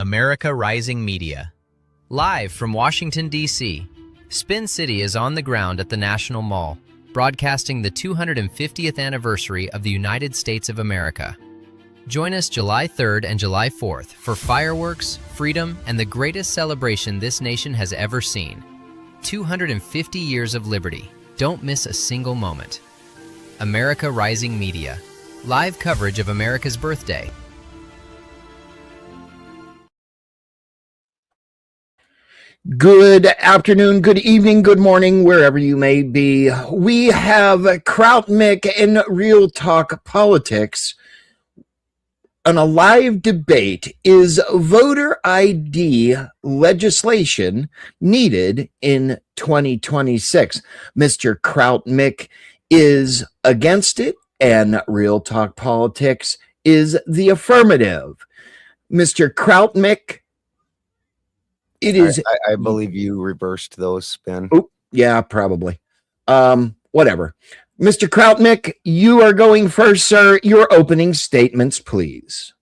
America Rising Media. Live from Washington, D.C., Spin City is on the ground at the National Mall, broadcasting the 250th anniversary of the United States of America. Join us July 3rd and July 4th for fireworks, freedom, and the greatest celebration this nation has ever seen. 250 years of liberty. Don't miss a single moment. America Rising Media. Live coverage of America's birthday. Good afternoon, good evening, good morning, wherever you may be. We have Kraut Mick in Real Talk Politics on a live debate. Is voter ID legislation needed in 2026? Mr. Kraut Mick is against it, and Real Talk Politics is the affirmative. Mr. Kraut Mick, it is. I believe you reversed those, Spin. Oh, yeah, probably. Whatever. Mr. Kraut Mick, you are going first, sir. Your opening statements, please.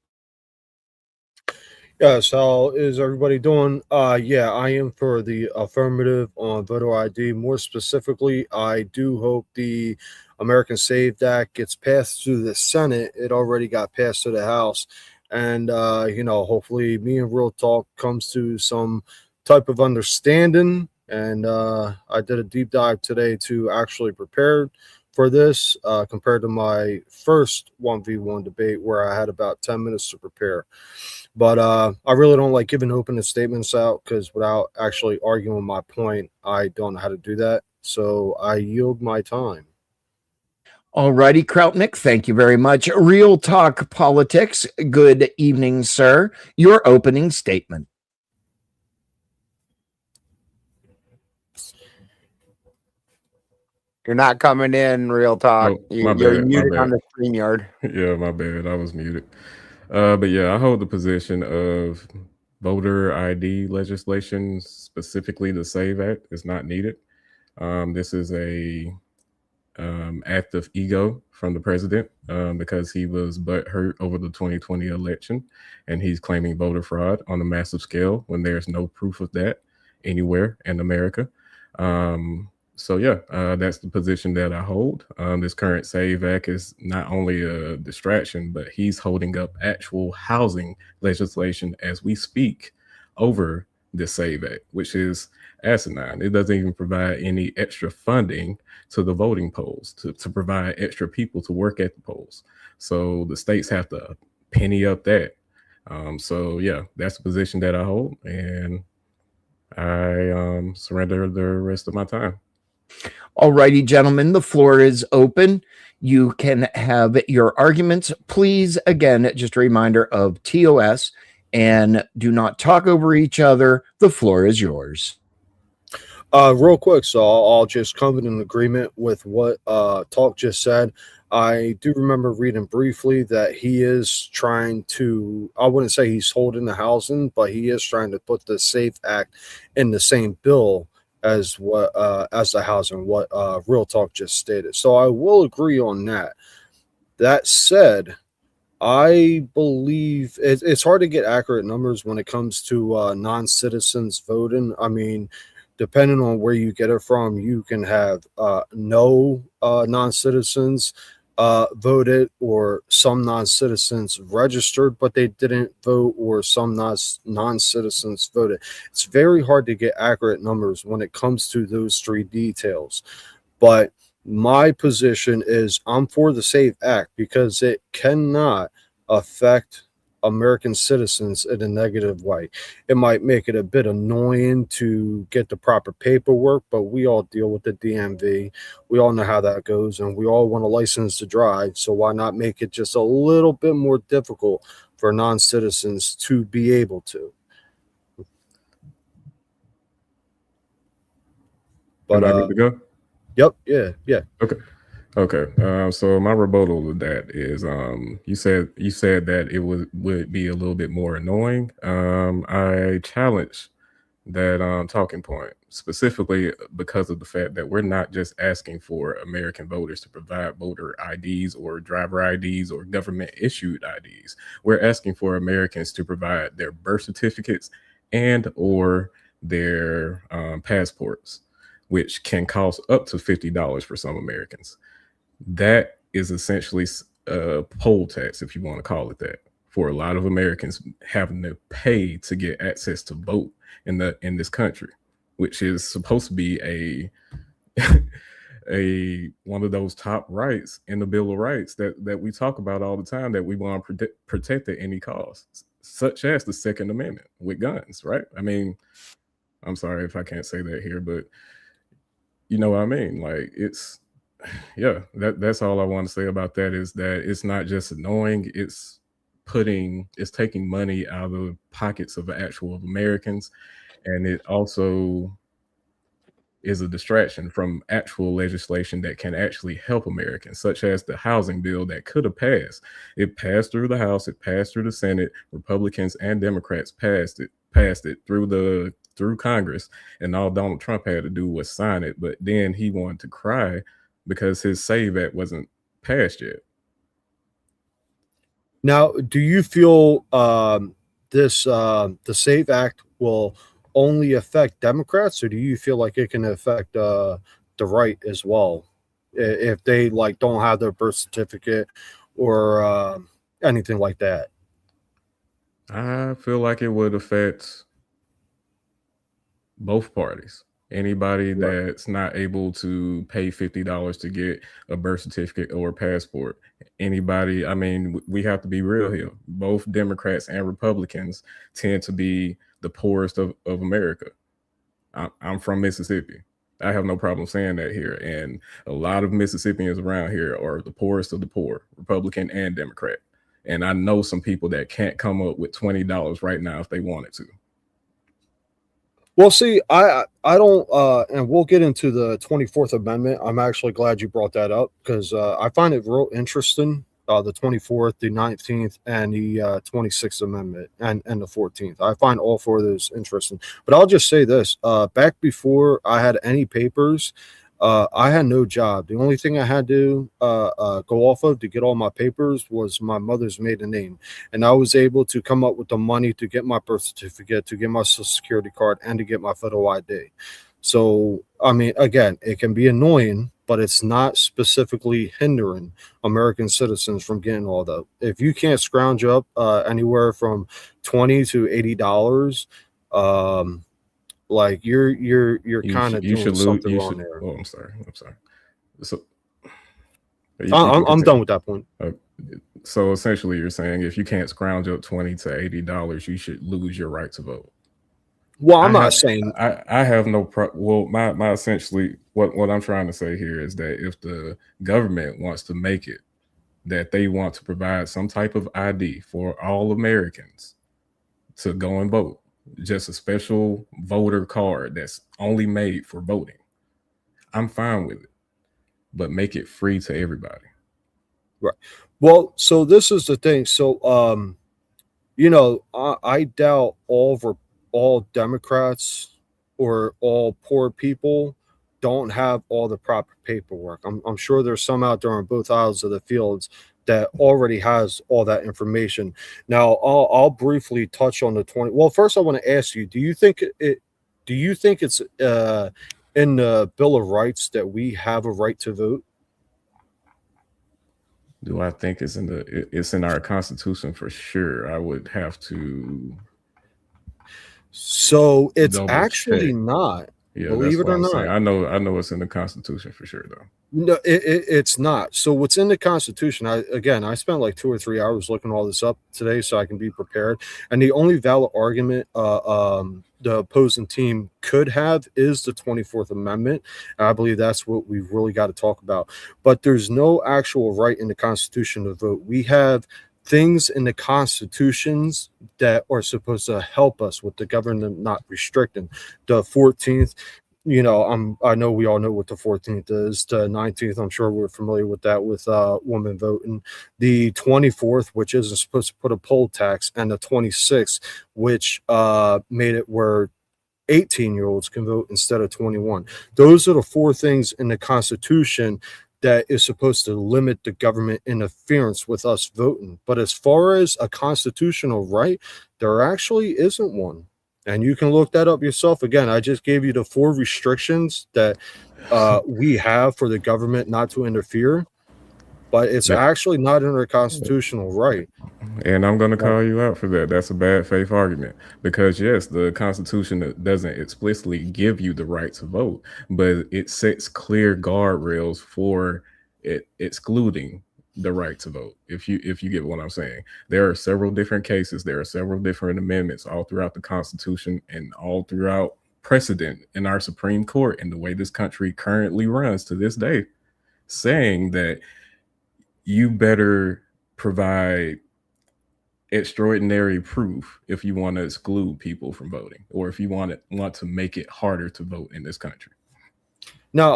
Yes, how is everybody doing? Yeah, I am for the affirmative on voter ID. More specifically, I do hope the American Saved Act gets passed through the Senate. It already got passed to the House. And, hopefully me and Real Talk comes to some type of understanding. And I did a deep dive today to actually prepare for this compared to my first 1v1 debate where I had about 10 minutes to prepare. But I really don't like giving open statements out because without actually arguing my point, I don't know how to do that. So I yield my time. All righty, Kraut Mick, thank you very much. Real Talk Politics, good evening, sir. Your opening statement. You're not coming in, Real Talk. Oh, You're muted on the StreamYard. Yeah, my bad. I was muted. But yeah, I hold the position of voter ID legislation, specifically the SAVE Act, is not needed. This is a act of ego from the president because he was butthurt over the 2020 election, and he's claiming voter fraud on a massive scale when there's no proof of that anywhere in America. So yeah, that's the position that I hold. This current SAVE Act is not only a distraction, but he's holding up actual housing legislation as we speak over the SAVE Act, which is asinine. It doesn't even provide any extra funding to the voting polls to provide extra people to work at the polls. So the states have to penny up that. So yeah, that's the position that I hold, and I surrender the rest of my time. All righty, gentlemen, the floor is open. You can have your arguments. Please, again, just a reminder of TOS, and do not talk over each other. The floor is yours. Real quick, so I'll just come in agreement with what Talk just said. I do remember reading briefly that he is trying to, I wouldn't say he's holding the housing, but he is trying to put the SAFE Act in the same bill as what as the housing, what Real Talk just stated. So I will agree on that. That said, I believe it's hard to get accurate numbers when it comes to non-citizens voting. I mean, depending on where you get it from, you can have no non-citizens voted, or some non-citizens registered but they didn't vote, or some non-citizens voted. It's very hard to get accurate numbers when it comes to those three details. But my position is I'm for the SAVE Act because it cannot affect American citizens in a negative way. It might make it a bit annoying to get the proper paperwork, but we all deal with the DMV. We all know how that goes, and we all want a license to drive. So why not make it just a little bit more difficult for non-citizens to be able to? But am I good to go? Yep. Yeah. Okay. So my rebuttal to that is, you said that it would be a little bit more annoying. I challenge that talking point, specifically because of the fact that we're not just asking for American voters to provide voter IDs or driver IDs or government issued IDs. We're asking for Americans to provide their birth certificates and or their passports, which can cost up to $50 for some Americans. That is essentially a poll tax, if you want to call it that, for a lot of Americans having to pay to get access to vote in this country, which is supposed to be a one of those top rights in the Bill of Rights that we talk about all the time, that we want to protect at any cost, such as the Second Amendment with guns, right? I mean, I'm sorry if I can't say that here, but you know what I mean? Like, it's, yeah, that's all I want to say about that, is that it's not just annoying, it's taking money out of the pockets of actual Americans, and it also is a distraction from actual legislation that can actually help Americans, such as the housing bill that could have passed. It passed through the House, it passed through the Senate, Republicans and Democrats passed it through Congress, and all Donald Trump had to do was sign it. But then he wanted to cry because his SAVE Act wasn't passed yet. Now, do you feel the SAVE Act will only affect Democrats, or do you feel like it can affect the right as well, if they like don't have their birth certificate or anything like that? I feel like it would affect both parties. Anybody that's not able to pay $50 to get a birth certificate or a passport. Anybody, I mean, we have to be real here. Both Democrats and Republicans tend to be the poorest of America. I'm from Mississippi. I have no problem saying that here. And a lot of Mississippians around here are the poorest of the poor, Republican and Democrat. And I know some people that can't come up with $20 right now if they wanted to. Well, see, I don't, and we'll get into the 24th Amendment. I'm actually glad you brought that up, because I find it real interesting, the 24th, the 19th, and the 26th Amendment, and the 14th. I find all four of those interesting. But I'll just say this, back before I had any papers, I had no job. The only thing I had to go off of to get all my papers was my mother's maiden name. And I was able to come up with the money to get my birth certificate, to get my social security card, and to get my photo ID. So, I mean, again, it can be annoying, but it's not specifically hindering American citizens from getting all that. If you can't scrounge up anywhere from $20 to $80, like you're kind of doing something wrong there. Oh, I'm sorry. So I'm done with that point. So essentially, you're saying if you can't scrounge up $20 to $80, you should lose your right to vote. Well, I'm not saying I have no problem. Well, my essentially what I'm trying to say here is that if the government wants to make it that they want to provide some type of ID for all Americans to go and vote, just a special voter card that's only made for voting, I'm fine with it, but make it free to everybody. Right. Well, so this is the thing. So, you know, I doubt all Democrats or all poor people don't have all the proper paperwork. I'm sure there's some out there on both aisles of the fields that already has all that information. Now, I'll briefly touch on the 20. Well, first I want to ask you, do you think it's in the Bill of Rights that we have a right to vote? Do I think it's in our Constitution? For sure. I would have to. So it's actually not. Yeah, believe it or not. I know it's in the Constitution for sure, though. No, it's not. So what's in the Constitution? I spent like 2 or 3 hours looking all this up today so I can be prepared. And the only valid argument the opposing team could have is the 24th Amendment. And I believe that's what we've really got to talk about. But there's no actual right in the Constitution to vote. We have things in the constitutions that are supposed to help us with the government not restricting. The 14th, you know, I know we all know what the 14th is. The 19th, I'm sure we're familiar with that, with women voting. The 24th, which isn't supposed to put a poll tax, and the 26th, which made it where 18-year-olds can vote instead of 21. Those are the four things in the Constitution that is supposed to limit the government interference with us voting. But as far as a constitutional right, there actually isn't one. And you can look that up yourself. Again, I just gave you the four restrictions that we have for the government not to interfere, but it's actually not in our constitutional right. And I'm going to call you out for that. That's a bad faith argument because, yes, the Constitution doesn't explicitly give you the right to vote, but it sets clear guardrails for it excluding the right to vote. If you get what I'm saying, there are several different cases. There are several different amendments all throughout the Constitution and all throughout precedent in our Supreme Court and the way this country currently runs to this day, saying that you better provide extraordinary proof if you want to exclude people from voting or if you want to make it harder to vote in this country. Now,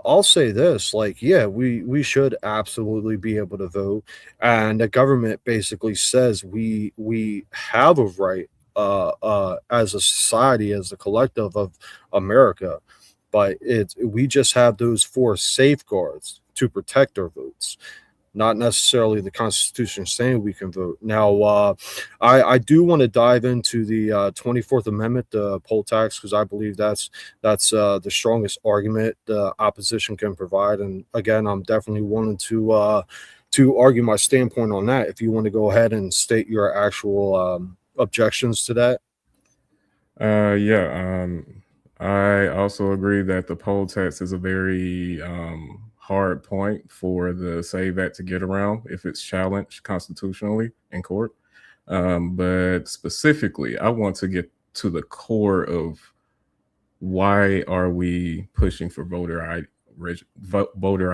I'll say this, like, yeah, we should absolutely be able to vote. And the government basically says we have a right as a society, as a collective of America. But we just have those four safeguards to protect our votes. Not necessarily the Constitution saying we can vote. Now, I do want to dive into the 24th Amendment, the poll tax, because I believe that's the strongest argument the opposition can provide. And again, I'm definitely wanting to argue my standpoint on that. If you want to go ahead and state your actual objections to that. I also agree that the poll tax is a very hard point for the SAVE Act to get around if it's challenged constitutionally in court. But specifically, I want to get to the core of why are we pushing for voter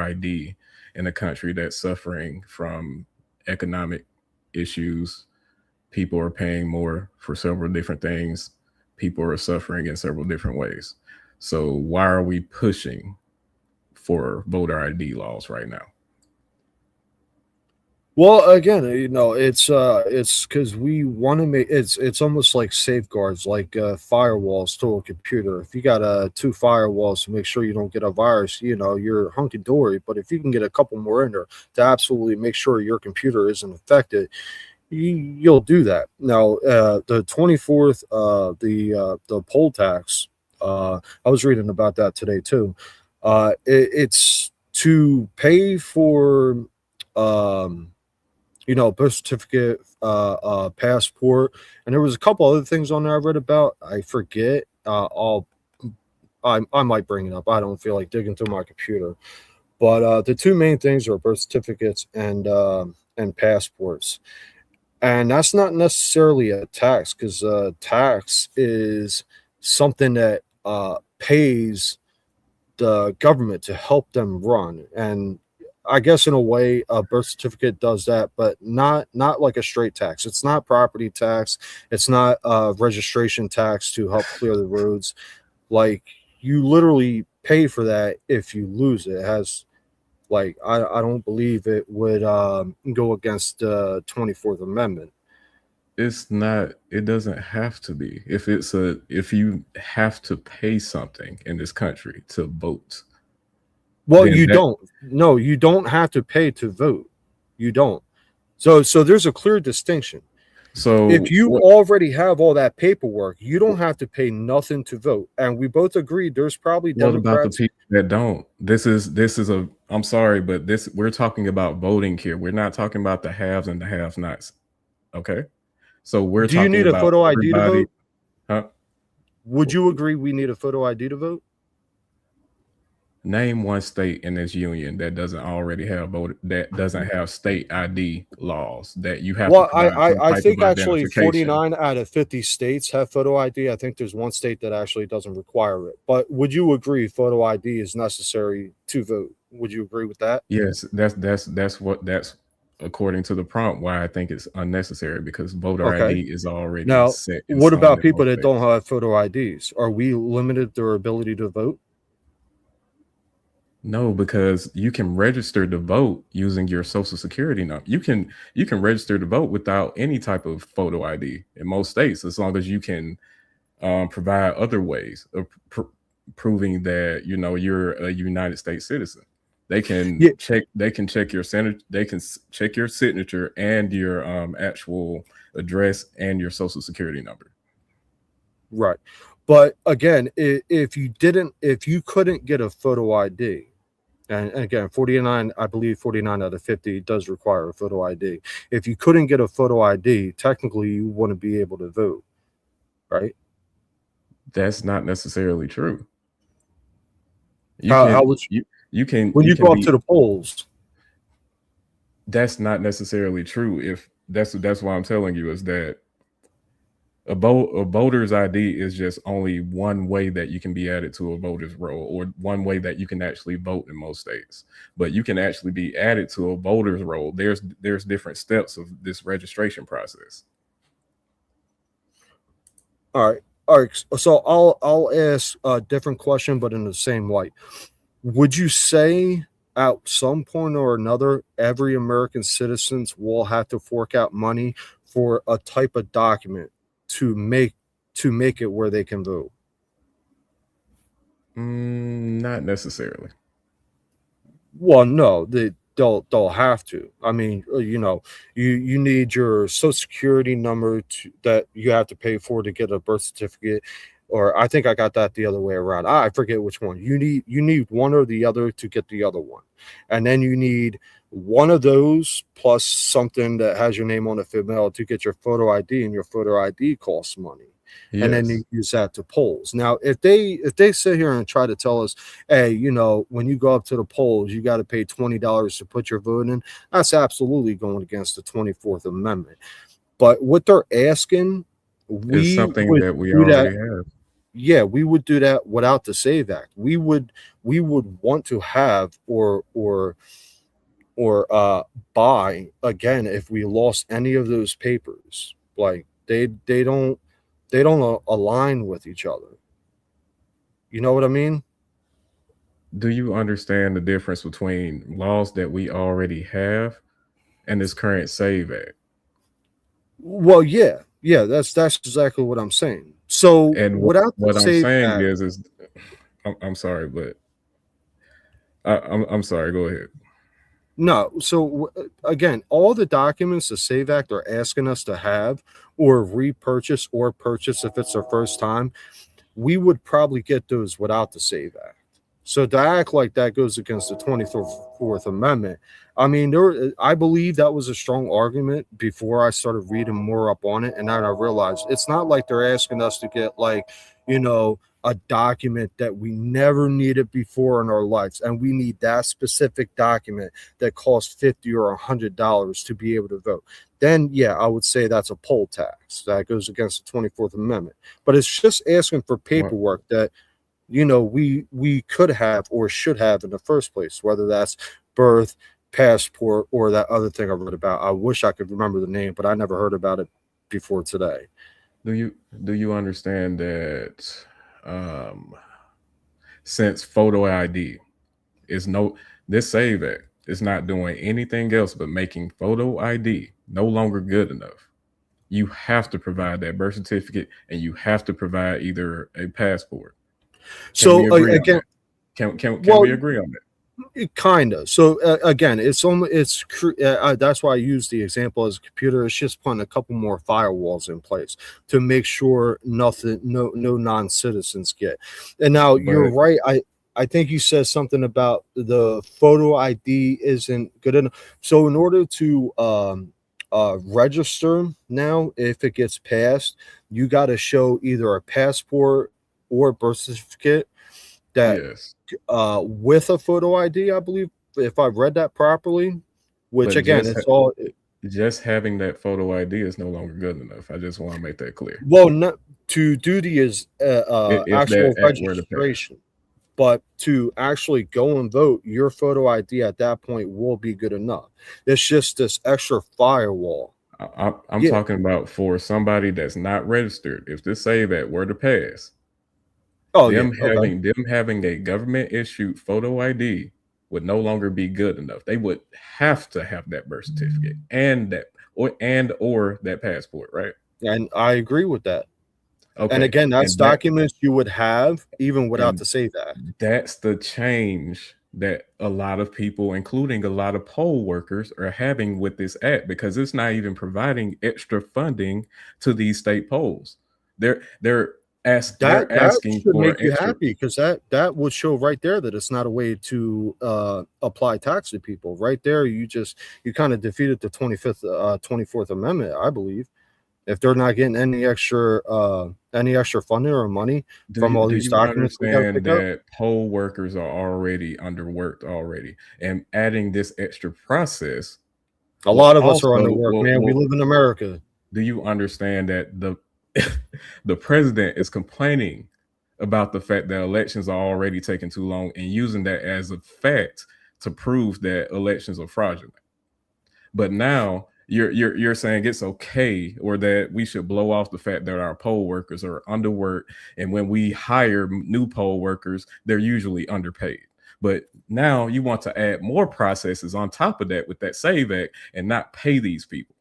ID in a country that's suffering from economic issues. People are paying more for several different things. People are suffering in several different ways. So why are we pushing for voter ID laws right now? Well, again, it's because we want to make it's almost like safeguards, like firewalls to a computer. If you got two firewalls to make sure you don't get a virus, you're hunky dory. But if you can get a couple more in there to absolutely make sure your computer isn't affected, you'll do that. Now, the 24th, the poll tax, I was reading about that today too. It's to pay for, birth certificate, passport, and there was a couple other things on there I read about. I forget. I might bring it up. I don't feel like digging through my computer, but the two main things are birth certificates and passports. And that's not necessarily a tax, because tax is something that pays the government to help them run. And I guess in a way, a birth certificate does that, but not like a straight tax. It's not property tax. It's not registration tax to help clear the roads. Like, you literally pay for that if you lose it. It has, like, I don't believe it would go against the 24th Amendment. It's not. It doesn't have to be. If you have to pay something in this country to vote. Well, you don't. No, you don't have to pay to vote. You don't. So there's a clear distinction. So if you already have all that paperwork, you don't have to pay nothing to vote. And we both agree there's probably Democrats. What about the people that don't? This is a. I'm sorry, but we're talking about voting here. We're not talking about the haves and the have-nots. Okay. So we're. Do you need a photo ID to vote? Huh? Would you agree we need a photo ID to vote? Name one state in this union that doesn't already have that doesn't have state ID laws that you have. Well, I think actually 49 out of 50 states have photo ID. I think there's one state that actually doesn't require it. But would you agree photo ID is necessary to vote? Would you agree with that? Yes, that's according to the prompt why I think it's unnecessary, because voter ID is already set. What about people that don't have photo IDs? Are we limited their ability to vote? No, because you can register to vote using your social security number. You can register to vote without any type of photo ID in most states, as long as you can provide other ways of proving that you're a United States citizen. They can check your check your signature and your actual address and your social security number. Right. But again, if you couldn't get a photo ID, and again, 49, I believe 49 out of 50 does require a photo ID. If you couldn't get a photo ID, technically you wouldn't be able to vote, right? That's not necessarily true. You can when you go up to the polls. That's not necessarily true. If that's why I'm telling you is that a voter's ID is just only one way that you can be added to a voter's roll, or one way that you can actually vote in most states. But you can actually be added to a voter's roll. There's different steps of this registration process. All right. So I'll ask a different question, but in the same light. Would you say at some point or another, every American citizen will have to fork out money for a type of document to make it where they can vote? Not necessarily. Well, no, they'll have to. I mean, you need your social security number that you have to pay for to get a birth certificate, or I think I got that the other way around. I forget which one. You need one or the other to get the other one, and then you need one of those plus something that has your name on the mail to get your photo ID, and your photo ID costs money. Yes. And then you use that to polls. Now, if they sit here and try to tell us, hey, when you go up to the polls, you got to pay $20 to put your vote in, that's absolutely going against the 24th Amendment. But what they're asking, is something that we already have. Yeah, we would do that without the SAVE Act. We would want to have or buy again if we lost any of those papers. Like they don't align with each other. You know what I mean? Do you understand the difference between laws that we already have and this current SAVE Act? Well, yeah, that's exactly what I'm saying. So, and what I'm saying Act, is I'm sorry, but I'm sorry. Go ahead. No. So again, all the documents the SAVE Act are asking us to have or repurchase or purchase if it's our first time, we would probably get those without the SAVE Act. So to act like that goes against the 24th Amendment, I mean, I believe that was a strong argument before I started reading more up on it. And then I realized it's not like they're asking us to get a document that we never needed before in our lives. And we need that specific document that costs $50 or $100 to be able to vote. Then, yeah, I would say that's a poll tax that goes against the 24th Amendment. But it's just asking for paperwork that, we could have or should have in the first place, whether that's birth, passport, or that other thing I read about. I wish I could remember the name, but I never heard about it before today. Do you understand that since photo ID is this SAVE Act is not doing anything else but making photo ID no longer good enough? You have to provide that birth certificate, and you have to provide either a passport. So again, can we agree on that? Kind of. So again, that's why I use the example as a computer. It's just putting a couple more firewalls in place to make sure no non-citizens get. And now you're right. I think you said something about the photo ID isn't good enough. So in order to register now, if it gets passed, you got to show either a passport or birth certificate that with a photo ID, I believe, if I read that properly, which again, it's all just having that photo ID is no longer good enough. I just want to make that clear. Well, not to do the actual registration, but to actually go and vote, your photo ID at that point will be good enough. It's just this extra firewall. I'm talking about for somebody that's not registered. If this SAVE Act were to pass, them having a government issued photo ID would no longer be good enough. They would have to have that birth certificate and that passport, right? And I agree with that. And again, that's and documents you would have even without and the SAVE Act. that's the change that a lot of people, including a lot of poll workers, are having with this act, because it's not even providing extra funding to these state polls. They're That asking should for make you extra. happy, because that would show right there that it's not a way to apply tax to people. Right there, you kind of defeated the 24th Amendment, I believe. If they're not getting any extra funding or money from all these you documents we gotta understand pick up. that poll workers are already underworked already, and adding this extra process, A lot of us are also underworked, man. We live in America. do you understand that the president is complaining about the fact that elections are already taking too long and using that as a fact to prove that elections are fraudulent? But now you're saying it's okay, or that we should blow off the fact that our poll workers are underworked, and when we hire new poll workers, they're usually underpaid. But now you want to add more processes on top of that with that SAVE Act and not pay these people.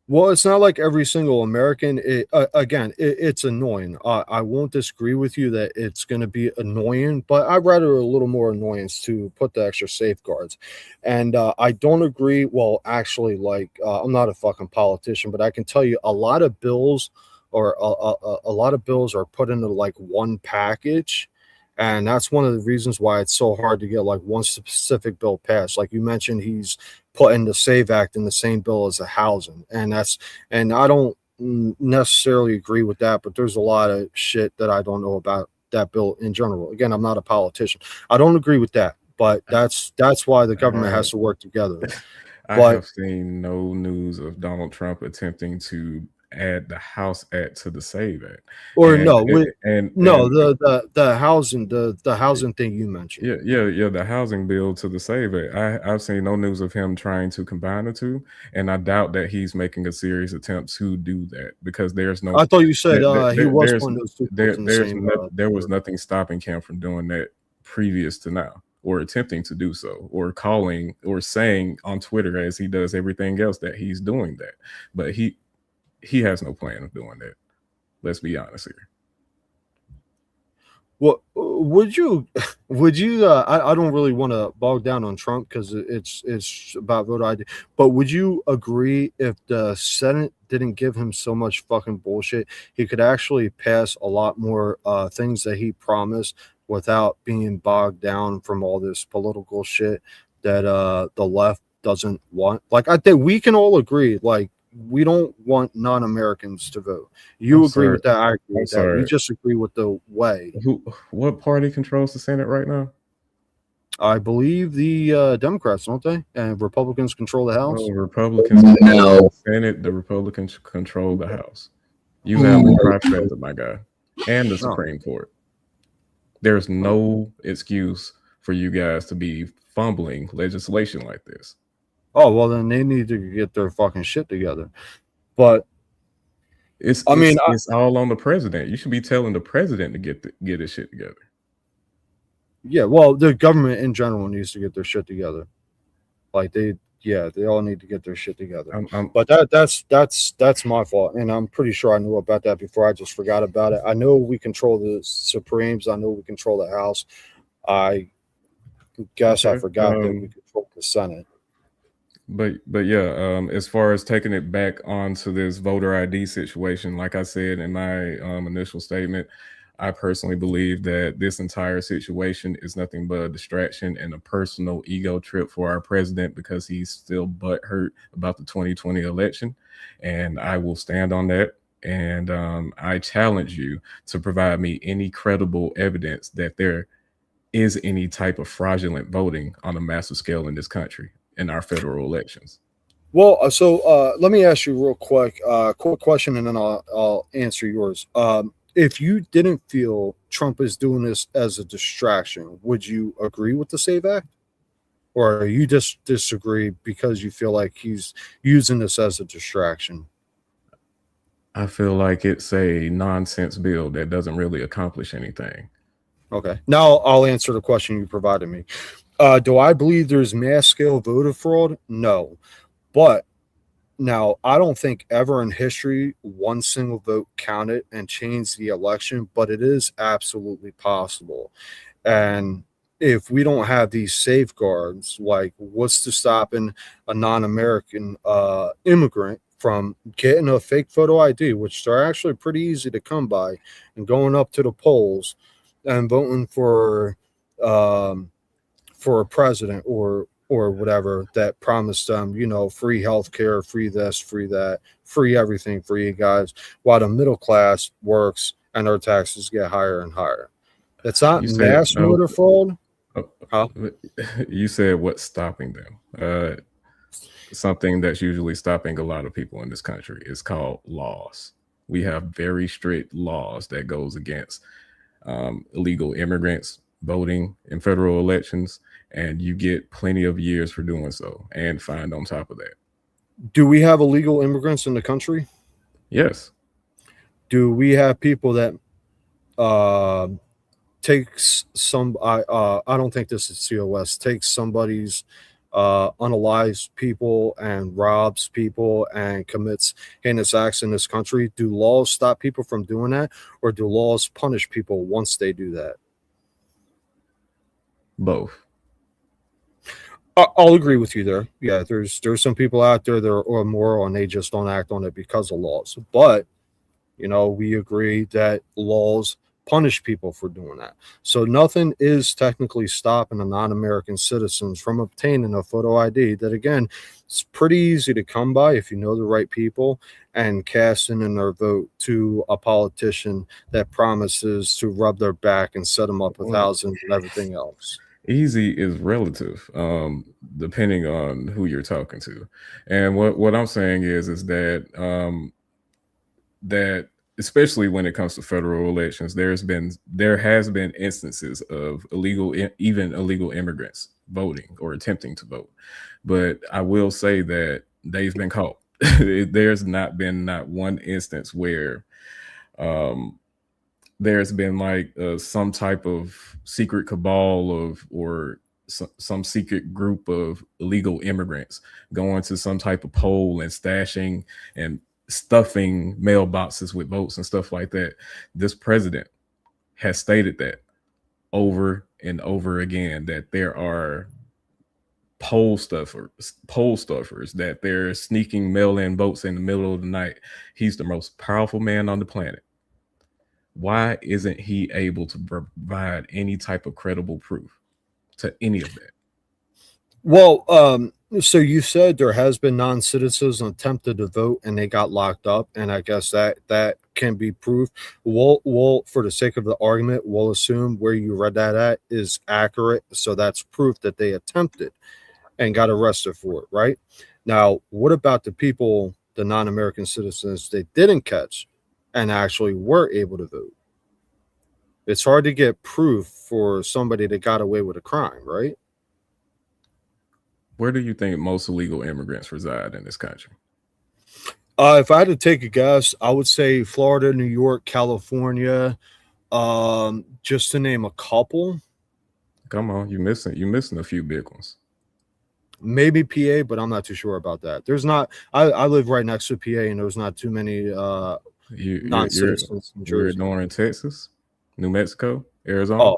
Well, it's not like every single American. It's annoying. I won't disagree with you that it's going to be annoying, but I'd rather a little more annoyance to put the extra safeguards. And I don't agree. Well, actually, I'm not a fucking politician, but I can tell you a lot of bills or a lot of bills are put into like one package. And that's one of the reasons why it's so hard to get like one specific bill passed. Like you mentioned, he's putting the SAVE Act in the same bill as the housing. And I don't necessarily agree with that, but there's a lot of shit that I don't know about that bill in general. Again, I'm not a politician. I don't agree with that, but that's why the government has to work together. I have seen no news of Donald Trump attempting to add the House Act to the SAVE Act, or the housing thing you mentioned. Yeah, the housing bill to the SAVE Act. I've seen no news of him trying to combine the two, and I doubt that he's making a serious attempt to do that, because there's no. I thought you said he was one of those two. There was nothing stopping him from doing that previous to now, or attempting to do so, or calling or saying on Twitter, as he does everything else, that he's doing that. But he has no plan of doing that. Let's be honest here. Well, would you I don't really want to bog down on Trump because it's about voter ID, but would you agree if the Senate didn't give him so much fucking bullshit, he could actually pass a lot more things that he promised without being bogged down from all this political shit that the left doesn't want? Like, I think we can all agree, like, we don't want non-Americans to vote. You agree with that? I agree with that. We just agree with the way. What party controls the Senate right now? I believe the Democrats, don't they? And Republicans control the House. Oh, Republicans control the Senate. The Republicans control the House. You have the trifecta, my guy, and the Supreme Court. There's no excuse for you guys to be fumbling legislation like this. Oh, well, then they need to get their fucking shit together. But it's all on the president. You should be telling the president to get his shit together. Yeah, well, the government in general needs to get their shit together. Like they all need to get their shit together. But that's my fault, and I'm pretty sure I knew about that before. I just forgot about it. I know we control the Supremes. I know we control the House. I guess I forgot that we control the Senate. But yeah, as far as taking it back onto this voter ID situation, like I said in my initial statement, I personally believe that this entire situation is nothing but a distraction and a personal ego trip for our president, because he's still butthurt about the 2020 election, and I will stand on that. And I challenge you to provide me any credible evidence that there is any type of fraudulent voting on a massive scale in this country in our federal elections. Well, so let me ask you real quick question, and then I'll answer yours. If you didn't feel Trump is doing this as a distraction, would you agree with the SAVE Act? Or you just disagree because you feel like he's using this as a distraction? I feel like it's a nonsense bill that doesn't really accomplish anything. Okay. Now I'll answer the question you provided me. Do I believe there's mass scale voter fraud? No. But Now, I don't think ever in history one single vote counted and changed the election, but it is absolutely possible. And if we don't have these safeguards, like what's to stopping a non-American immigrant from getting a fake photo ID, which are actually pretty easy to come by, and going up to the polls and voting for a president or whatever that promised them, free health care, free this, free that, free everything for you guys, while the middle class works and their taxes get higher and higher. It's not mass voter fraud. Huh? You said what's stopping them? Something that's usually stopping a lot of people in this country is called laws. We have very strict laws that goes against illegal immigrants voting in federal elections, and you get plenty of years for doing so and fined on top of that. Do we have illegal immigrants in the country? Yes. Do we have people that takes some I don't think this is COS, takes somebody's unalived people and robs people and commits heinous acts in this country? Do laws stop people from doing that, or do laws punish people once they do that? Both. I'll agree with you there. Yeah, there's some people out there that are immoral and they just don't act on it because of laws. But we agree that laws punish people for doing that. So nothing is technically stopping a non-American citizens from obtaining a photo ID that, again, it's pretty easy to come by if you know the right people, and casting in their vote to a politician that promises to rub their back and set them up with thousands and everything else. Easy is relative, depending on who you're talking to. And what I'm saying is that that especially when it comes to federal elections, there has been instances of even illegal immigrants voting or attempting to vote. But I will say that they've been caught. There's not one instance where there's been like some type of secret cabal or some secret group of illegal immigrants going to some type of poll and stashing and stuffing mailboxes with votes and stuff like that. This president has stated that over and over again, that there are poll stuffers, that they're sneaking mail-in votes in the middle of the night. He's the most powerful man on the planet. Why isn't he able to provide any type of credible proof to any of that? Well, so you said there has been non-citizens attempted to vote and they got locked up, and I guess that can be proved. We'll for the sake of the argument, we'll assume where you read that at is accurate, so that's proof that they attempted and got arrested for it, right? Now, what about the people, the non-American citizens they didn't catch and actually were able to vote? It's hard to get proof for somebody that got away with a crime, right? Where do you think most illegal immigrants reside in this country? If I had to take a guess, I would say Florida, New York, California, just to name a couple. Come on, you're missing a few big ones. Maybe PA, but I'm not too sure about that. There's not. I live right next to PA, and there's not too many non-citizens. You're ignoring Texas, New Mexico, Arizona.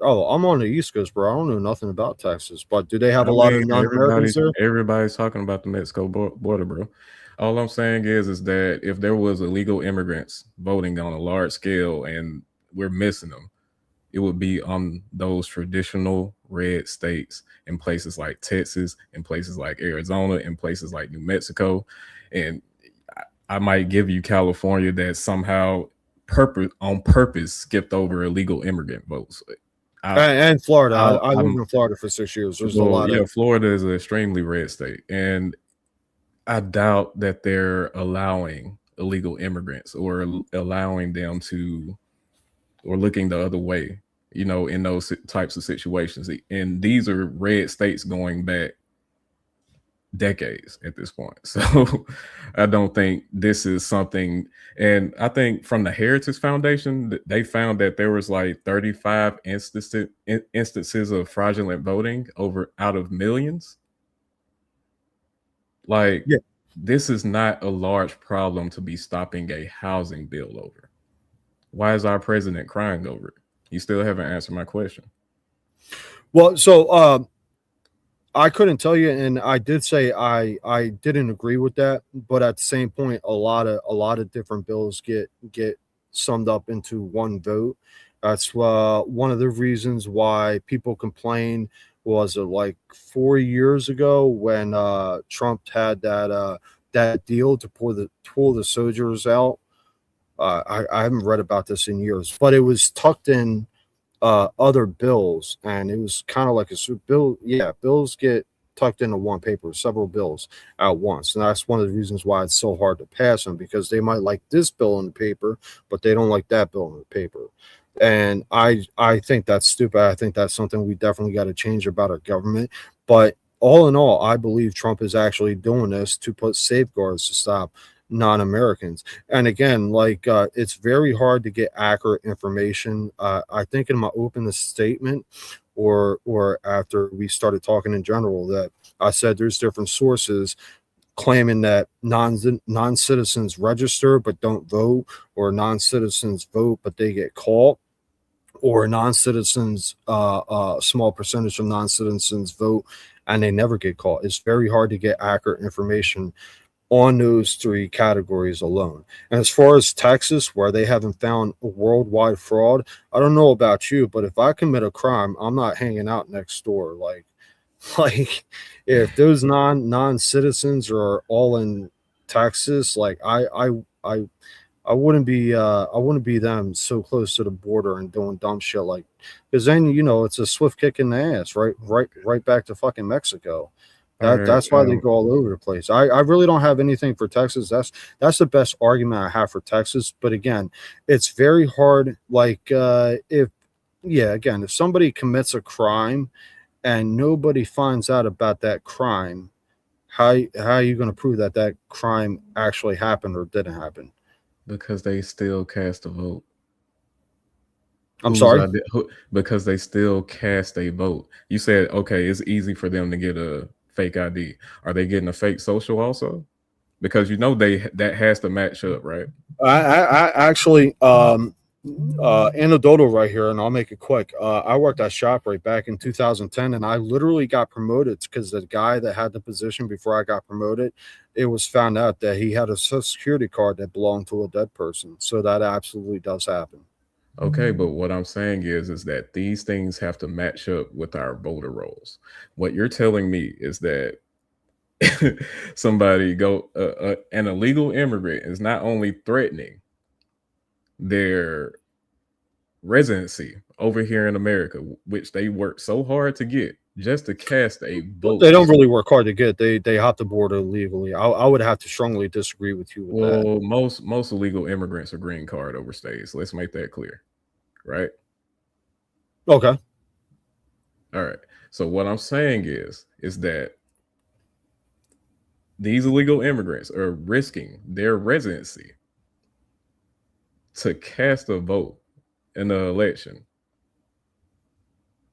Oh, I'm on the East Coast, bro. I don't know nothing about Texas, but do they have a lot of non-Americans there? Everybody's talking about the Mexico border, bro. All I'm saying is that if there was illegal immigrants voting on a large scale and we're missing them, it would be on those traditional red states in places like Texas, in places like Arizona, in places like New Mexico. And I might give you California that somehow on purpose skipped over illegal immigrant votes. And Florida. I lived in Florida for 6 years. There's a lot of Florida is an extremely red state, and I doubt that they're allowing illegal immigrants or allowing them to, or looking the other way, in those types of situations. And these are red states going back decades at this point. So I don't think this is something. And I think from the Heritage Foundation, they found that there was like 35 instances of fraudulent voting out of millions. Like, yeah. This is not a large problem to be stopping a housing bill over. Why is our president crying over it? You still haven't answered my question. Well, so I couldn't tell you, and I did say I didn't agree with that, but at the same point, a lot of different bills get summed up into one vote. That's one of the reasons why people complain. Was it like 4 years ago when Trump had that deal to pull the soldiers out? I haven't read about this in years, but it was tucked in other bills, and it was kind of like a bill. Yeah, bills get tucked into one paper, several bills at once, and that's one of the reasons why it's so hard to pass them, because they might like this bill in the paper, but they don't like that bill in the paper. And I think that's stupid. I think that's something we definitely got to change about our government. But all in all, I believe Trump is actually doing this to put safeguards to stop non-Americans. And again, like it's very hard to get accurate information. I think in my opening statement, or after we started talking in general, that I said there's different sources claiming that non-citizens register but don't vote, or non-citizens vote but they get caught, or non-citizens, small percentage of non-citizens vote and they never get caught. It's very hard to get accurate information on those three categories alone. And as far as Texas, where they haven't found a worldwide fraud, I don't know about you, but if I commit a crime, I'm not hanging out next door. Like if those non-citizens are all in Texas, like I wouldn't be them so close to the border and doing dumb shit, like, because then it's a swift kick in the ass, right back to fucking Mexico. That's why they go all over the place. I really don't have anything for Texas. That's the best argument I have for Texas. But again, it's very hard. Like if somebody commits a crime and nobody finds out about that crime, how are you going to prove that crime actually happened or didn't happen? Because they still cast a vote. I'm sorry? Because they still cast a vote. You said, okay, it's easy for them to get a fake ID. Are they getting a fake social also? Because that has to match up, right? I actually anecdotal right here, and I'll make it quick. I worked at ShopRite back in 2010, and I literally got promoted because the guy that had the position before I got promoted, it was found out that he had a Social Security card that belonged to a dead person. So that absolutely does happen. Okay, but what I'm saying is that these things have to match up with our voter rolls. What you're telling me is that an illegal immigrant is not only threatening their residency over here in America, which they work so hard to get just to cast a vote. They don't really work hard to get. They hop the border illegally. I would have to strongly disagree with you with that. Well, most illegal immigrants are green card overstays. So let's make that clear, right? Okay. All right. So what I'm saying is that these illegal immigrants are risking their residency to cast a vote in the election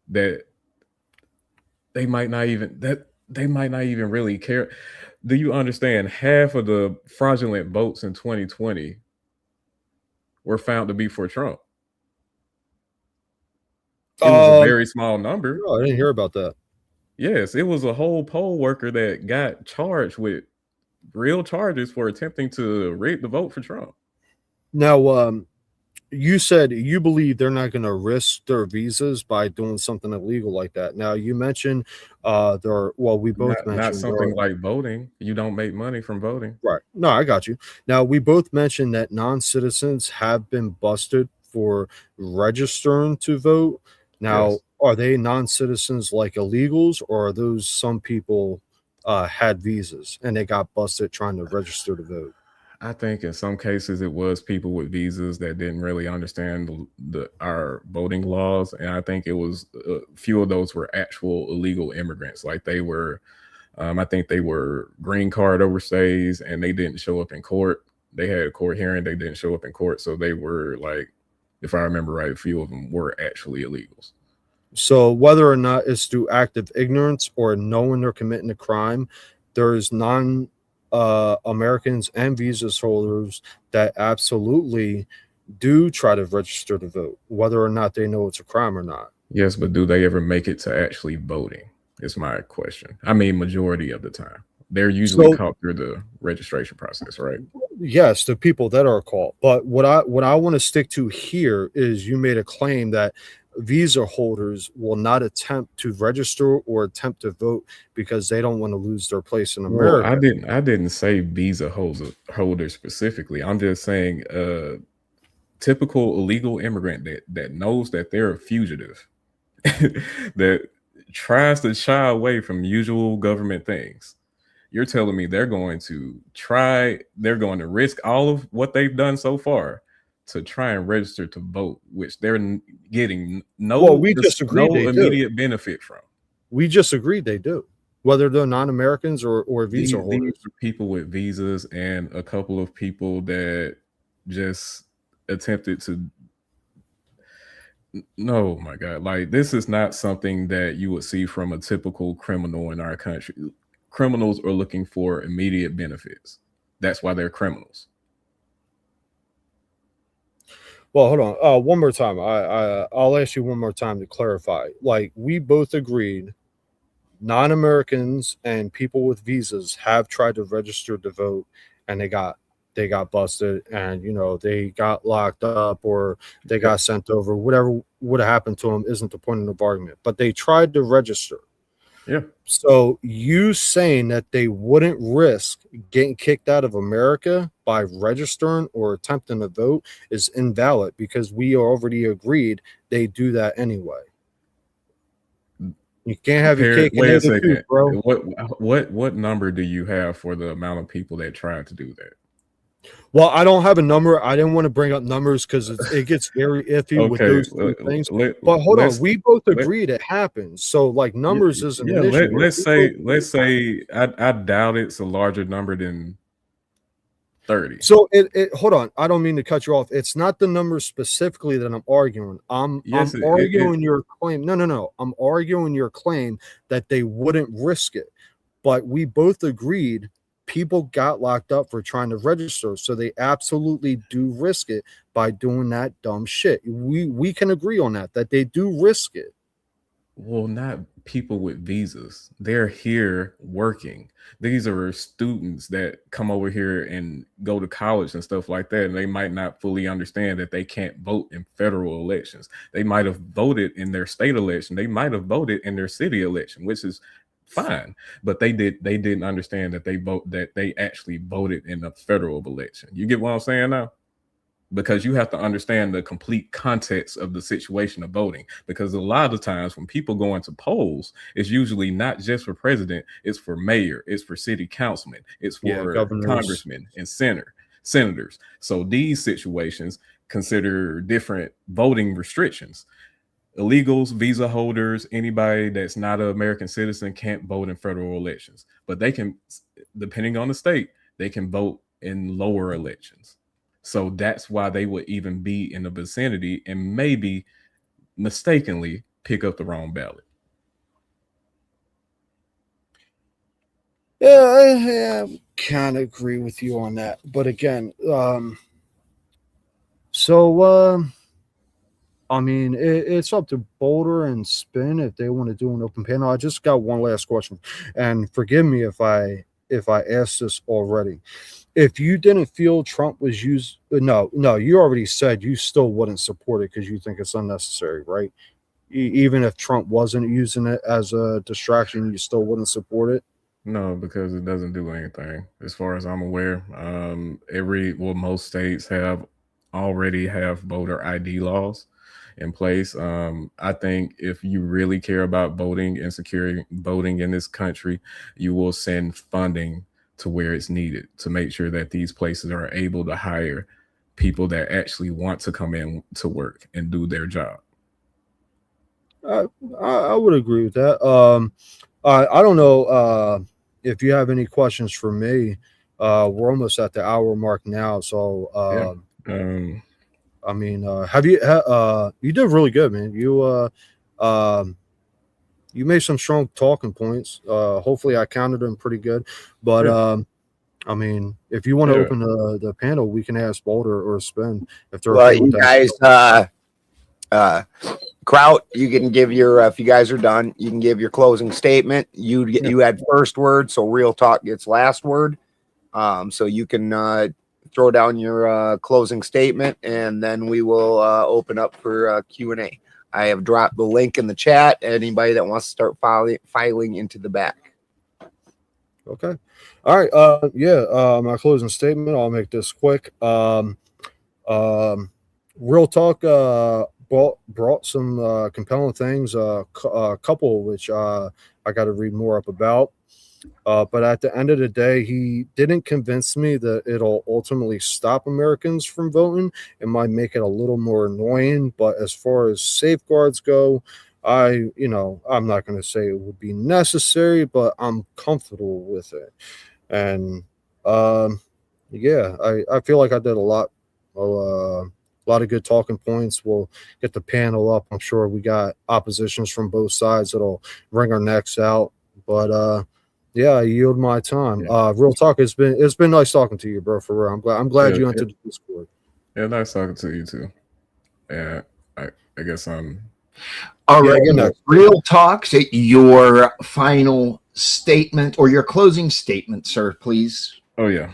that they might not even really care. Do you understand? Half of the fraudulent votes in 2020 were found to be for Trump. It was a very small number. No, I didn't hear about that. Yes, it was a whole poll worker that got charged with real charges for attempting to rig the vote for Trump. Now, you said you believe they're not going to risk their visas by doing something illegal like that. Now, you mentioned we both mentioned not something like voting. You don't make money from voting. Right. No, I got you. Now, we both mentioned that non-citizens have been busted for registering to vote. Now, yes. Are they non-citizens like illegals, or are those some people had visas and they got busted trying to register to vote? I think in some cases it was people with visas that didn't really understand our voting laws, and I think it was a few of those were actual illegal immigrants. Like they were, I think they were green card overstays, and they didn't show up in court. They had a court hearing, they didn't show up in court, so they were like, if I remember right, a few of them were actually illegals. So whether or not it's through active ignorance or knowing they're committing a crime, there's non Americans and visa holders that absolutely do try to register to vote, whether or not they know it's a crime or not. Yes, but do they ever make it to actually voting? Is my question. I mean, majority of the time. They're usually caught through the registration process, right? Yes, the people that are caught. But what I want to stick to here is you made a claim that visa holders will not attempt to register or attempt to vote because they don't want to lose their place in America. Well, I didn't say visa holders specifically. I'm just saying typical illegal immigrant that knows that they're a fugitive, that tries to shy away from usual government things. You're telling me they're going to risk all of what they've done so far to try and register to vote, which they're getting no immediate benefit from. We just agreed they do, whether they're non-Americans or visa holders. These are people with visas and a couple of people that just attempted to. No, my God, like this is not something that you would see from a typical criminal in our country. Criminals are looking for immediate benefits. That's why they're criminals. Well, hold on. One more time. I'll ask you one more time to clarify. Like, we both agreed non-Americans and people with visas have tried to register to vote, and they got busted, and they got locked up or they got sent over. Whatever would have happened to them isn't the point of the argument. But they tried to register. Yeah. So you saying that they wouldn't risk getting kicked out of America by registering or attempting to vote is invalid because we already agreed they do that anyway. You can't have your cake and eat it too, bro. What number do you have for the amount of people that tried to do that? Well, I don't have a number. I didn't want to bring up numbers because it gets very iffy with those two things. But hold on, we both agreed it happens. So, like, numbers isn't an issue. Let's say I doubt it's a larger number than 30. So hold on. I don't mean to cut you off. It's not the number specifically that I'm arguing. I'm arguing your claim. No. I'm arguing your claim that they wouldn't risk it. But we both agreed people got locked up for trying to register, so they absolutely do risk it by doing that dumb shit. We can agree on that they do risk it. Well, not people with visas. They're here working. These are students that come over here and go to college and stuff like that, and they might not fully understand that they can't vote in federal elections. They might have voted in their state election. They might have voted in their city election, which is fine, but they didn't understand that they actually voted in the federal election. You get what I'm saying now? Because you have to understand the complete context of the situation of voting, because a lot of times when people go into polls, it's usually not just for president, it's for mayor, it's for city councilmen, it's for congressmen and senators. So these situations consider different voting restrictions. Illegals, visa holders, anybody that's not an American citizen can't vote in federal elections, but they can, depending on the state, they can vote in lower elections. So that's why they would even be in the vicinity and maybe mistakenly pick up the wrong ballot. Yeah, I kind of agree with you on that. But again, I mean, it's up to Boulder and Spin if they want to do an open panel. I just got one last question, and forgive me if I asked this already. If you didn't feel Trump was used, no, you already said you still wouldn't support it because you think it's unnecessary, right? Even if Trump wasn't using it as a distraction, you still wouldn't support it? No, because it doesn't do anything. As far as I'm aware, most states already have voter ID laws in place. I think if you really care about voting and securing voting in this country, you will send funding to where it's needed to make sure that these places are able to hire people that actually want to come in to work and do their job. I would agree with that. I don't know if you have any questions for me. We're almost at the hour mark now, so I mean, you did really good, man. You made some strong talking points. Hopefully I counted them pretty good, but I mean, if you want to Yeah. open the panel, we can ask Boulder or Spin if they're Well, okay with you that. guys, Kraut, you can give your if you guys are done, you can give your closing statement. You had first word, so Real Talk gets last word. So you can throw down your closing statement, and then we will open up for Q&A. I have dropped the link in the chat. Anybody that wants to start filing into the back. Okay. All right. My closing statement. I'll make this quick. Real Talk brought some compelling things. A couple which I got to read more up about. But at the end of the day, he didn't convince me that it'll ultimately stop Americans from voting. It might make it a little more annoying, but as far as safeguards go, I'm not going to say it would be necessary, but I'm comfortable with it. And I feel like I did a lot of good talking points. We'll get the panel up. I'm sure we got oppositions from both sides that'll wring our necks out. But I yield my time. Real Talk, it's been nice talking to you, bro. For real, I'm glad you entered the Discord. Yeah, nice talking to you too. Yeah, I guess I'm. All right, Real Talks. Your final statement or your closing statement, sir, please. Oh yeah.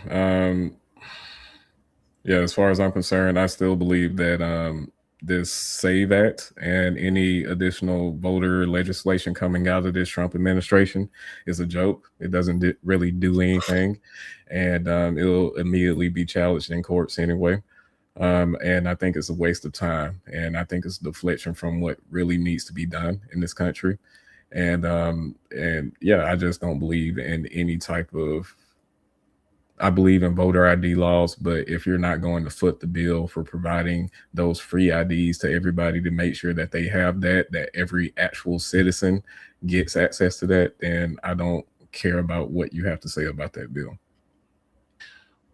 As far as I'm concerned, I still believe that this SAVE Act and any additional voter legislation coming out of this Trump administration is a joke. It doesn't really do anything, and it'll immediately be challenged in courts anyway. And I think it's a waste of time, and I think it's a deflection from what really needs to be done in this country. And I just don't believe in any type of. I believe in voter ID laws, but if you're not going to foot the bill for providing those free IDs to everybody to make sure that they have that every actual citizen gets access to that, then I don't care about what you have to say about that bill.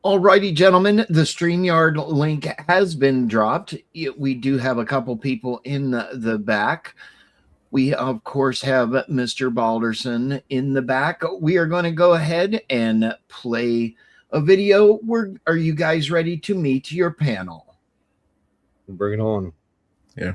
All righty, gentlemen, the StreamYard link has been dropped. We do have a couple people in the back. We, of course, have Mr. Balderson in the back. We are going to go ahead and play a video. Are you guys ready to meet your panel? Bring it on. Yeah.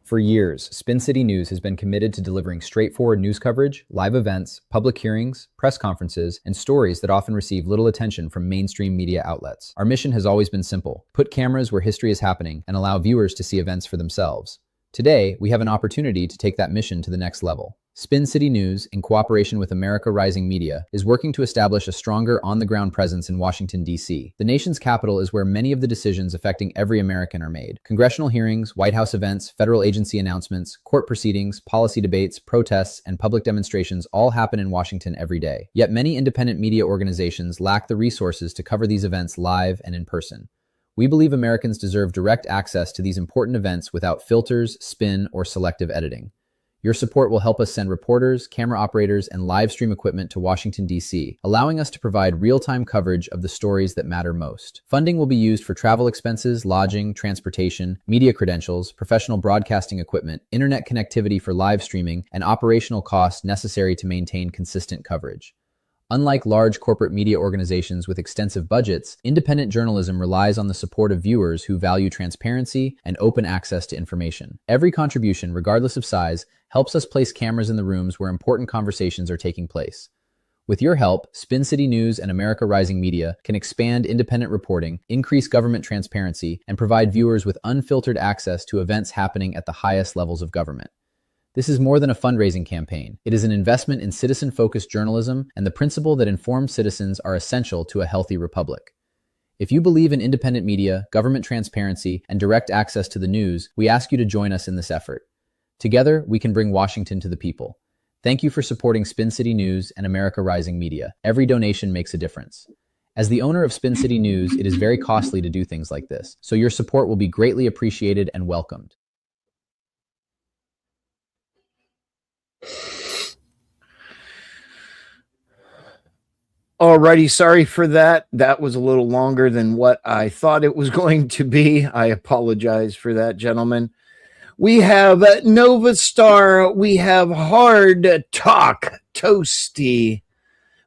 For years, Spin City News has been committed to delivering straightforward news coverage, live events, public hearings, press conferences, and stories that often receive little attention from mainstream media outlets. Our mission has always been simple: put cameras where history is happening and allow viewers to see events for themselves. Today, we have an opportunity to take that mission to the next level. Spin City News, in cooperation with America Rising Media, is working to establish a stronger on-the-ground presence in Washington, D.C. The nation's capital is where many of the decisions affecting every American are made. Congressional hearings, White House events, federal agency announcements, court proceedings, policy debates, protests, and public demonstrations all happen in Washington every day. Yet many independent media organizations lack the resources to cover these events live and in person. We believe Americans deserve direct access to these important events without filters, spin, or selective editing. Your support will help us send reporters, camera operators, and live stream equipment to Washington, D.C., allowing us to provide real-time coverage of the stories that matter most. Funding will be used for travel expenses, lodging, transportation, media credentials, professional broadcasting equipment, internet connectivity for live streaming, and operational costs necessary to maintain consistent coverage. Unlike large corporate media organizations with extensive budgets, independent journalism relies on the support of viewers who value transparency and open access to information. Every contribution, regardless of size, helps us place cameras in the rooms where important conversations are taking place. With your help, Spin City News and America Rising Media can expand independent reporting, increase government transparency, and provide viewers with unfiltered access to events happening at the highest levels of government. This is more than a fundraising campaign. It is an investment in citizen-focused journalism and the principle that informed citizens are essential to a healthy republic. If you believe in independent media, government transparency, and direct access to the news, we ask you to join us in this effort. Together, we can bring Washington to the people. Thank you for supporting Spin City News and America Rising Media. Every donation makes a difference. As the owner of Spin City News, it is very costly to do things like this, so your support will be greatly appreciated and welcomed. Alrighty, sorry for that. That was a little longer than what I thought it was going to be. I apologize for that, gentlemen. We have Nova Star. We have Hard Talk Toasty.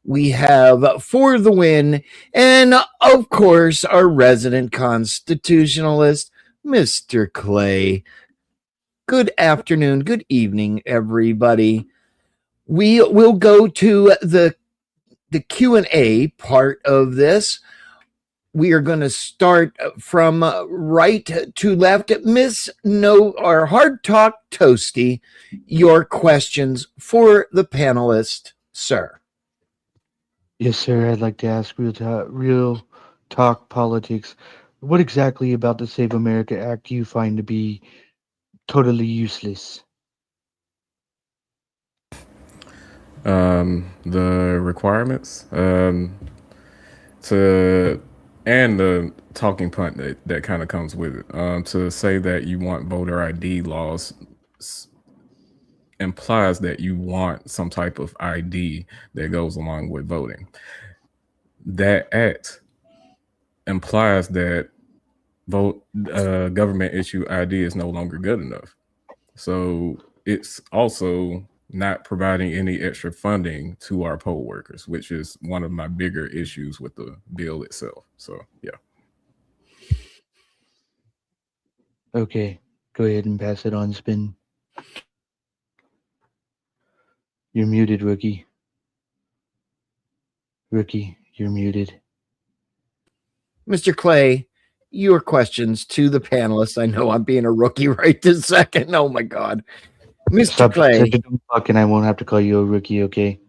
We have For the Win, and of course, our resident constitutionalist, Mr. Clay. Good afternoon, good evening, everybody. We will go to the Q&A part of this. We are going to start from right to left. Miss No or Hard Talk Toasty, your questions for the panelist, sir. Yes, sir. I'd like to ask Real Talk Politics. What exactly about the Save America Act do you find to be totally useless? The requirements to and the talking point that kind of comes with it. To say that you want voter ID laws implies that you want some type of ID that goes along with voting. That act implies that government issue ID is no longer good enough. So it's also not providing any extra funding to our poll workers, which is one of my bigger issues with the bill itself. So, yeah. Okay, go ahead and pass it on, Spin. You're muted, Rookie. Rookie, you're muted. Mr. Clay, your questions to the panelists. I know I'm being a rookie right this second. Oh my God. Mr. Stop Clay. such a dumb fuck, and I won't have to call you a rookie, okay?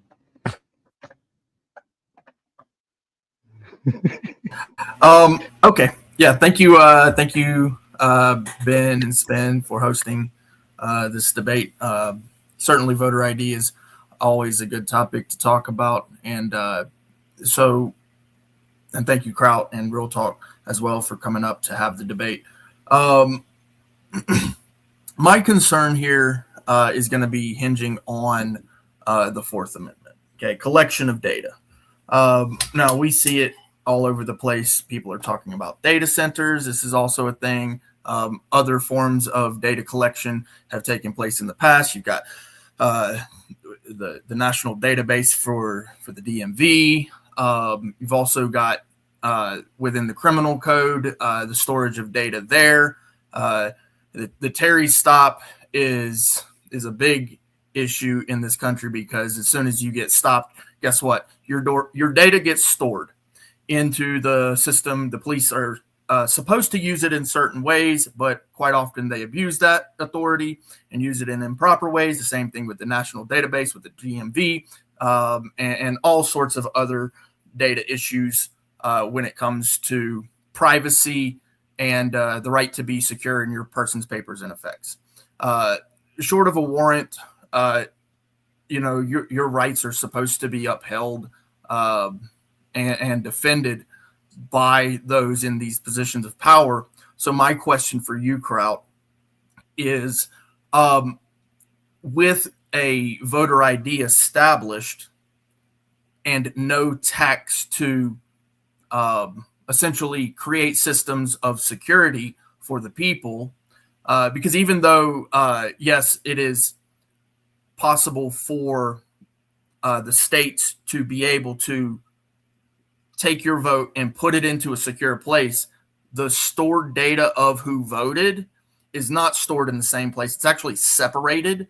Okay. Yeah. Thank you. Thank you, Ben and Spin, for hosting this debate. Certainly, voter ID is always a good topic to talk about, and thank you, Kraut and Real Talk as well, for coming up to have the debate. My concern here is going to be hinging on the Fourth Amendment. Okay, collection of data. Now we see it all over the place. People are talking about data centers. This is also a thing. Other forms of data collection have taken place in the past. You've got the national database for the DMV. You've also got within the criminal code the storage of data there. The Terry stop is a big issue in this country, because as soon as you get stopped, guess what? Your data gets stored into the system. The police are supposed to use it in certain ways, but quite often they abuse that authority and use it in improper ways. The same thing with the national database, with the DMV, and all sorts of other data issues when it comes to privacy and the right to be secure in your person's papers and effects. Short of a warrant, your rights are supposed to be upheld and defended by those in these positions of power. So my question for you, Kraut, is with a voter ID established and no tax to essentially create systems of security for the people, because even though, yes, it is possible for the states to be able to take your vote and put it into a secure place, the stored data of who voted is not stored in the same place. It's actually separated.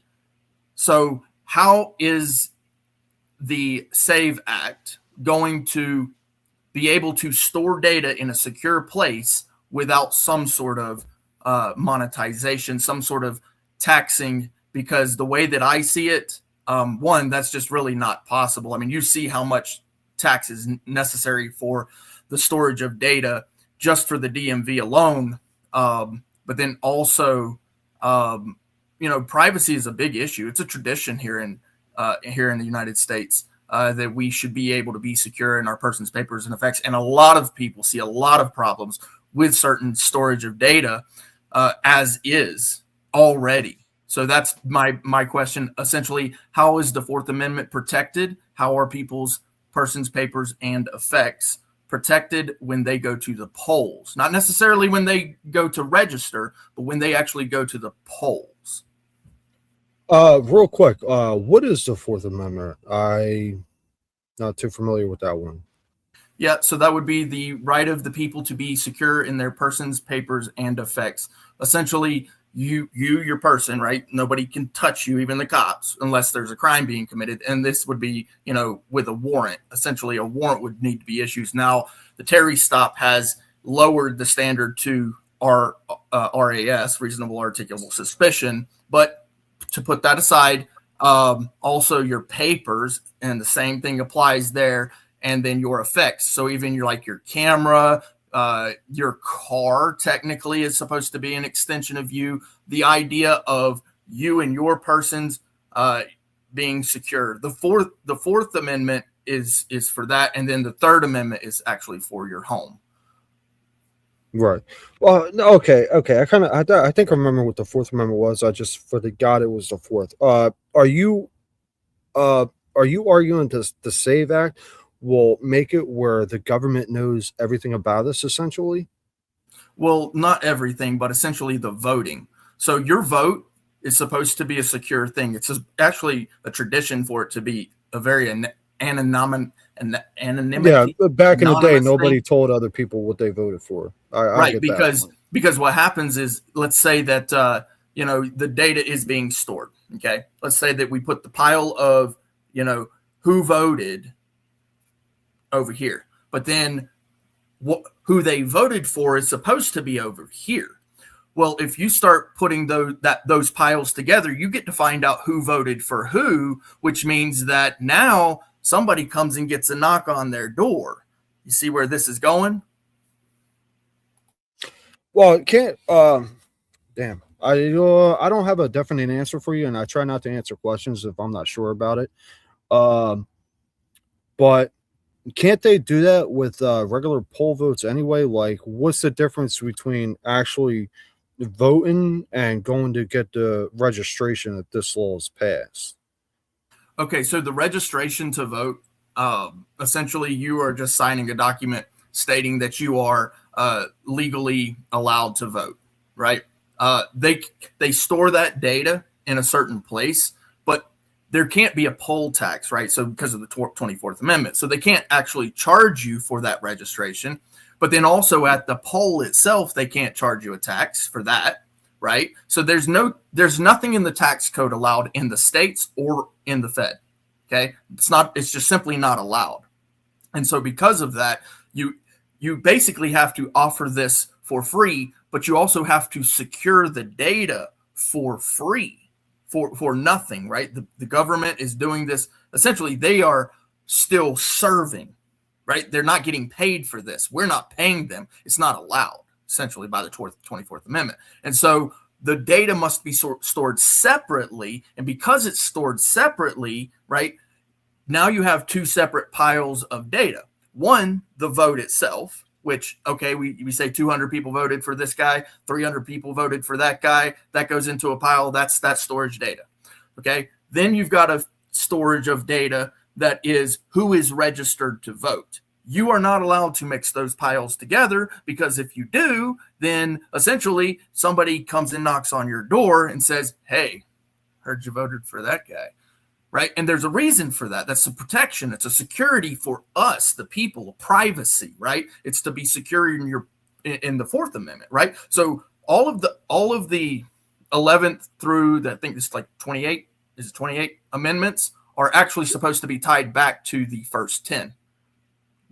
So how is the SAVE Act going to be able to store data in a secure place without some sort of monetization, some sort of taxing? Because the way that I see it, one, that's just really not possible. I mean, you see how much tax is necessary for the storage of data just for the DMV alone. But then also, privacy is a big issue. It's a tradition here in the United States that we should be able to be secure in our person's papers and effects. And a lot of people see a lot of problems with certain storage of data as is already. So that's my question. Essentially, how is the Fourth Amendment protected? How are people's persons, papers, and effects protected when they go to the polls? Not necessarily when they go to register, but when they actually go to the polls. Real quick, what is the Fourth Amendment? Not too familiar with that one. Yeah, so that would be the right of the people to be secure in their persons, papers, and effects. Essentially, your person, right? Nobody can touch you, even the cops, unless there's a crime being committed. And this would be, with a warrant. Essentially, a warrant would need to be issued. Now, the Terry stop has lowered the standard to RAS, reasonable articulable suspicion. But to put that aside, also your papers, and the same thing applies there. And then your effects. So even your camera, your car technically is supposed to be an extension of you. The idea of you and your persons being secure. The Fourth Amendment is for that, and then the Third Amendment is actually for your home. Right. Well, okay. I think I remember what the Fourth Amendment was. I just forgot it was the Fourth. Are you arguing the SAVE Act will make it where the government knows everything about us, essentially? Well, not everything, but essentially the voting. So your vote is supposed to be a secure thing. It's actually a tradition for it to be a very anonymity. Yeah, back in the day, nobody told other people what they voted for. Right, because what happens is, let's say that the data is being stored. Okay, let's say that we put the pile of who voted over here, but then who they voted for is supposed to be over here. Well, if you start putting those piles together, you get to find out who voted for who, which means that now somebody comes and gets a knock on their door. You see where this is going? Well, it can't. Damn. I don't have a definite answer for you, and I try not to answer questions if I'm not sure about it. But can't they do that with regular poll votes anyway? Like, what's the difference between actually voting and going to get the registration if this law is passed? Okay, so the registration to vote, essentially you are just signing a document stating that you are legally allowed to vote, right? They store that data in a certain place, but there can't be a poll tax, right? So because of the 24th Amendment. So they can't actually charge you for that registration. But then also at the poll itself, they can't charge you a tax for that, right? So there's nothing in the tax code allowed in the states or in the Fed. Okay. It's just simply not allowed. And so because of that, you basically have to offer this for free, but you also have to secure the data for free. For nothing, right? The government is doing this. Essentially, they are still serving, right? They're not getting paid for this. We're not paying them. It's not allowed, essentially, by the 24th Amendment. And so the data must be stored separately. And because it's stored separately, right, now you have two separate piles of data. One, the vote itself, which, okay, we say 200 people voted for this guy, 300 people voted for that guy. That goes into a pile. That's storage data. Okay. Then you've got a storage of data that is who is registered to vote. You are not allowed to mix those piles together, because if you do, then essentially somebody comes and knocks on your door and says, hey, heard you voted for that guy. Right. And there's a reason for that. That's a protection. It's a security for us, the people, privacy. Right. It's to be secure in the Fourth Amendment. Right. So all of the 11th through I think it's like 28 amendments are actually supposed to be tied back to the first 10.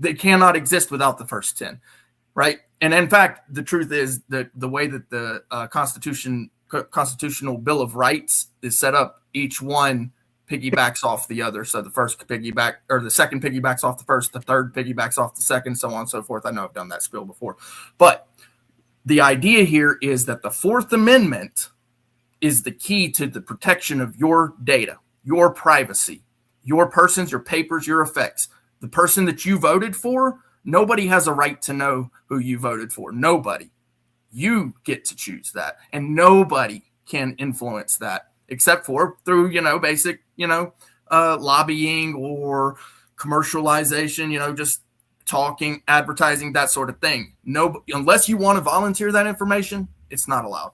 They cannot exist without the first 10. Right. And in fact, the truth is that the way that the Constitutional Bill of Rights is set up, each one piggybacks off the other. So the second piggybacks off the first, the third piggybacks off the second, so on and so forth. I know I've done that spiel before. But the idea here is that the Fourth Amendment is the key to the protection of your data, your privacy, your persons, your papers, your effects. The person that you voted for, nobody has a right to know who you voted for. Nobody. You get to choose that. And nobody can influence that, except for through, basic, lobbying or commercialization, just talking, advertising, that sort of thing. No, unless you want to volunteer that information, it's not allowed.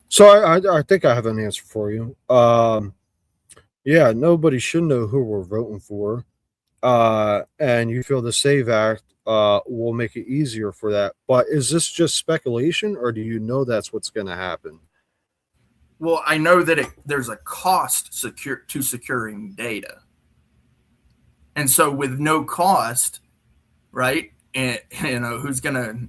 So I think I have an answer for you. Yeah, nobody should know who we're voting for. and you feel the SAVE Act will make it easier for that. But is this just speculation, or do you know that's what's going to happen? Well, I know that there's a cost to securing data. And so with no cost, right? And who's gonna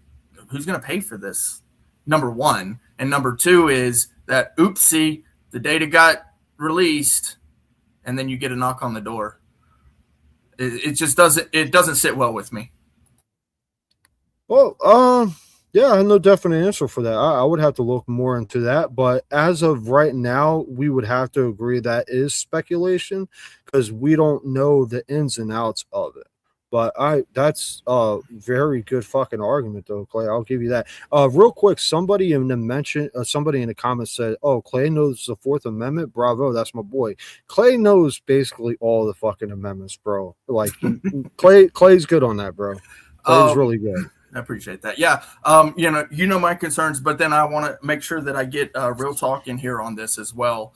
pay for this? Number one. And number two is that oopsie, the data got released, and then you get a knock on the door. It just doesn't sit well with me. Well, yeah, I have no definite answer for that. I would have to look more into that. But as of right now, we would have to agree that is speculation because we don't know the ins and outs of it. But that's a very good fucking argument, though, Clay. I'll give you that. Real quick, somebody in the comments said, "Oh, Clay knows the Fourth Amendment." Bravo, that's my boy. Clay knows basically all the fucking amendments, bro. Like Clay's good on that, bro. Clay's really good. I appreciate that. Yeah. You know my concerns, but then I want to make sure that I get Real Talk in here on this as well.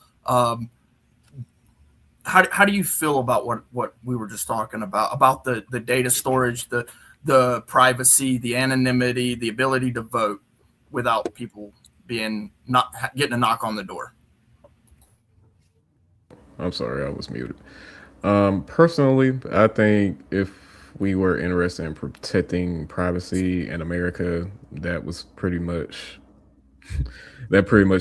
How do you feel about what we were just talking about the data storage, the privacy, the anonymity, the ability to vote without people getting a knock on the door? I'm sorry, I was muted. Personally, I think if we were interested in protecting privacy in America, that pretty much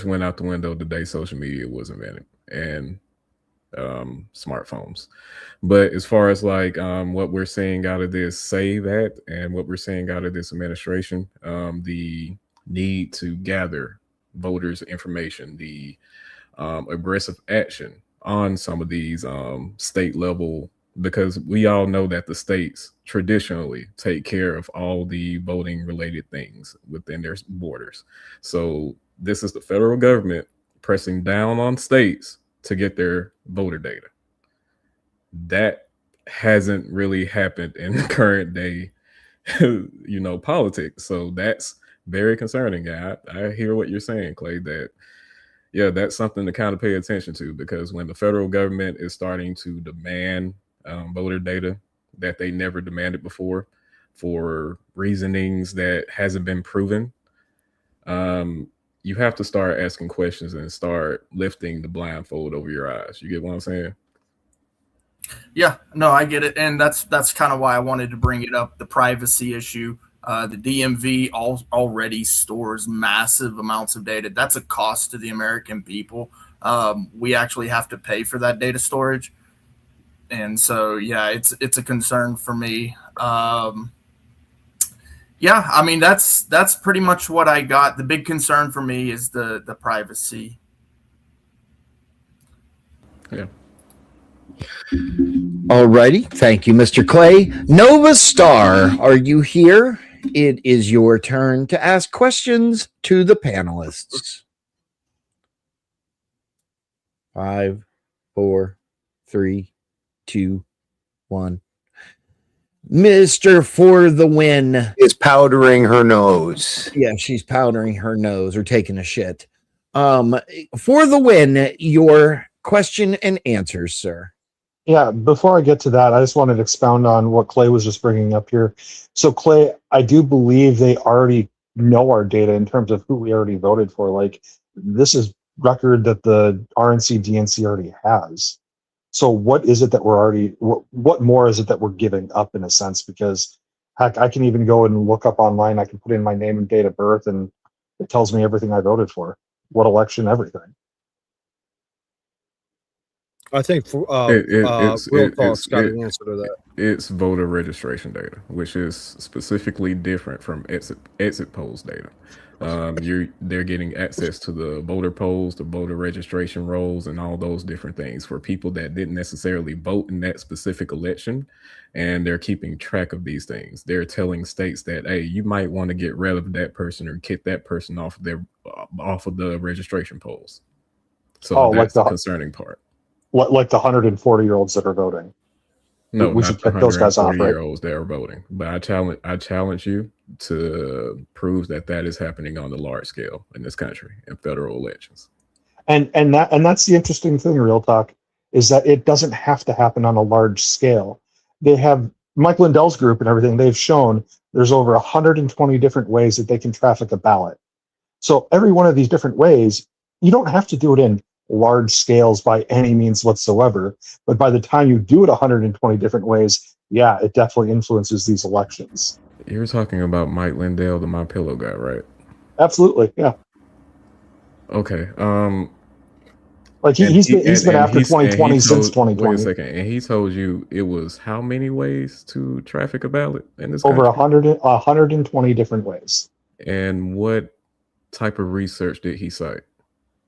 went out the window the day social media was invented and smartphones. But as far as like what we're seeing out of this SAVE Act and what we're seeing out of this administration, the need to gather voters' information, the aggressive action on some of these state level, because we all know that the states traditionally take care of all the voting related things within their borders. So this is the federal government pressing down on states to get their voter data. That hasn't really happened in current day, politics. So that's very concerning. I hear what you're saying, Clay, that yeah, that's something to kind of pay attention to, because when the federal government is starting to demand voter data that they never demanded before for reasonings that hasn't been proven, you have to start asking questions and start lifting the blindfold over your eyes. You get what I'm saying? Yeah, no, I get it. And that's kind of why I wanted to bring it up, the privacy issue. The DMV already stores massive amounts of data. That's a cost to the American people. We actually have to pay for that data storage. And so, yeah, it's a concern for me. Yeah, I mean, that's pretty much what I got. The big concern for me is the privacy. Yeah. All righty. Thank you, Mr. Clay. Nova Star, are you here? It is your turn to ask questions to the panelists. 5, 4, 3, 2, 1. Mr. For the Win is powdering her nose. Yeah, she's powdering her nose or taking a shit. For the Win, your question and answers, sir. Yeah, before I get to that, I just wanted to expound on what Clay was just bringing up here. So, Clay, I do believe they already know our data in terms of who we already voted for. Like, this is record that the RNC DNC already has. So what is it that we're already, what more is it that we're giving up in a sense? Because heck, I can even go and look up online. I can put in my name and date of birth and it tells me everything I voted for, what election, everything. I think Real Talk's got an answer to that. It's voter registration data, which is specifically different from exit polls data. They're getting access to the voter polls, the voter registration rolls, and all those different things for people that didn't necessarily vote in that specific election, and they're keeping track of these things. They're telling states that, hey, you might want to get rid of that person or kick that person off of the registration polls. So that's the concerning part. Like the 140-year-olds that are voting. No, we should kick those guys off, right? Year-olds that are voting, but I challenge you to prove that is happening on the large scale in this country in federal elections. And that's the interesting thing, Real Talk, is that it doesn't have to happen on a large scale. they have Mike Lindell's group and everything. They've shown there's over 120 different ways that they can traffic a ballot. So every one of these different ways, you don't have to do it in large scales by any means whatsoever. But by the time you do it 120 different ways, yeah, it definitely influences these elections. You're talking about Mike Lindell, the My Pillow guy, right? Absolutely, yeah. Okay. Like he's been after 2020 since 2020. Wait a second, and he told you it was how many ways to traffic a ballot in this Over country? 120 different ways. And what type of research did he cite?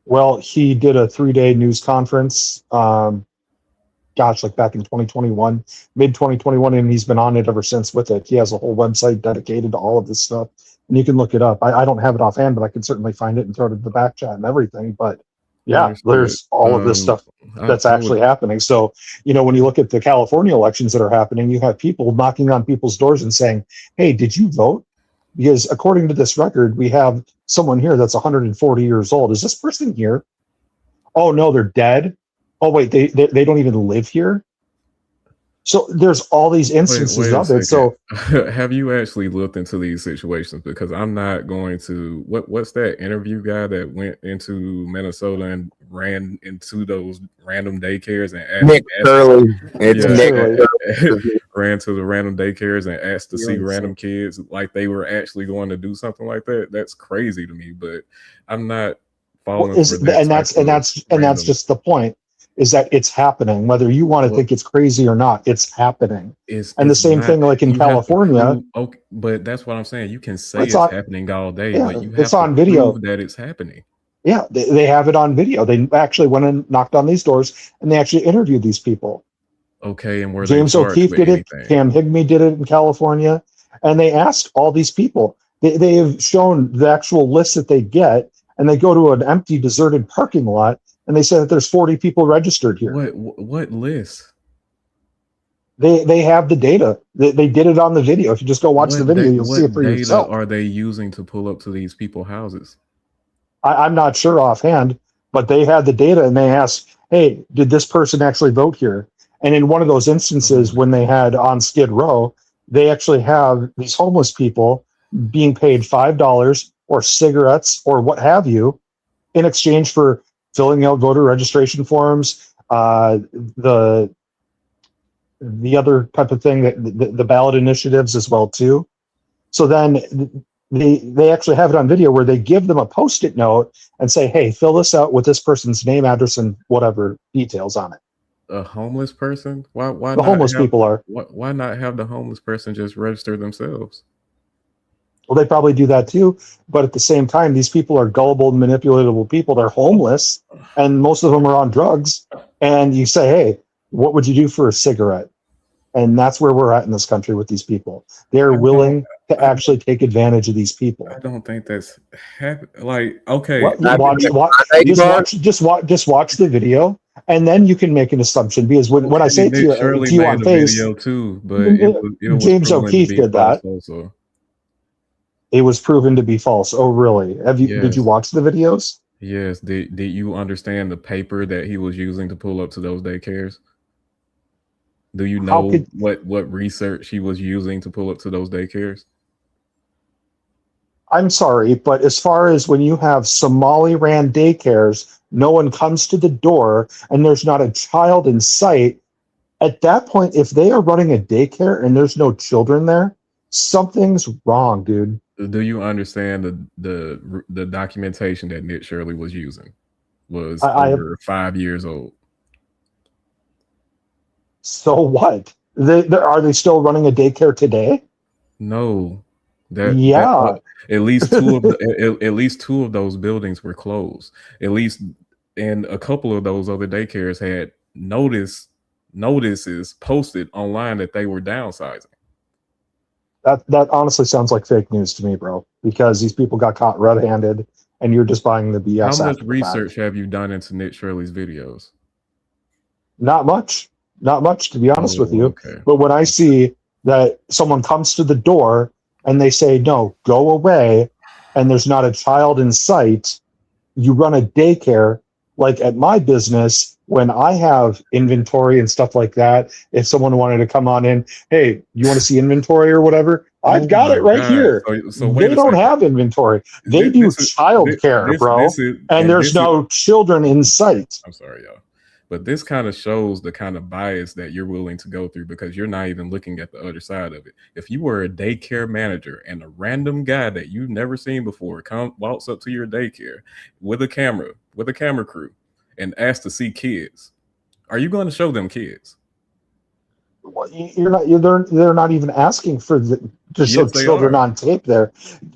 Well, he did a 3-day news conference. Like back in 2021, mid 2021, and he's been on it ever since with it. He has a whole website dedicated to all of this stuff, and you can look it up. I don't have it offhand, but I can certainly find it and throw it in the back chat and everything. But yeah, Understood. there's all of this stuff that's actually happening. So, when you look at the California elections that are happening, you have people knocking on people's doors and saying, hey, did you vote? Because according to this record, we have someone here that's 140 years old. Is this person here? Oh, no, they're dead. Oh, wait, they don't even live here? So there's all these instances of it. So have you actually looked into these situations? Because I'm not going to. What's that interview guy that went into Minnesota and ran into those random daycares and Nick Curley. It's Nick ran to the random daycares and asked to see random kids like they were actually going to do something like that. That's crazy to me. But I'm not following. That's just the point. Is that it's happening, whether you want to think it's crazy or not, it's happening. And the same thing like in California. Okay, but that's what I'm saying. You can say it's happening all day, but you have it's on video that it's happening. Yeah, they have it on video. They actually went and knocked on these doors and they actually interviewed these people. Okay, and where James O'Keefe did it, Cam Higbee did it in California, and they asked all these people. They have shown the actual list that they get, and they go to an empty, deserted parking lot. And they said that there's 40 people registered here. What list? They have the data. They did it on the video. If you just go watch the video, you'll see it for yourself. What data are they using to pull up to these people's houses? I'm not sure offhand, but they had the data and they asked, hey, did this person actually vote here? And in one of those instances when they had on Skid Row, they actually have these homeless people being paid $5 or cigarettes or what have you in exchange for filling out voter registration forms, the other type of thing, the ballot initiatives as well too. So then they actually have it on video where they give them a Post-it note and say, hey, fill this out with this person's name, address, and whatever details on it. A homeless person? Why the homeless people are? Why not have the homeless person just register themselves? Well, they probably do that too, but at the same time, these people are gullible and manipulatable people. They're homeless, and most of them are on drugs. And you say, hey, what would you do for a cigarette? And that's where we're at in this country with these people. They're willing to actually take advantage of these people. I don't think that's like, okay. Just watch the video, and then you can make an assumption. Because when I say to you on face, video too, but it was James O'Keefe did that. Also. It was proven to be false. Oh, really? Did you watch the videos? Yes. Did you understand the paper that he was using to pull up to those daycares? Do you know what research he was using to pull up to those daycares? I'm sorry, but as far as when you have Somali-ran daycares, no one comes to the door and there's not a child in sight. At that point, if they are running a daycare and there's no children there, something's wrong, dude. Do you understand the documentation that Nick Shirley was using was over 5 years old? So what? Are they still running a daycare today? No. At least two of those buildings were closed. At least, and a couple of those other daycares had notices posted online that they were downsizing. That honestly sounds like fake news to me, bro, because these people got caught red-handed and you're just buying the BS. How much research have you done into Nick Shirley's videos? Not much, to be honest with you. Okay. But when I see that someone comes to the door and they say, no, go away, and there's not a child in sight, you run a daycare, Like at my business, when I have inventory and stuff like that, if someone wanted to come on in, hey, you want to see inventory or whatever? I've got it right here. So wait They a don't second. have inventory. They do childcare, bro. And there's no children in sight. I'm sorry, y'all. But this kind of shows the kind of bias that you're willing to go through because you're not even looking at the other side of it. If you were a daycare manager and a random guy that you've never seen before walks up to your daycare with a camera crew and asks to see kids, are you going to show them kids? You're not. They're not even asking for to show children on tape. They're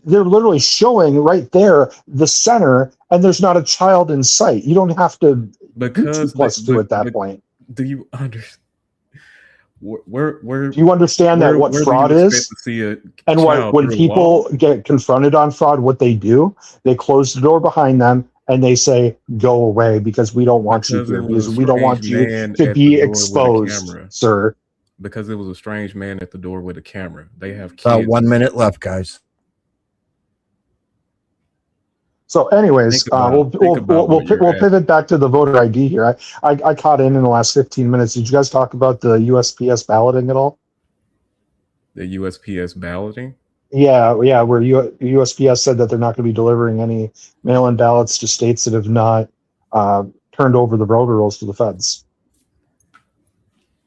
literally showing right there the center, and there's not a child in sight. You don't have to because do at that point. Do you understand? Where do you understand that what fraud is? And when people get confronted on fraud, what they do, they close the door behind them and they say, "Go away," because we don't want you here. Because we don't want you to be exposed, sir. Because it was a strange man at the door with a camera. They have kids. About 1 minute left, guys. So, anyways, we'll pivot back to the voter ID here. I caught in the last 15 minutes. Did you guys talk about the USPS balloting at all? The USPS balloting? Yeah, where USPS said that they're not going to be delivering any mail-in ballots to states that have not turned over the voter rolls to the feds.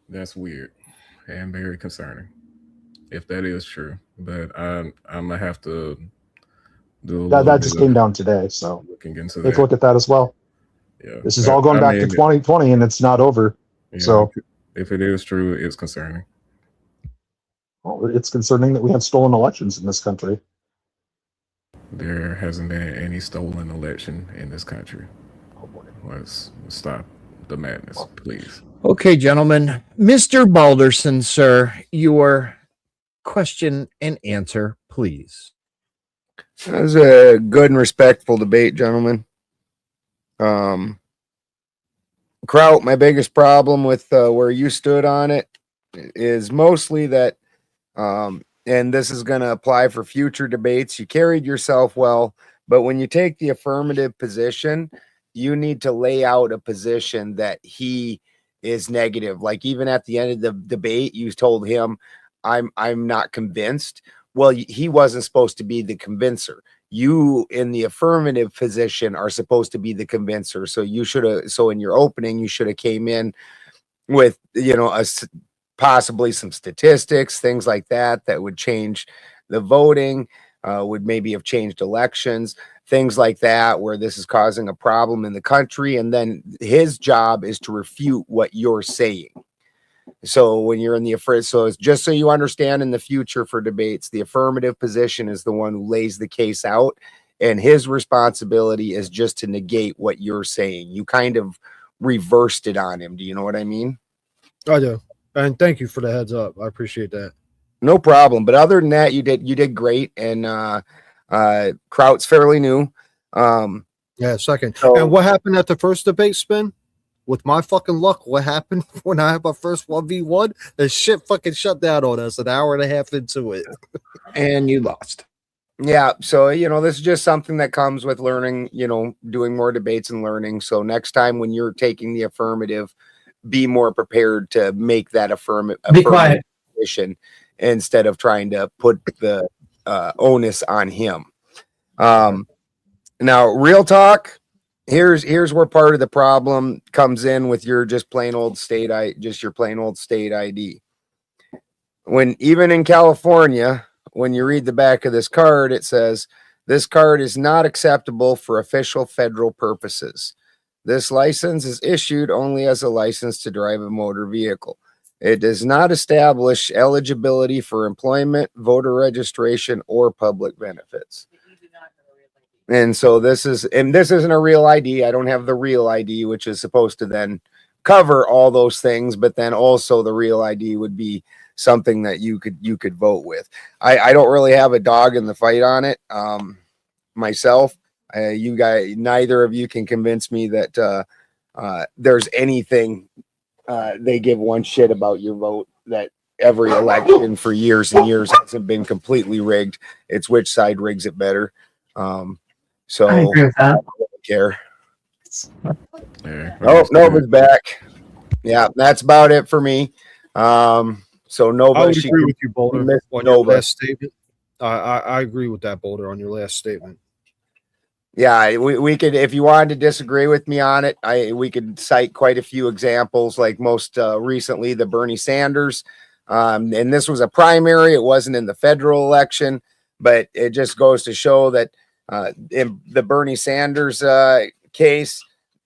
That's weird and very concerning, if that is true. But I'm gonna have to do that. Just came down today, so looking into let's look at that as well. Yeah, this is all going back to 2020, and it's not over. Yeah, so, if it is true, it's concerning. Well, it's concerning that we have stolen elections in this country. There hasn't been any stolen election in this country. Oh boy. Let's stop the madness, please. Okay, gentlemen. Mr. Balderson, sir, your question and answer, please. That was a good and respectful debate, gentlemen. Kraut, my biggest problem with where you stood on it is mostly that, and this is going to apply for future debates, you carried yourself well, but when you take the affirmative position, you need to lay out a position that he is negative. Like even at the end of the debate, you told him, I'm not convinced. Well, he wasn't supposed to be the convincer. You in the affirmative position are supposed to be the convincer. So you should have, so in your opening, you should have came in with, possibly some statistics, things like that would change the voting, would maybe have changed elections, things like that, where this is causing a problem in the country. And then his job is to refute what you're saying. So when you're in the so it's just so you understand in the future for debates, the affirmative position is the one who lays the case out, and his responsibility is just to negate what you're saying. You kind of reversed it on him. Do you know what I mean? I do. And thank you for the heads up. I appreciate that. No problem. But other than that, you did great. And Kraut's fairly new. Yeah, second. And what happened at the first debate, Spin? With my fucking luck, what happened when I had my first 1v1? The shit fucking shut down on us an hour and a half into it. And you lost. Yeah. So, this is just something that comes with learning, doing more debates and learning. So next time when you're taking the affirmative, be more prepared to make that affirmative position instead of trying to put the onus on him. Now, real talk. Here's where part of the problem comes in with your just plain old state ID. When even in California, when you read the back of this card, it says this card is not acceptable for official federal purposes. This license is issued only as a license to drive a motor vehicle. It does not establish eligibility for employment, voter registration, or public benefits. And so this isn't a real ID. I don't have the real ID, which is supposed to then cover all those things, but then also the real ID would be something that you could vote with. I don't really have a dog in the fight on it myself. You guys, neither of you can convince me that there's anything they give one shit about your vote, that every election for years and years hasn't been completely rigged. It's which side rigs it better. So I agree with that. I don't care. Yeah. Oh, Nova's back. Yeah, that's about it for me. So Nova, I would she agree could with you, Boulder, miss on your Nova. last statement. I agree with that, Boulder, on your last statement. Yeah, we could, if you wanted to disagree with me on it, we could cite quite a few examples, like most recently the Bernie Sanders. And this was a primary, it wasn't in the federal election, but it just goes to show that in the Bernie Sanders case,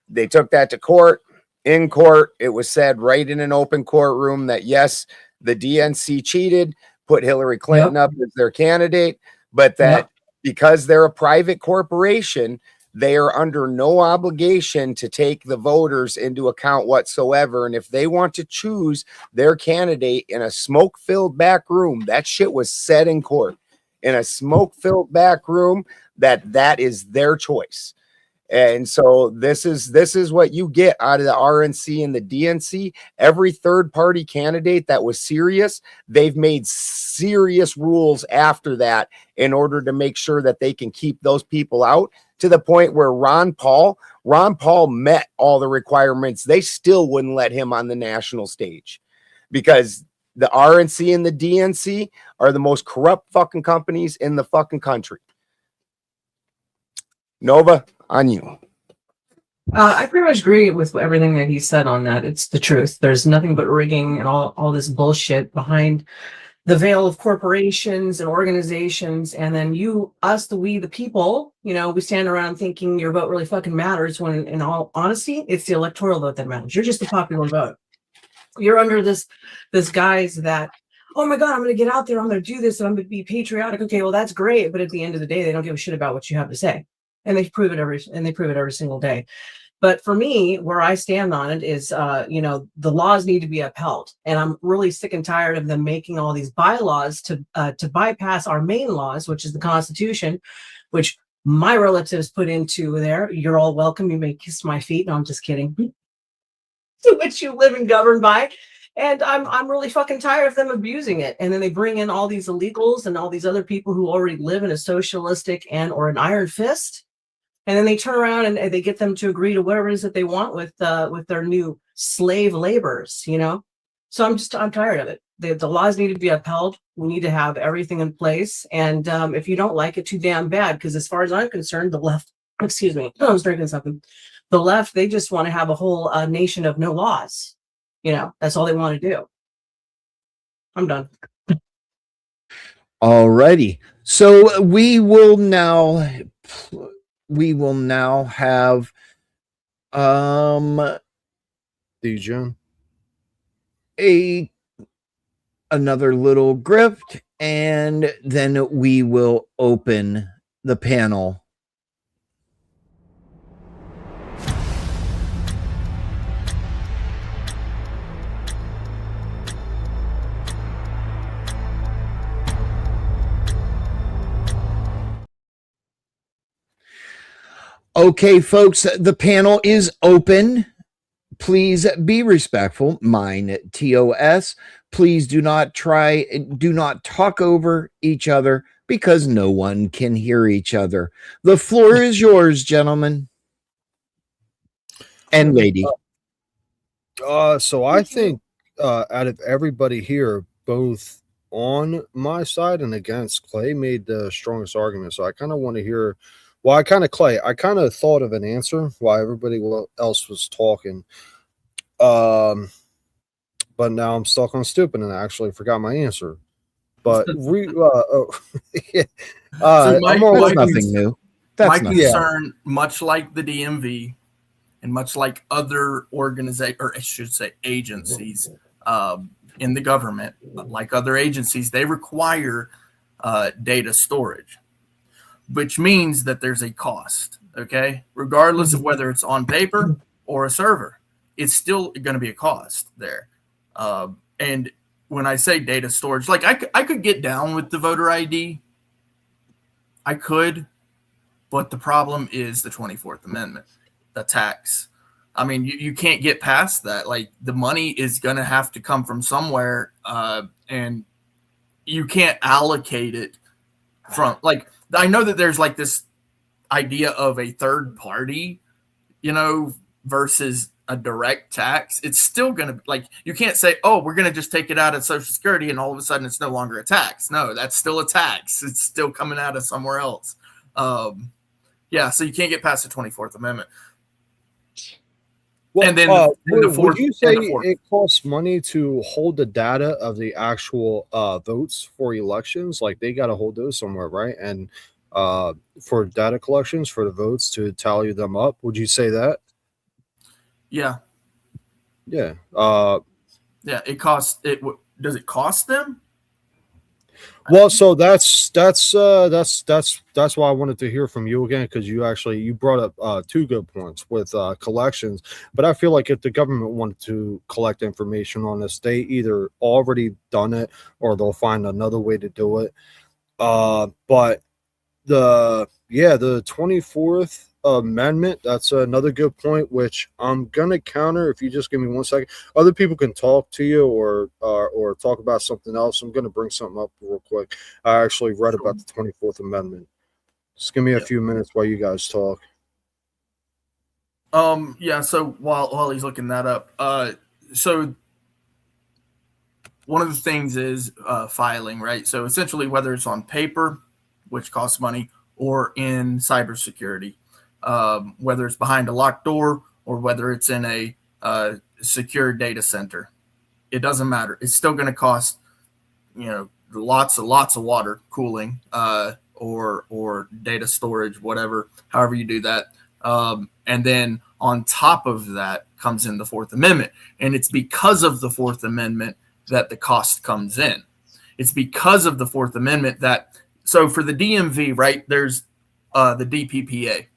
they took that to court. In court, it was said right in an open courtroom that yes, the DNC cheated, put Hillary Clinton up as their candidate, but that because they're a private corporation, they are under no obligation to take the voters into account whatsoever. And if they want to choose their candidate in a smoke-filled back room, that shit was said in court, in a smoke-filled back room, that is their choice. And so this is what you get out of the RNC and the DNC. Every third party candidate that was serious, they've made serious rules after that in order to make sure that they can keep those people out, to the point where Ron Paul met all the requirements. They still wouldn't let him on the national stage because the RNC and the DNC are the most corrupt fucking companies in the fucking country. Nova, on you. I pretty much agree with everything that he said on that. It's the truth. There's nothing but rigging and all this bullshit behind the veil of corporations and organizations. And then we, the people, we stand around thinking your vote really fucking matters, when in all honesty, it's the electoral vote that matters. You're just the popular vote. You're under this guise that, oh my God, I'm going to get out there, I'm going to do this, and I'm going to be patriotic. Okay, well, that's great. But at the end of the day, they don't give a shit about what you have to say. And they prove it every single day. But for me, where I stand on it is, the laws need to be upheld. And I'm really sick and tired of them making all these bylaws to bypass our main laws, which is the Constitution, which my relatives put into there. You're all welcome. You may kiss my feet. No, I'm just kidding. To which you live and govern by. And I'm really fucking tired of them abusing it. And then they bring in all these illegals and all these other people who already live in a socialistic or an iron fist. And then they turn around and they get them to agree to whatever it is that they want with their new slave laborers, So I'm tired of it. The laws need to be upheld. We need to have everything in place. And if you don't like it, too damn bad. Because as far as I'm concerned, the left, excuse me, I was drinking something. The left, they just want to have a whole nation of no laws. That's all they want to do. I'm done. Alrighty. So we will now have DJ another little grift, and then we will open the panel. Okay, folks, the panel is open. Please be respectful. Mine, TOS. Please do not talk over each other because no one can hear each other. The floor is yours, gentlemen and lady. So I think out of everybody here, both on my side and against, Clay made the strongest argument. So I kind of want to hear. Well, I kind of thought of an answer while everybody else was talking. But now I'm stuck on stupid and I actually forgot my answer. But nothing new. My concern, much like the DMV and much like other organizations, or I should say agencies in the government, like other agencies, they require data storage, which means that there's a cost, okay? Regardless of whether it's on paper or a server, it's still going to be a cost there. And when I say data storage, like I could get down with the voter ID. I could, but the problem is the 24th Amendment, the tax. I mean, you can't get past that. Like, the money is going to have to come from somewhere, and you can't allocate it from, like, I know that there's like this idea of a third party versus a direct tax, it's still going to, like, you can't say, oh, we're going to just take it out of Social Security and all of a sudden it's no longer a tax. No, that's still a tax. It's still coming out of somewhere else. Yeah, so you can't get past the 24th Amendment. Well, And then would you say it costs money to hold the data of the actual votes for elections? Like they got to hold those somewhere, right? And for data collections for the votes to tally them up, would you say that? Yeah. Yeah. Yeah, it costs it. Does it cost them? Well, so that's why I wanted to hear from you again, because you brought up two good points with collections. But I feel like if the government wanted to collect information on this, they either already done it or they'll find another way to do it. But the 24th Amendment, that's another good point, which I'm gonna counter if you just give me 1 second. Other people can talk to you or talk about something else. I'm gonna bring something up real quick. I actually read about the 24th Amendment. Just give me a few minutes while you guys talk. Yeah, so while he's looking that up, so one of the things is filing, right? So essentially, whether it's on paper, which costs money, or in cybersecurity, whether it's behind a locked door or whether it's in a secure data center, it doesn't matter. It's still going to cost, lots of water cooling, or data storage, whatever, however you do that. And then on top of that comes in the Fourth Amendment. And it's because of the Fourth Amendment that the cost comes in. It's because of the Fourth Amendment so for the DMV, right, there's the DPPA.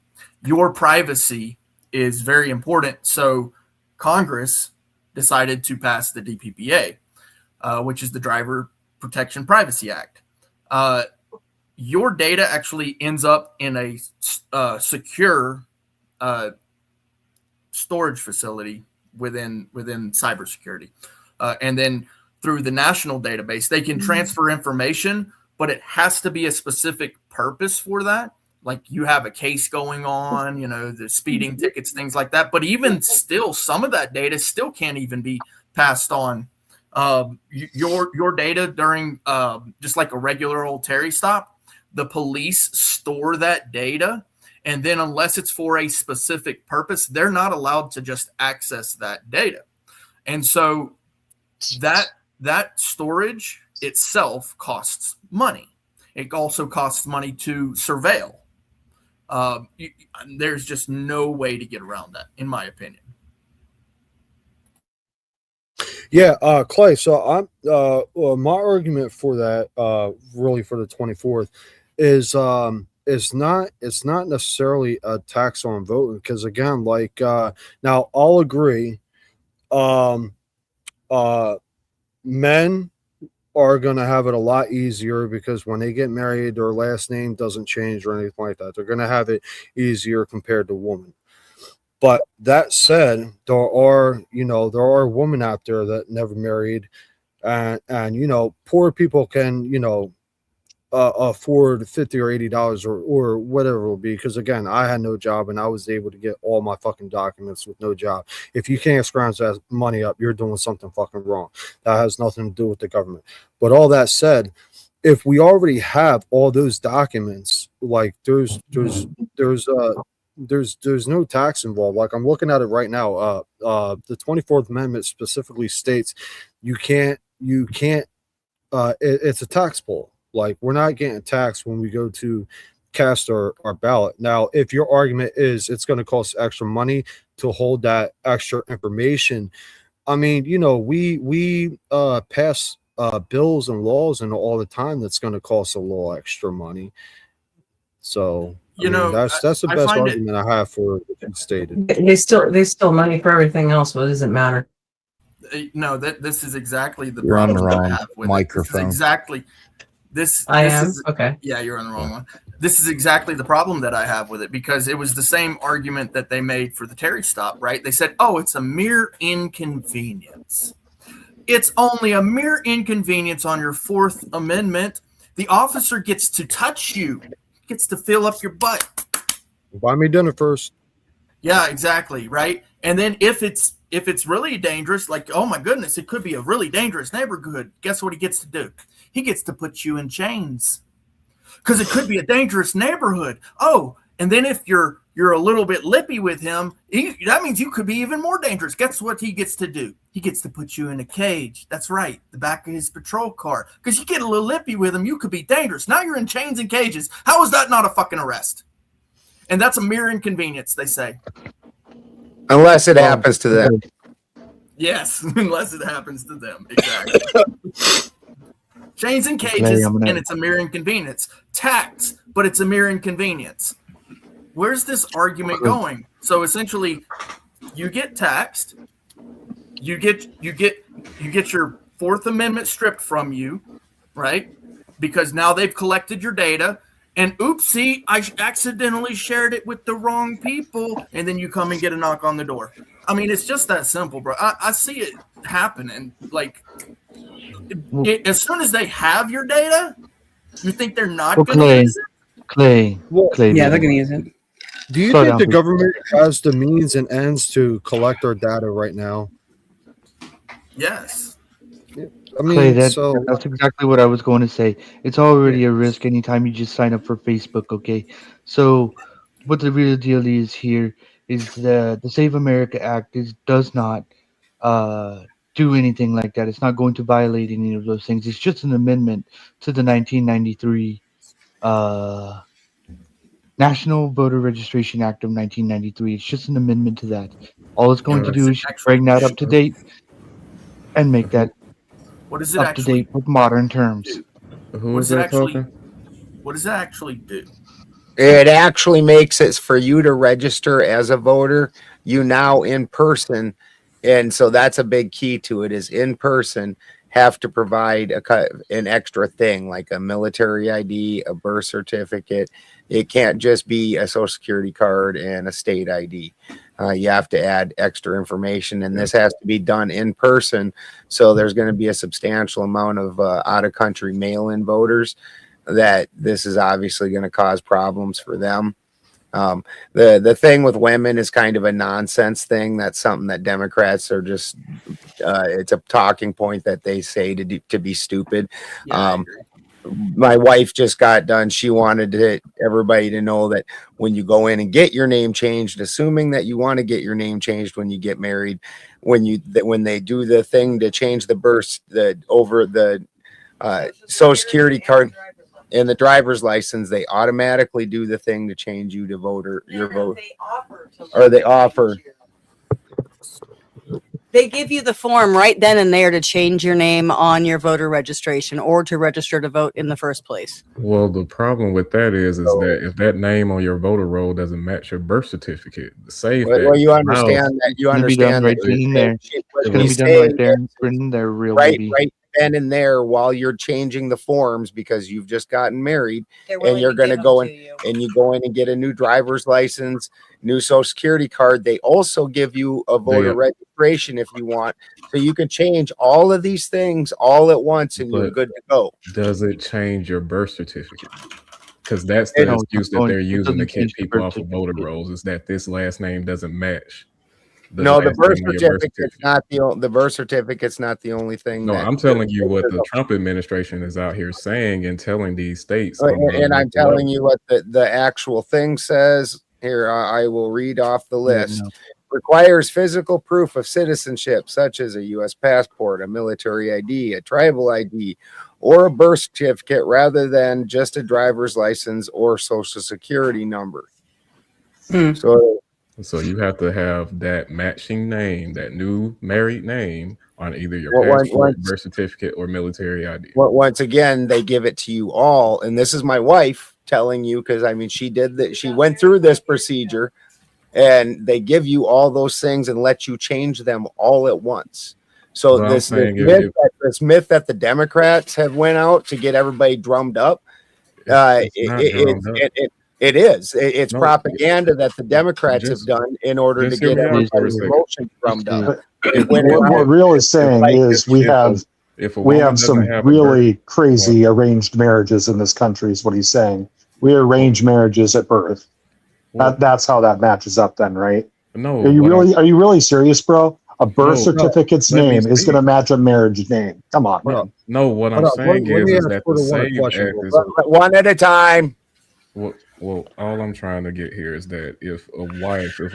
Your privacy is very important. So Congress decided to pass the DPPA, which is the Driver Protection Privacy Act. Your data actually ends up in a secure storage facility within cybersecurity. And then through the national database, they can transfer information, but it has to be a specific purpose for that. Like you have a case going on, the speeding tickets, things like that. But even still, some of that data still can't even be passed on. Your data during just like a regular old Terry stop, the police store that data. And then unless it's for a specific purpose, they're not allowed to just access that data. And so that storage itself costs money. It also costs money to surveil. There's just no way to get around that, in my opinion. Yeah, Clay. So I'm my argument for that, really for the 24th, is it's not necessarily a tax on voting, because again, like now I'll agree, men are going to have it a lot easier because when they get married, their last name doesn't change or anything like that. They're going to have it easier compared to women. But that said, there are women out there that never married, and poor people can, afford $50 or $80 or whatever it will be. Because again, I had no job and I was able to get all my fucking documents with no job. If you can't scrounge that money up, you're doing something fucking wrong. That has nothing to do with the government. But all that said, if we already have all those documents, like there's no tax involved. Like I'm looking at it right now. The 24th Amendment specifically states you can't. It's a tax poll. Like we're not getting taxed when we go to cast our ballot. Now, if your argument is it's going to cost extra money to hold that extra information, I mean, we pass bills and laws and all the time that's going to cost a little extra money. So that's the best argument I have for what you stated. They still money for everything else. What does it matter? No, this is exactly the You're on the problem that I wrong have with microphone. Okay. Yeah, you're on the wrong one. This is exactly the problem that I have with it, because it was the same argument that they made for the Terry stop, right? They said, oh, it's a mere inconvenience. It's only a mere inconvenience on your Fourth Amendment. The officer gets to touch you, gets to fill up your butt. Buy me dinner first. Yeah, exactly. Right. And then if it's really dangerous, like, oh my goodness, it could be a really dangerous neighborhood. Guess what he gets to do? He gets to put you in chains because it could be a dangerous neighborhood. Oh, and then if you're a little bit lippy with him, that means you could be even more dangerous. Guess what he gets to do? He gets to put you in a cage. That's right, the back of his patrol car. Because you get a little lippy with him, you could be dangerous. Now you're in chains and cages. How is that not a fucking arrest? And that's a mere inconvenience, they say. Unless it happens to them. Yes, unless it happens to them. Exactly. Chains and cages, and it's a mere inconvenience. Tax, but it's a mere inconvenience. Where's this argument going? So essentially, you get taxed, you get your Fourth Amendment stripped from you, right? Because now they've collected your data, and oopsie, I accidentally shared it with the wrong people, and then you come and get a knock on the door. I mean, it's just that simple, bro. I see it happening. Like, as soon as they have your data, you think they're not going to use it? Clay. Yeah, they're going to use it. Do you think the government has the means and ends to collect our data right now? Yes. I mean, Clay, that's exactly what I was going to say. It's already a risk anytime you just sign up for Facebook, okay? So what the real deal is here is the Save America Act does not do anything like that. It's not going to violate any of those things. It's just an amendment to the 1993 National Voter Registration Act of 1993. It's just an amendment to that. All it's going to do is bring that up to date and make that what is it up to date with modern terms. Who is that talking? What does that actually do? It actually makes it for you to register as a voter, you now in person. And so that's a big key to it is in person have to provide an extra thing like a military ID, a birth certificate. It can't just be a social security card and a state ID. You have to add extra information, and this has to be done in person. So there's going to be a substantial amount of out-of-country mail-in voters that this is obviously going to cause problems for them. The thing with women is kind of a nonsense thing. That's something that Democrats are just, it's a talking point that they say to be stupid. Yeah, my wife just got done. She wanted everybody to know that when you go in and get your name changed, assuming that you want to get your name changed when you get married, when they do the thing to change over the social security card and the driver's license, they automatically do the thing to change you to your vote. They offer. They give you the form right then and there to change your name on your voter registration or to register to vote in the first place. Well, the problem with that is that if that name on your voter roll doesn't match your birth certificate, well, you understand that. You understand that. It's going to be done right there. Written there, real baby. Right then and there while you're changing the forms because you've just gotten married and you're going to go in and you go in and get a new driver's license, new social security card. They also give you a voter registration if you want, so you can change all of these things all at once and you're good to go. Does it change your birth certificate? Because that's the excuse that they're using to kick people off of voter rolls, is that this last name doesn't match. No, the birth certificate's not the birth certificate's not the only thing. No, I'm telling you what the Trump administration is out here saying and telling these states. And I'm telling you what the actual thing says. Here, I will read off the list. Requires physical proof of citizenship, such as a U.S. passport, a military ID, a tribal ID, or a birth certificate, rather than just a driver's license or social security number. So you have to have that matching name, that new married name, on either your passport, birth certificate, or military ID. Once again, they give it to you all, and this is my wife telling you, because I mean she did that. She went through this procedure, and they give you all those things and let you change them all at once. So this myth that the Democrats have went out to get everybody drummed up, it is. It's propaganda that the Democrats have done in order to get everybody's emotions drummed up. What Real is saying is we have some really crazy arranged marriages in this country is what he's saying. We arrange marriages at birth. That's how that matches up then, right? No, Are you really serious, bro? A birth certificate's name is going to match a marriage name. Come on, man. No, what I'm saying is that the SAVE Act is one at a time. Well, all I'm trying to get here is that if a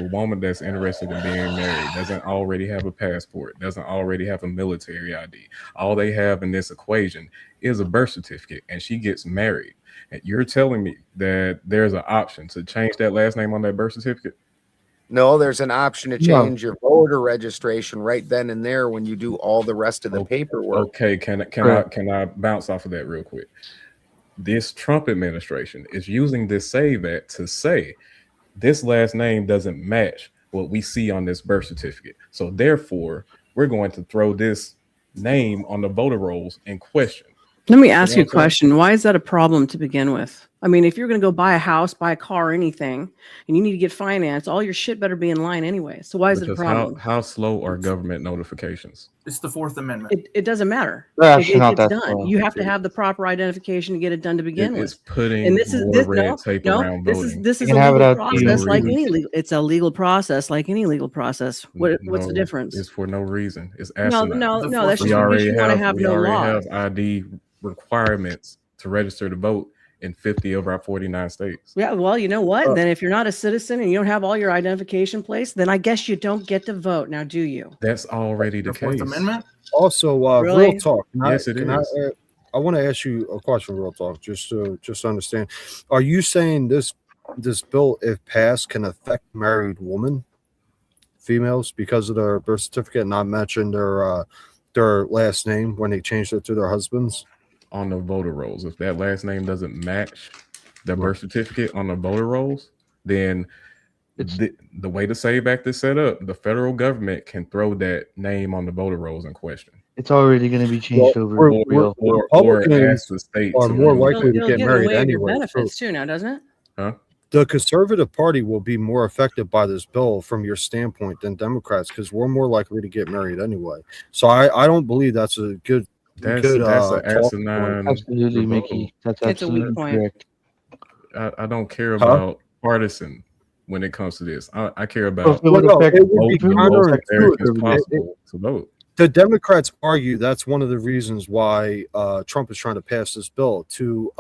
woman that's interested in being married doesn't already have a passport, doesn't already have a military ID, all they have in this equation is a birth certificate, and she gets married, and you're telling me that there's an option to change that last name on that birth certificate? No, there's an option to change your voter registration right then and there when you do all the rest of the paperwork. Okay, can I bounce off of that real quick? This Trump administration is using this SAVE Act to say this last name doesn't match what we see on this birth certificate. So therefore, we're going to throw this name on the voter rolls in question. Let me ask you a question. Why is that a problem to begin with? I mean, if you're going to go buy a house, buy a car, anything, and you need to get finance, all your shit better be in line anyway. So why is it a problem? How slow are government notifications? It's the Fourth Amendment. It doesn't matter. It's not it's that done. slow. You have to have the proper identification to get it done to begin with. It's putting And this is more this, red tape around voting. This is You a can have it legal out to process no like reason. any legal. It's a legal process like any legal process. What's the No, difference? It's for no reason. It's No, asinine. no, The no. That's Fourth just we because you want to have no already law. have ID requirements to register to vote in 50 of our 49 states. Yeah, well, you know what? Then if you're not a citizen and you don't have all your identification placed, then I guess you don't get to vote. Now, do you? That's already the The Fourth case. Amendment. Also, Really? real talk. Yes, it is. I want to ask you a question, real talk, just to understand. Are you saying this bill, if passed, can affect married women, females, because of their birth certificate not matching their last name when they changed it to their husbands? On the voter rolls, if that last name doesn't match the birth certificate on the voter rolls, then the way the SAVE Act is set up, the federal government can throw that name on the voter rolls in question. It's already going to be changed over. Or Republicans ask the state are to more remove likely it. to You'll get get married away with your anyway. benefits too now, doesn't it? Huh? The Conservative Party will be more affected by this bill from your standpoint than Democrats, because we're more likely to get married anyway. So I don't believe that's a good. That's good, an talk asinine. Absolutely, rebuttal. Mickey. That's It's a weak absolutely point. correct. I don't care about partisan when it comes to this. I care about It would affect it would be the most Americans counterintuitive. possible to vote. The Democrats argue that's one of the reasons why Trump is trying to pass this bill to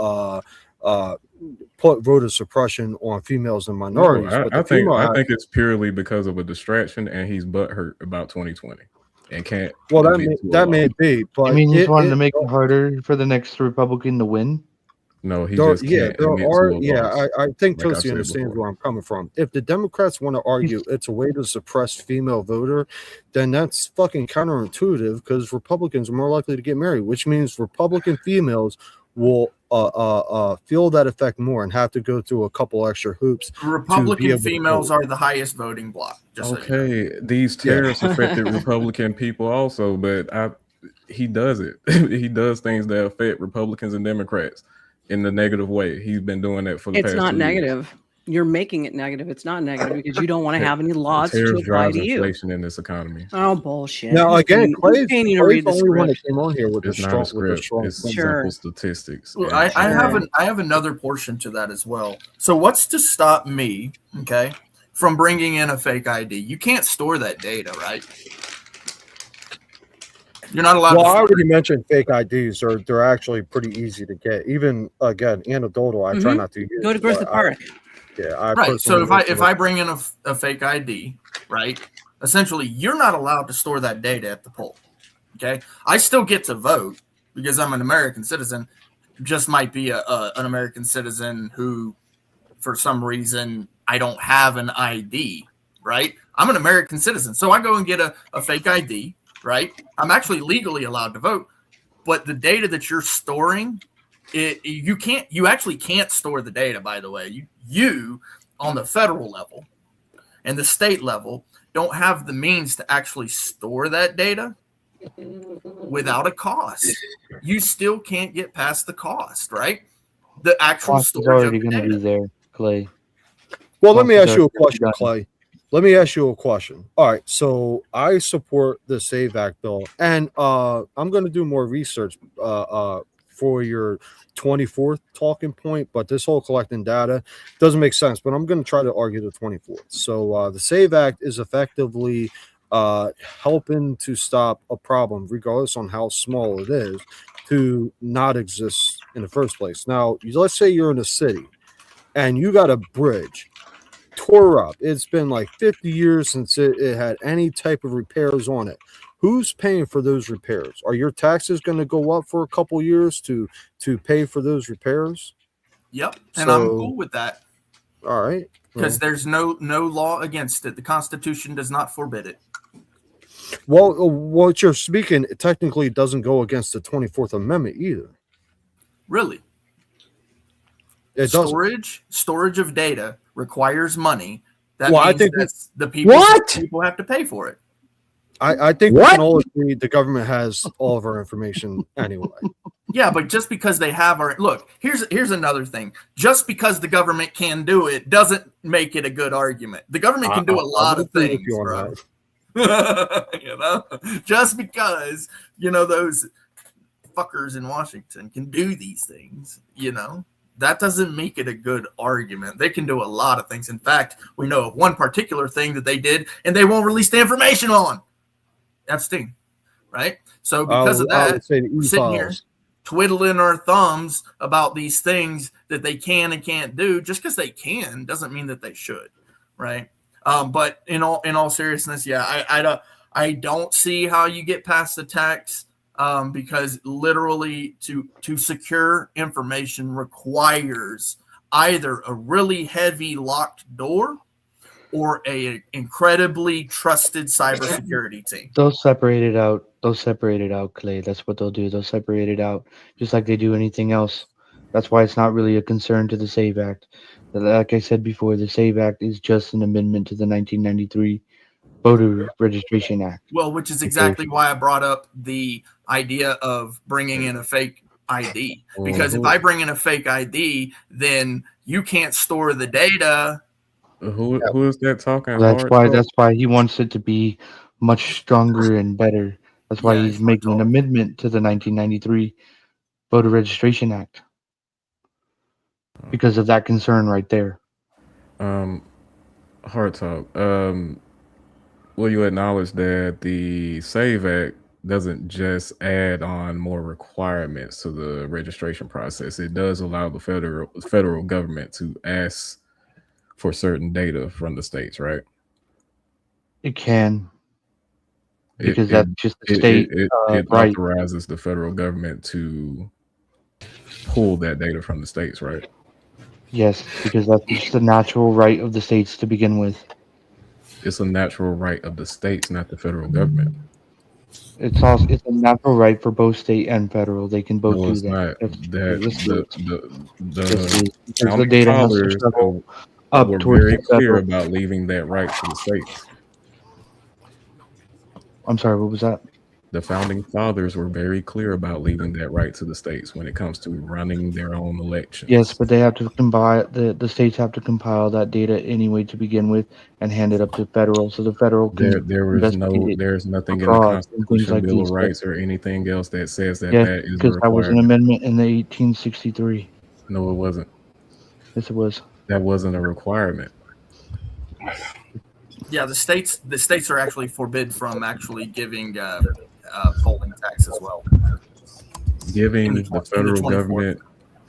put voter suppression on females and minorities. No, But I the female think act- it's purely because of a distraction, and he's butthurt about 2020 and can't. well, that admit may, to a that lot. may be, but I mean, you just wanted it- to make it harder for the next Republican to win. No, he There, just can't there admit are. to a Yeah, loss. I think like I Toasty said understands before. where I'm coming from. If the Democrats want to argue it's a way to suppress female voter, then that's fucking counterintuitive, because Republicans are more likely to get married, which means Republican females will feel that effect more and have to go through a couple extra hoops. Republican able to females vote. are the highest voting bloc. Just so you know. Okay, these tariffs affected Republican people also, but he does it. He does things that affect Republicans and Democrats in the negative way. He's been doing that for the It's past not 2 years. negative. You're making it negative. It's not negative because you don't want to have any laws to Tariffs apply drives to you. inflation in this economy. Oh bullshit! Now Who's again, paying- who's paying you to read the Clay's the only one that script? came on here with It's a not a strong, with a script. strong. It's Sure. simple statistics. Well, and I have another portion to that as well. So what's to stop me, okay, from bringing in a fake ID? You can't store that data, right? You're not allowed Well, to I store already mentioned fake IDs. They're actually pretty easy to get. Even again, anecdotal. I try Mhm. not to use. Go to Griffith but Park. I right. So personally if I bring in a fake ID, right, essentially you're not allowed to store that data at the poll. Okay, I still get to vote because I'm an American citizen. Just might be an American citizen who, for some reason, I don't have an ID. Right, I'm an American citizen, so I go and get a fake ID. Right, I'm actually legally allowed to vote, but the data that you're storing, you actually can't store the data. By the way, you on the federal level and the state level don't have the means to actually store that data without a cost. You still can't get past the cost, right? The actual Cost is storage of already the going to data. be there, Clay. Well, let me Cost is ask you a already question, done. Clay. Let me ask you a question. All right, so I support the SAVE Act bill, and I'm going to do more research for your 24th talking point, but this whole collecting data doesn't make sense. But I'm going to try to argue the 24th. So the SAVE Act is effectively helping to stop a problem, regardless on how small it is, to not exist in the first place. Now, let's say you're in a city and you got a bridge tore up. It's been like 50 years since it had any type of repairs on it. Who's paying for those repairs? Are your taxes going to go up for a couple years to pay for those repairs? Yep, and I'm cool with that. All right, because there's no law against it. The Constitution does not forbid it. Well, what you're speaking technically doesn't go against the 24th Amendment either. Really? It Storage of data requires money. That Well, I means think that's the people. What? People have to pay for it. I think we can all agree the government has all of our information anyway. Yeah, but just because they have our look, here's another thing. Just because the government can do it doesn't make it a good argument. The government can do a lot of things, bro. You know, just because those fuckers in Washington can do these things, that doesn't make it a good argument. They can do a lot of things. In fact, we know of one particular thing that they did, and they won't release the information on. Epstein, right? So because of that, we're sitting here twiddling our thumbs about these things that they can and can't do. Just because they can doesn't mean that they should, right? But in all seriousness, yeah, I don't see how you get past the tax because literally to secure information requires either a really heavy locked door or a incredibly trusted cybersecurity team. They'll separate it out, Clay. That's what they'll do. They'll separate it out just like they do anything else. That's why it's not really a concern to the SAVE Act. Like I said before, the SAVE Act is just an amendment to the 1993 Voter Registration Act. Well, which is exactly why I brought up the idea of bringing in a fake ID. Because if I bring in a fake ID, then you can't store the data. Who is that talking? That's why he wants it to be much stronger and better. That's why he's making an amendment to the 1993 Voter Registration Act. Because of that concern right there. Hard talk. Will you acknowledge that the SAVE Act doesn't just add on more requirements to the registration process? It does allow the federal government to ask for certain data from the states, right? It can. Because that's just the state. It right. authorizes the federal government to pull that data from the states, right? Yes, because that's just the natural right of the states to begin with. It's a natural right of the states, not the federal government. It's a natural right for both state and federal. They can both do it's that. The the data has to travel up were towards very the clear federal. about leaving that right to the states. I'm sorry, what was that? The founding fathers were very clear about leaving that right to the states when it comes to running their own elections. Yes, but they have to compile the states have to compile that data anyway to begin with and hand it up to federal, so the federal can There's nothing in the Constitution, like Bill of these. Rights, or anything else that says that Yes, that is a because that was an requirement. amendment in the 1863. No, it wasn't. Yes, it was. That wasn't a requirement. Yeah, the states are actually forbid from actually giving polling tax as well. Giving In the the federal 24th. government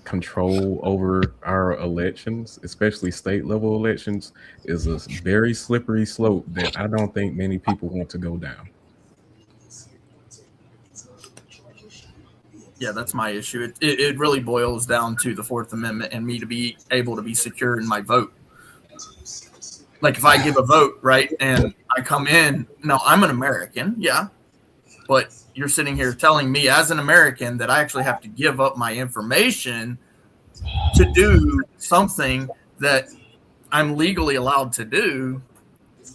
control over our elections, especially state level elections, is a very slippery slope that I don't think many people want to go down. Yeah, that's my issue. It really boils down to the Fourth Amendment and me to be able to be secure in my vote. Like if I give a vote, right, and I come in, no, I'm an American, yeah, but you're sitting here telling me as an American that I actually have to give up my information to do something that I'm legally allowed to do.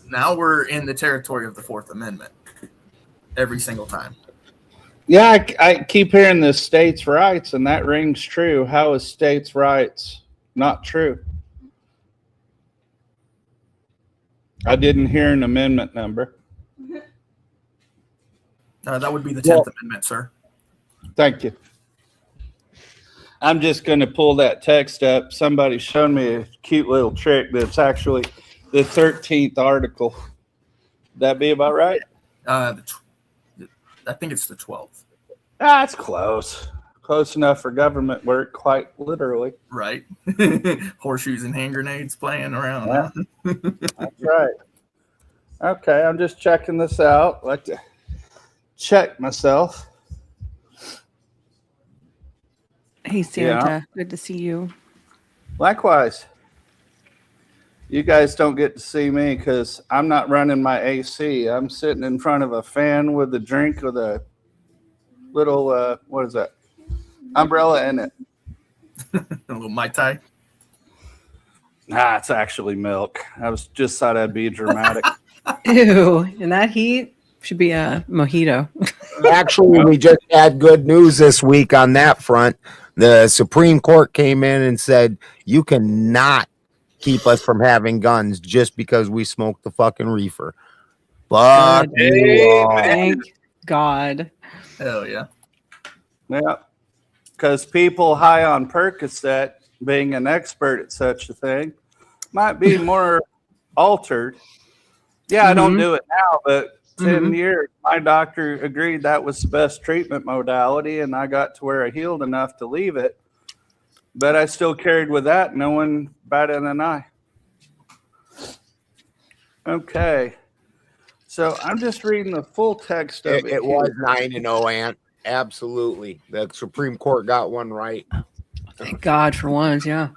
Now we're in the territory of the Fourth Amendment every single time. Yeah, I keep hearing this states' rights, and that rings true. How is states' rights not true? I didn't hear an amendment number. That would be the 10th Amendment, sir. Thank you. I'm just going to pull that text up. Somebody showed me a cute little trick that's actually the 13th article. That be about right? I think it's the 12th. That's close. Close enough for government work, quite literally. Right. Horseshoes and hand grenades playing around. Yeah. That's right. Okay, I'm just checking this out. I'd like to check myself. Hey, Santa. Good to see you. Likewise. You guys don't get to see me because I'm not running my AC. I'm sitting in front of a fan with a drink with a little, what is that? Umbrella in it. A little Mai Tai. Nah, it's actually milk. I was just thought I'd be dramatic. Ew. In that heat, should be a mojito. Actually, we just had good news this week on that front. The Supreme Court came in and said you cannot keep us from having guns just because we smoke the fucking reefer. Fuck you all. Thank God. Hell yeah. Yeah. Because people high on Percocet, being an expert at such a thing, might be more altered. Yeah, I don't do it now, but 10 years, my doctor agreed that was the best treatment modality, and I got to where I healed enough to leave it. But I still carried with that. No one better than I. Okay. So I'm just reading the full text of it. It was 9-0, Ant. Absolutely. The Supreme Court got one right. Thank God for once, yeah.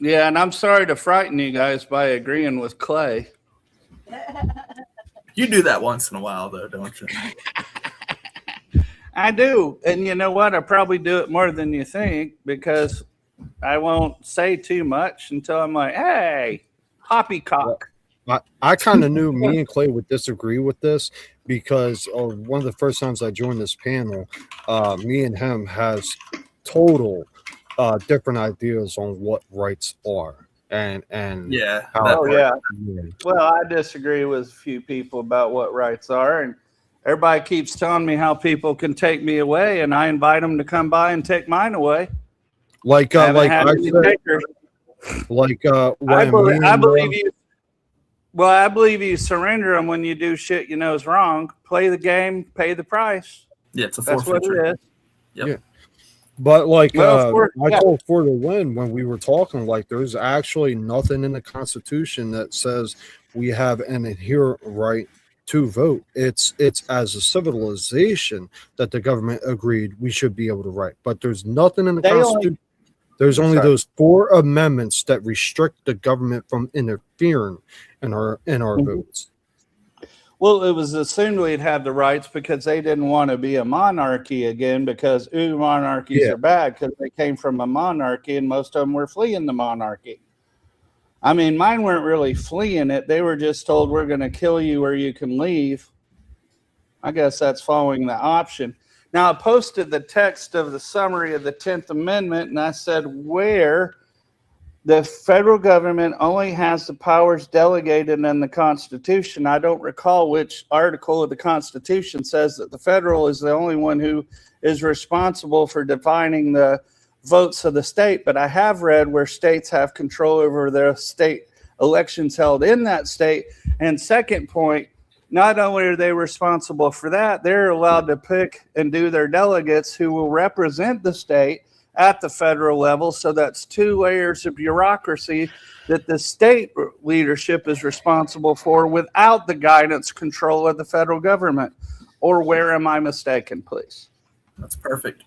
Yeah, and I'm sorry to frighten you guys by agreeing with Clay. You do that once in a while, though, don't you? I do. And you know what? I probably do it more than you think because I won't say too much until I'm like, hey, poppycock. I kind of knew me and Clay would disagree with this because one of the first times I joined this panel, me and him has total different ideas on what rights are. And yeah. Well, I disagree with a few people about what rights are, and everybody keeps telling me how people can take me away, and I invite them to come by and take mine away. I believe you. Well, I believe you surrender them when you do shit you know is wrong. Play the game, pay the price. Yeah, it's a That's forfeiture. what it is. Yep. Yeah. But of course, I told For the Win when we were talking, there's actually nothing in the Constitution that says we have an inherent right to vote. It's as a civilization that the government agreed we should be able to write. But there's nothing in the Constitution. There's only those 4 amendments that restrict the government from interfering in our votes. Well, it was assumed we'd have the rights because they didn't want to be a monarchy again because monarchies are bad because they came from a monarchy and most of them were fleeing the monarchy. I mean, mine weren't really fleeing it. They were just told we're going to kill you or you can leave. I guess that's following the option. Now, I posted the text of the summary of the 10th Amendment, and I said where the federal government only has the powers delegated in the Constitution. I don't recall which article of the Constitution says that the federal is the only one who is responsible for defining the votes of the state, but I have read where states have control over their state elections held in that state. And second point, not only are they responsible for that, they're allowed to pick and do their delegates who will represent the state at the federal level. So that's 2 layers of bureaucracy that the state leadership is responsible for without the guidance control of the federal government. Or where am I mistaken, please? That's perfect.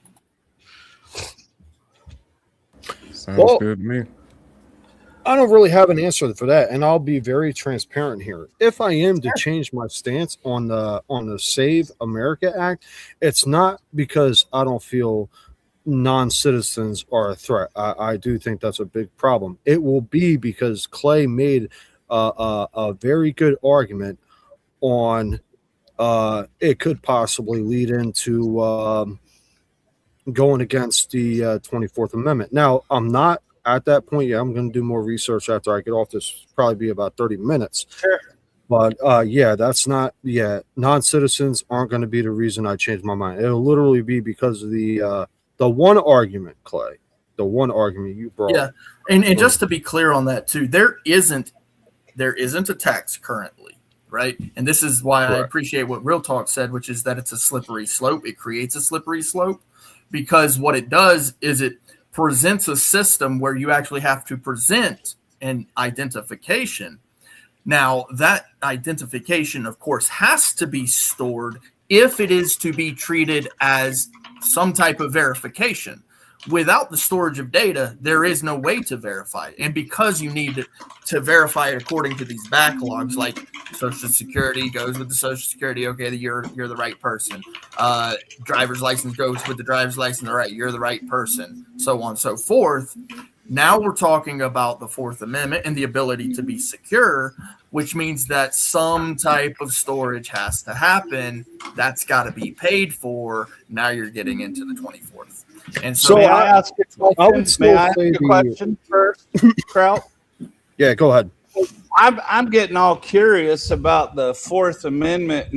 Sounds good to me. I don't really have an answer for that, and I'll be very transparent here. If I am to change my stance on the Save America Act, it's not because I don't feel non-citizens are a threat. I do think that's a big problem. It will be because Clay made a very good argument on it could possibly lead into going against the 24th Amendment. Now, I'm not at that point yet. I'm going to do more research after I get off this. Probably be about 30 minutes. Sure. But yeah, that's not. Yeah, non-citizens aren't going to be the reason I change my mind. It'll literally be because of the one argument, Clay, the one argument you brought. Yeah, and just to be clear on that too, there isn't a tax currently, right? And this is why I appreciate what Real Talk said, which is that it's a slippery slope. It creates a slippery slope because what it does is it presents a system where you actually have to present an identification. Now, that identification, of course, has to be stored if it is to be treated as some type of verification. Without the storage of data, there is no way to verify it. And because you need to verify it according to these backlogs, like Social Security goes with the Social Security, okay, you're the right person. Driver's license goes with the driver's license, all right, you're the right person, so on and so forth. Now we're talking about the Fourth Amendment and the ability to be secure, which means that some type of storage has to happen. That's got to be paid for. Now you're getting into the 24th. And so, may I ask a question first, Kraut? Yeah, go ahead. I'm getting all curious about the Fourth Amendment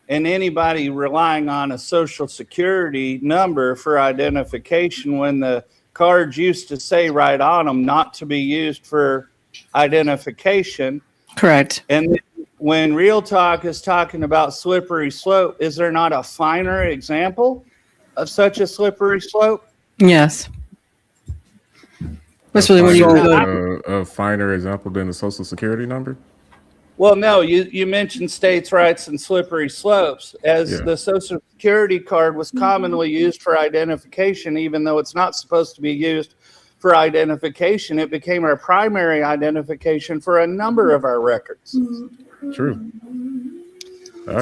and anybody relying on a Social Security number for identification when the cards used to say right on them not to be used for identification. Correct. And when Real Talk is talking about slippery slope, is there not a finer example of such a slippery slope? Yes. Especially when you go a finer example than the Social Security number. Well, no, you mentioned states' rights and slippery slopes, as the Social Security card was commonly used for identification, even though it's not supposed to be used for identification. It became our primary identification for a number of our records. True.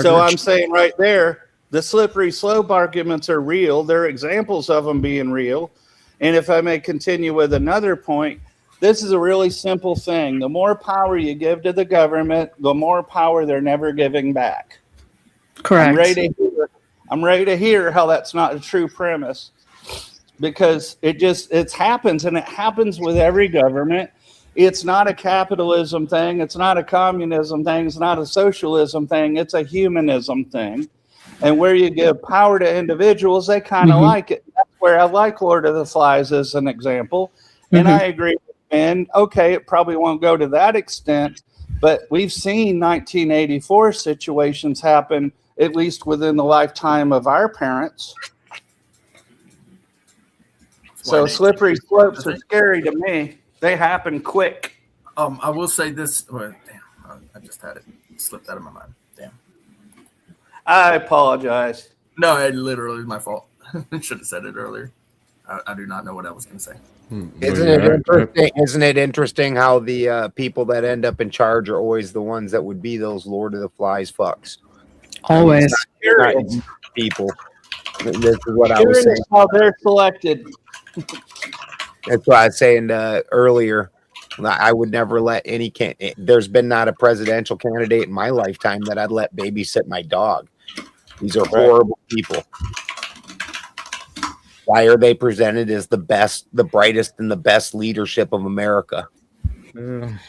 So I'm saying right there, the slippery slope arguments are real. They're examples of them being real. And if I may continue with another point, this is a really simple thing. The more power you give to the government, the more power they're never giving back. Correct. I'm ready to hear how that's not a true premise, because it happens, and it happens with every government. It's not a capitalism thing. It's not a communism thing. It's not a socialism thing. It's a humanism thing. And where you give power to individuals, they kind of like it. That's where I like Lord of the Flies as an example. And I agree. And okay, it probably won't go to that extent, but we've seen 1984 situations happen, at least within the lifetime of our parents. So slippery slopes are scary to me. They happen quick. I will say this. Well, damn, I just had it slipped out of my mind. Damn. I apologize. No, it literally was my fault. I should have said it earlier. I do not know what I was going to say. Isn't it interesting how the people that end up in charge are always the ones that would be those Lord of the Flies fucks? Always. It's not people. This is what I was saying. How they're selected. That's what I was saying earlier. I would never let any there's been not a presidential candidate in my lifetime that I'd let babysit my dog. These are horrible people. Why are they presented as the best, the brightest, and the best leadership of America? You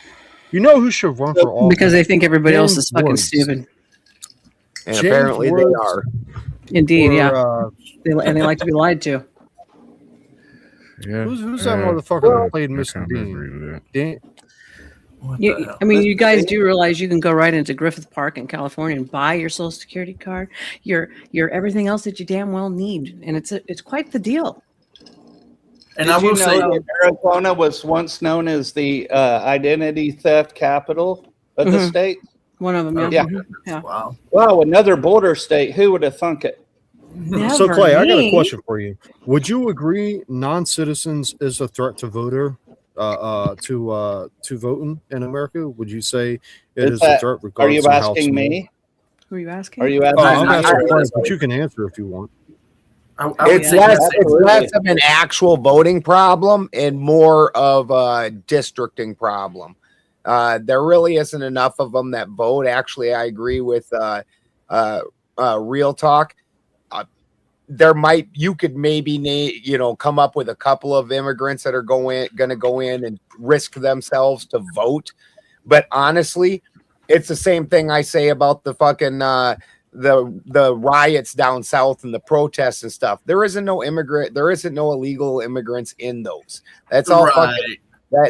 know who should run for office? Because they think everybody else is fucking stupid. And apparently they are. Indeed, yeah. They like to be lied to. Yeah. Who's that motherfucker that played Mr. Dean? You guys do realize you can go right into Griffith Park in California and buy your Social Security card, your everything else that you damn well need, and it's quite the deal. And I will say, Arizona was once known as the identity theft capital of the state. One of them, yeah. Wow, another border state. Who would have thunk it? So Clay, I got a question for you. Would you agree non-citizens is a threat to voter? To voting in America? Would you say it is a threat? Are you asking me? Who are you asking? Are you asking? I'm asking, but you can answer if you want. It's less of an actual voting problem and more of a districting problem. There really isn't enough of them that vote. Actually, I agree with Real Talk. You could maybe come up with a couple of immigrants that are going to go in and risk themselves to vote. But honestly, it's the same thing I say about the fucking the riots down south and the protests and stuff. There isn't no illegal immigrants in those. That's all fucking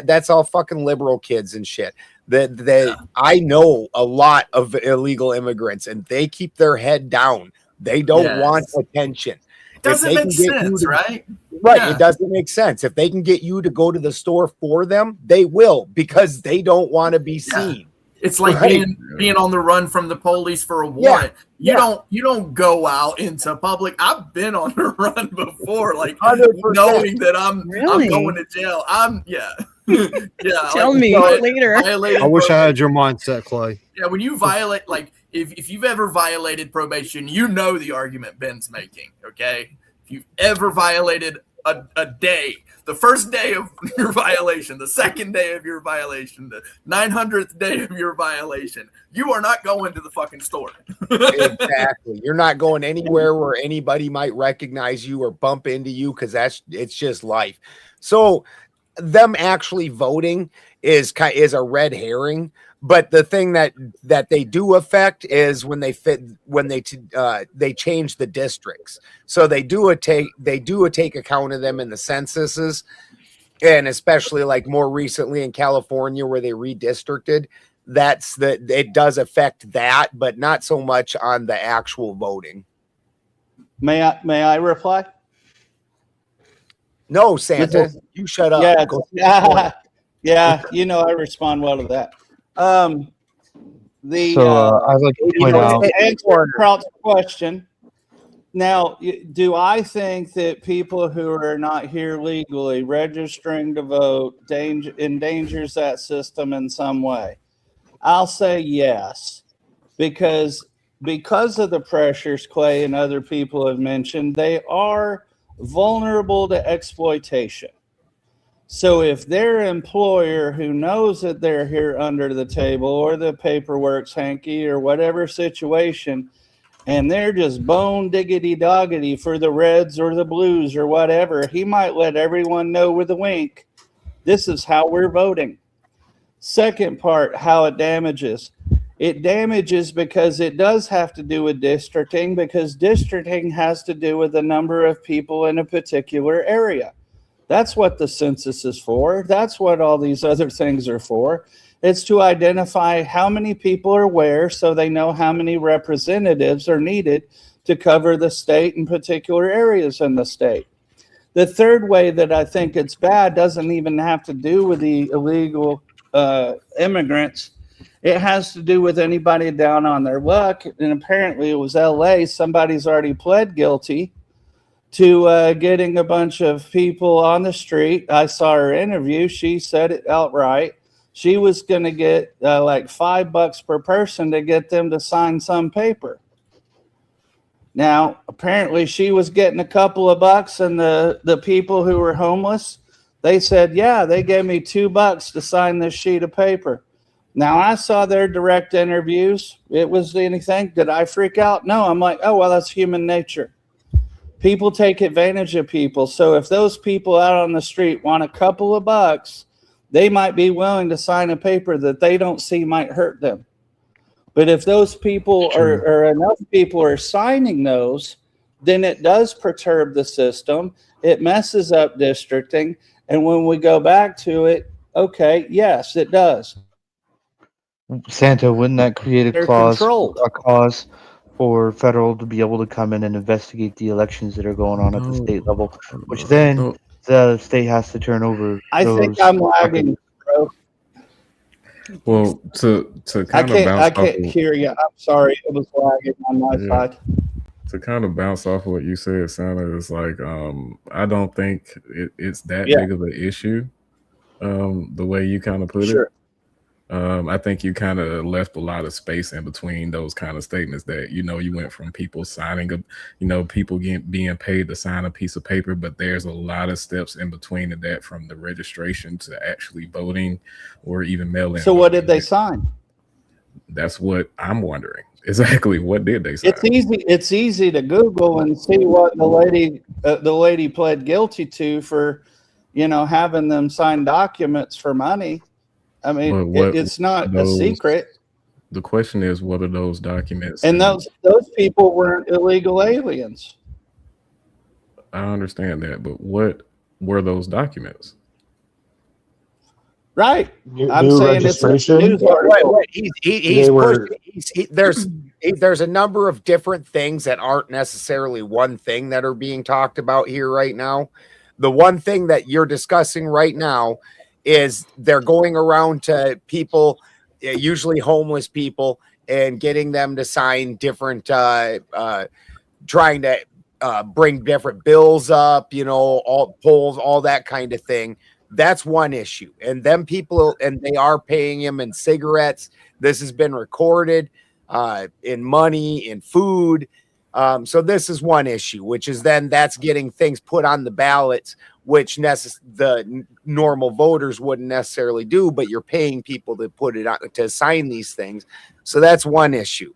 that's all fucking liberal kids and shit. I know a lot of illegal immigrants and they keep their head down. They don't want attention. Doesn't make sense, right? Right. Yeah. It doesn't make sense. If they can get you to go to the store for them, they will, because they don't want to be seen. It's like being on the run from the police for a warrant. You don't go out into public. I've been on the run before, like 100%. knowing that I'm going to jail. Tell me later. I wish I had your mindset, Clay. Yeah, when you violate, like if you've ever violated probation, you know the argument Ben's making. Okay, if you've ever violated a day, the first day of your violation, the second day of your violation, the 900th day of your violation, you are not going to the fucking store. Exactly. You're not going anywhere where anybody might recognize you or bump into you, because it's just life. So them actually voting is a red herring. But the thing that they do affect is when they change the districts. So they do take account of them in the censuses, and especially like more recently in California where they redistricted. It does affect that, but not so much on the actual voting. May I reply? No, Santa, you shut up. Yeah, you know I respond well to that. I'd like to point out to answer Kraut's question. Now, do I think that people who are not here legally registering to vote endangers that system in some way? I'll say yes, because of the pressures Clay and other people have mentioned, they are vulnerable to exploitation. So if their employer, who knows that they're here under the table or the paperwork's hanky or whatever situation, and they're just bone diggity doggity for the Reds or the Blues or whatever, he might let everyone know with a wink, this is how we're voting. Second part, how it damages. It damages because it does have to do with districting, because districting has to do with the number of people in a particular area. That's what the census is for. That's what all these other things are for. It's to identify how many people are where, so they know how many representatives are needed to cover the state and particular areas in the state. The third way that I think it's bad doesn't even have to do with the illegal immigrants. It has to do with anybody down on their luck. And apparently it was LA. Somebody's already pled guilty to getting a bunch of people on the street. I saw her interview. She said it outright. She was going to get like $5 per person to get them to sign some paper. Now, apparently she was getting a couple of bucks, and the people who were homeless, they said, yeah, they gave me $2 to sign this sheet of paper. Now, I saw their direct interviews. It was anything. Did I freak out? No, I'm like, oh, well, that's human nature. People take advantage of people. So if those people out on the street want a couple of bucks, they might be willing to sign a paper that they don't see might hurt them. But if those people or enough people are signing those, then it does perturb the system. It messes up districting. And when we go back to it, okay, yes, it does. Santa, wouldn't that create a cause for federal to be able to come in and investigate the elections that are going on at the state level, which then the state has to turn over? I think I'm lagging, bro. Well, to kind of bounce I can't hear you. I'm sorry, it was lagging on my side. To kind of bounce off of what you said, Santa, is like I don't think it's that big of an issue. The way you kind of put it. I think you kind of left a lot of space in between those kind of statements that, you went from people signing people being paid to sign a piece of paper, but there's a lot of steps in between that, from the registration to actually voting or even mail-in. So what did they sign? That's what I'm wondering. Exactly. What did they sign? It's easy to Google and see what the lady pled guilty to for, having them sign documents for money. I mean, it's not a secret. the question is, what are those documents? And those people weren't illegal aliens. I understand that, but what were those documents? Right. I'm New saying it's a registration? news article. There's a number of different things that aren't necessarily one thing that are being talked about here right now. The one thing that you're discussing right now is they're going around to people, usually homeless people, and getting them to sign different, trying to bring different bills up, all polls, all that kind of thing. That's one issue. And them people, and they are paying him in cigarettes. This has been recorded in money, in food. So this is one issue, which is then that's getting things put on the ballots, which the normal voters wouldn't necessarily do, but you're paying people to put it on, to sign these things. So that's one issue.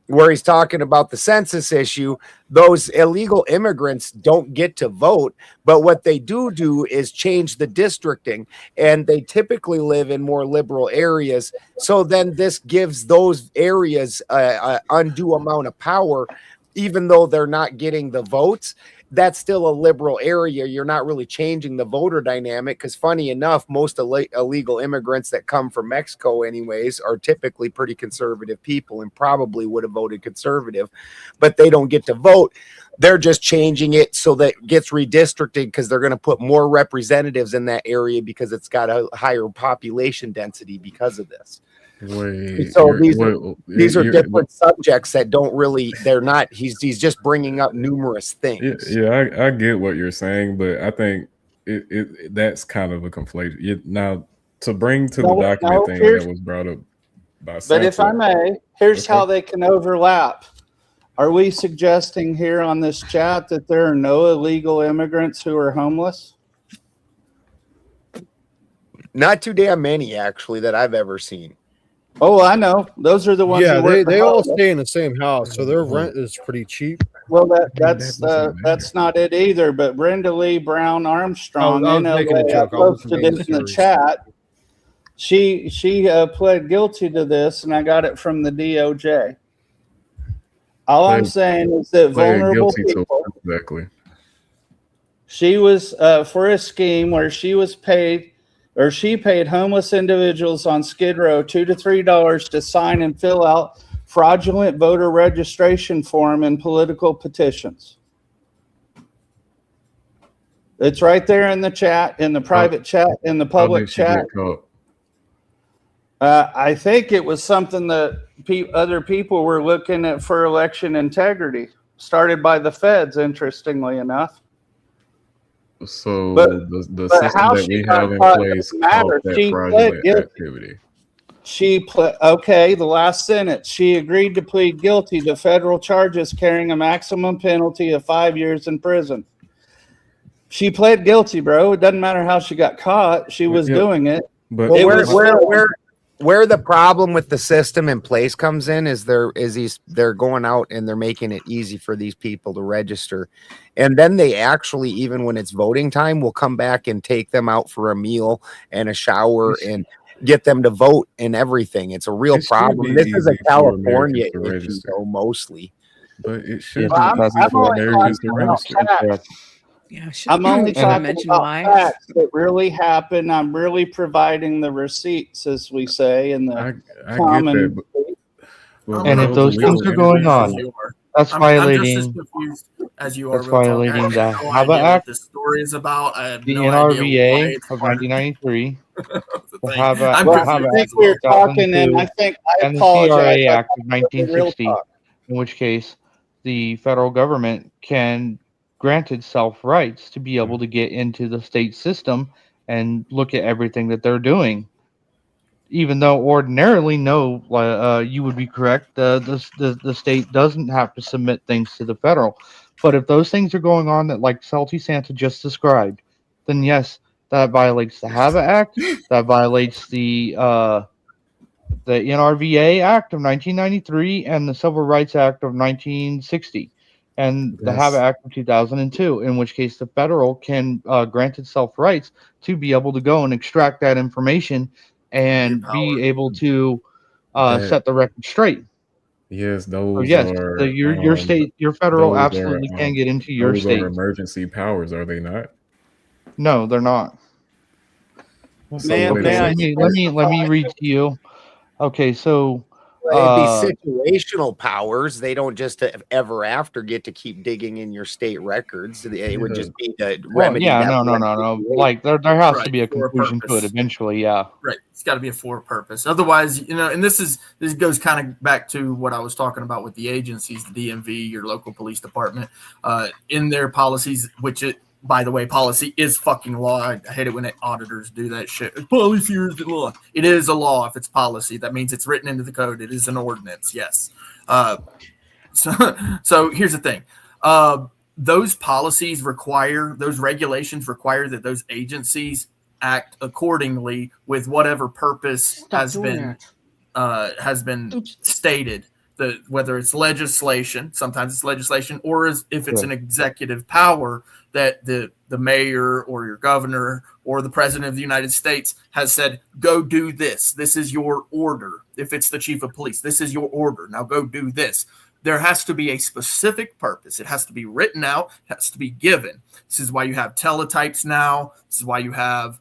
Where he's talking about the census issue, those illegal immigrants don't get to vote, but what they do is change the districting, and they typically live in more liberal areas. So then this gives those areas an undue amount of power, even though they're not getting the votes. That's still a liberal area. You're not really changing the voter dynamic, because funny enough, most illegal immigrants that come from Mexico anyways are typically pretty conservative people and probably would have voted conservative, but they don't get to vote. They're just changing it so that it gets redistricted, because they're going to put more representatives in that area because it's got a higher population density because of this. So these are different subjects that don't really, they're not, he's just bringing up numerous things. Yeah, I get what you're saying, but I think that's kind of a conflation. Now, to bring to the document thing that was brought up by But if I may, here's how they can overlap. Are we suggesting here on this chat that there are no illegal immigrants who are homeless? Not too damn many, actually, that I've ever seen. Oh, I know. Those are the ones. Yeah, they all stay in the same house, so their rent is pretty cheap. Well, that's not it either. But Brenda Lee Brown Armstrong, I posted it in the chat. She pled guilty to this, and I got it from the DOJ. All I'm saying is that vulnerable people. Exactly. She was for a scheme where she paid homeless individuals on Skid Row $2 to $3 to sign and fill out fraudulent voter registration form and political petitions. It's right there in the chat, in the private chat, in the public chat. I think it was something that other people were looking at for election integrity, started by the feds, interestingly enough. So the system that we have in place called that fraudulent activity. The last sentence. She agreed to plead guilty to federal charges carrying a maximum penalty of 5 years in prison. She pled guilty, bro. It doesn't matter how she got caught. She was doing it. But where the problem with the system in place comes in is they're going out and they're making it easy for these people to register, and then they actually, even when it's voting time, will come back and take them out for a meal and a shower and get them to vote and everything. It's a real problem. This is a California issue, though, mostly. But it should be easy for Americans to register. Yeah, I'm only talking about facts that really happen. I'm really providing the receipts, as we say, in the common. And if those things are going on, that's violating. I'm just as confused as you are. That's violating the HAVA Act. The story is about. I have the no NRVA of 1993. I think we're talking, and I think I and the apologize. CRA Act of 1960, in which case the federal government can grant itself rights to be able to get into the state system and look at everything that they're doing. Even though ordinarily, you would be correct. The state doesn't have to submit things to the federal. But if those things are going on that, like Salty Santa just described, then yes, that violates the HAVA Act. That violates the NRVA Act of 1993 and the Civil Rights Act of 1960. And the HAVA Act of 2002, in which case the federal can grant itself rights to be able to go and extract that information and be able to That- set the record straight. Yes, So those yes, are your state, your federal those are, absolutely can get into your those state. are emergency powers, are they not? No, they're not. So May- what may is I it? Let me read to you. Okay, so It'd be situational powers. They don't just ever after get to keep digging in your state records. It would just be to well, remedy yeah, that. no. Like there has to Right, be a for a conclusion to it purpose. eventually. Yeah. Right. It's got to be a for purpose. Otherwise, and this goes kind of back to what I was talking about with the agencies, the DMV, your local police department, in their policies, which by the way, policy is fucking law. I hate it when auditors do that shit. Policy is the law. It is a law if it's policy. That means it's written into the code. It is an ordinance. Yes. So here's the thing. Those policies those regulations require that those agencies act accordingly with whatever purpose has been stated. Whether it's legislation, sometimes it's legislation, or if it's an executive power that the mayor or your governor or the president of the United States has said, go do this. This is your order. If it's the chief of police, this is your order. Now go do this. There has to be a specific purpose. It has to be written out. It has to be given. This is why you have teletypes now. This is why you have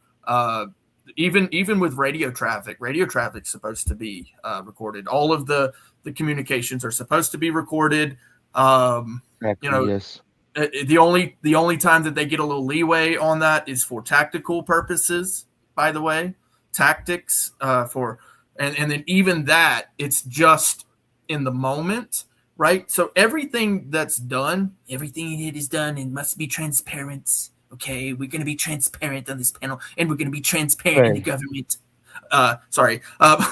even with radio traffic. Radio traffic's supposed to be recorded. All of the communications are supposed to be recorded. Yes. The only time that they get a little leeway on that is for tactical purposes. By the way, tactics and then even that, it's just in the moment. Right. So everything that's done, everything it is done, it must be transparent. Okay. We're going to be transparent on this panel and we're going to be transparent in the government. Sorry. But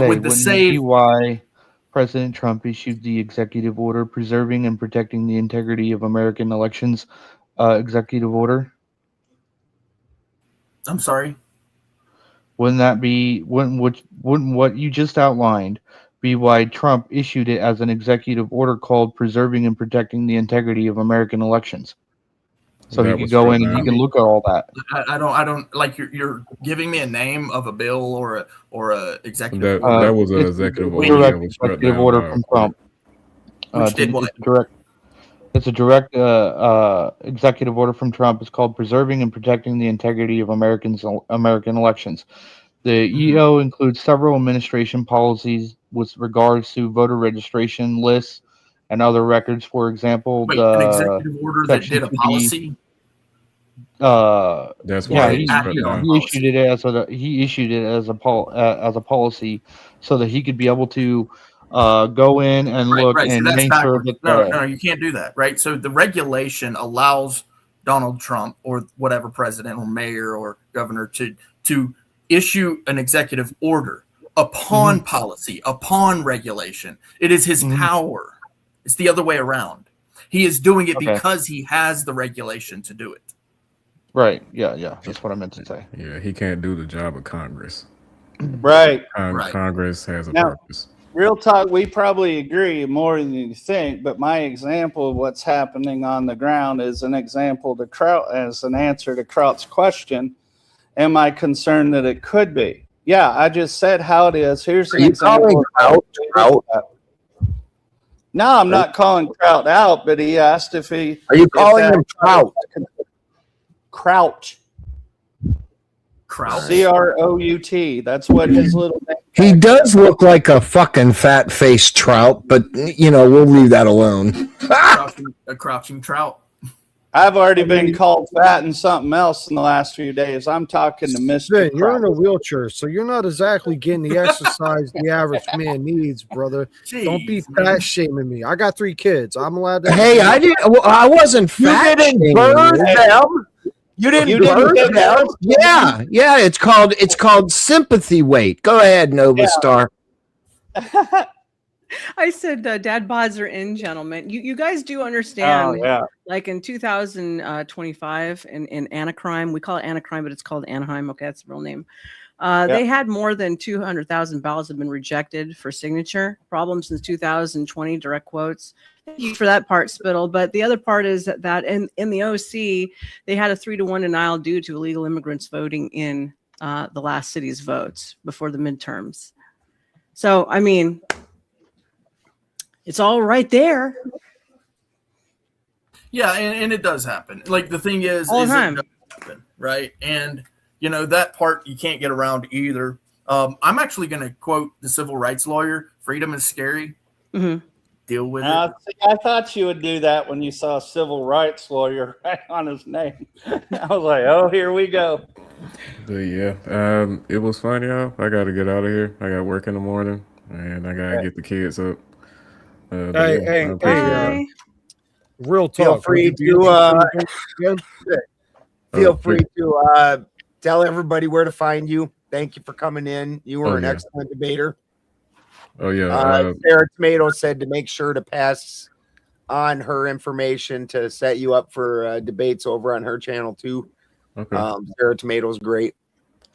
with the save. Why President Trump issued the executive order preserving and protecting the integrity of American elections, executive order. I'm sorry. Wouldn't what you just outlined be why Trump issued it as an executive order called preserving and protecting the integrity of American elections? So he could go in and he can look at all that. I don't like you're giving me a name of a bill or a executive. That was an executive order. Direct executive order from Trump. Which did what? It's a direct executive order from Trump. It's called preserving and protecting the integrity of American elections. The EO includes several administration policies with regards to voter registration lists and other records. For example, an executive order that did a policy. That's why he issued it as a policy so that he could be able to go in and look and so make sure that no, you can't do that, right? So the regulation allows Donald Trump or whatever president or mayor or governor to issue an executive order upon policy, upon regulation. It is his power. It's the other way around. He is doing it because he has the regulation to do it. Right. Yeah. That's what I meant to say. Yeah, he can't do the job of Congress. Right. Congress has a purpose. Real talk, we probably agree more than you think, but my example of what's happening on the ground is an example to Kraut as an answer to Kraut's question. Am I concerned that it could be? Yeah, I just said how it is. Here's an example. Kraut? No, I'm not calling Kraut out, but he asked if he. Are you calling him Kraut? Kraut. Crout. That's what his little name. He does look like a fucking fat-faced trout, but we'll leave that alone. A crouching trout. I've already been called fat and something else in the last few days. I'm talking to Mr. You're in a wheelchair, so you're not exactly getting the exercise the average man needs, brother. Jeez, don't be fat shaming me. I got 3 kids. I'm allowed to. Hey, I wasn't fat. You didn't burn them. You didn't burn them. Yeah. It's called sympathy weight. Go ahead, Nova Star. I said dad bods are in, gentlemen. You guys do understand, like in 2025 in Anacrime, we call it Anacrime, but it's called Anaheim. Okay, that's the real name. They had more than 200,000 ballots have been rejected for signature. Problem since 2020, direct quotes. Thank you for that part, Spittle. But the other part is that in the OC, they had a 3-1 denial due to illegal immigrants voting in the last city's votes before the midterms. So, I mean, it's all right there. Yeah, and it does happen. Like the thing is, All the time. it does happen, right? And that part you can't get around either. I'm actually going to quote the civil rights lawyer: "Freedom is scary. Mm-hmm. Deal with it." See, I thought you would do that when you saw a civil rights lawyer right on his name. I was like, "Oh, here we go." But yeah, it was fun, y'all. I got to get out of here. I got work in the morning, and I got to get the kids up. Hey, real talk. Feel free to tell everybody where to find you. Thank you for coming in. You were an excellent debater. Oh yeah. Sarah Tomato said to make sure to pass on her information to set you up for debates over on her channel too. Okay. Sarah Tomato's great.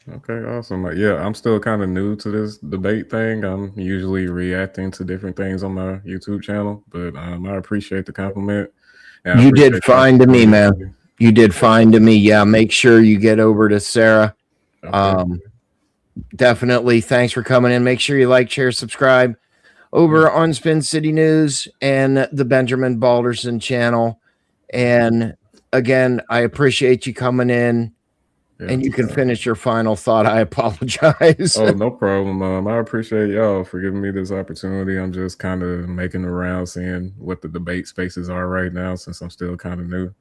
Okay, awesome. Yeah, I'm still kind of new to this debate thing. I'm usually reacting to different things on my YouTube channel, but I appreciate the compliment. You did fine to me, man. You did fine to me. Yeah, make sure you get over to Sarah. Okay. Definitely. Thanks for coming in. Make sure you like, share, subscribe over on Spin City News and the Benjamin Balderson channel. And again, I appreciate you coming in. Yeah, and you can finish your final thought. I apologize. Oh, no problem. I appreciate y'all for giving me this opportunity. I'm just kind of making the rounds, seeing what the debate spaces are right now, since I'm still kind of new.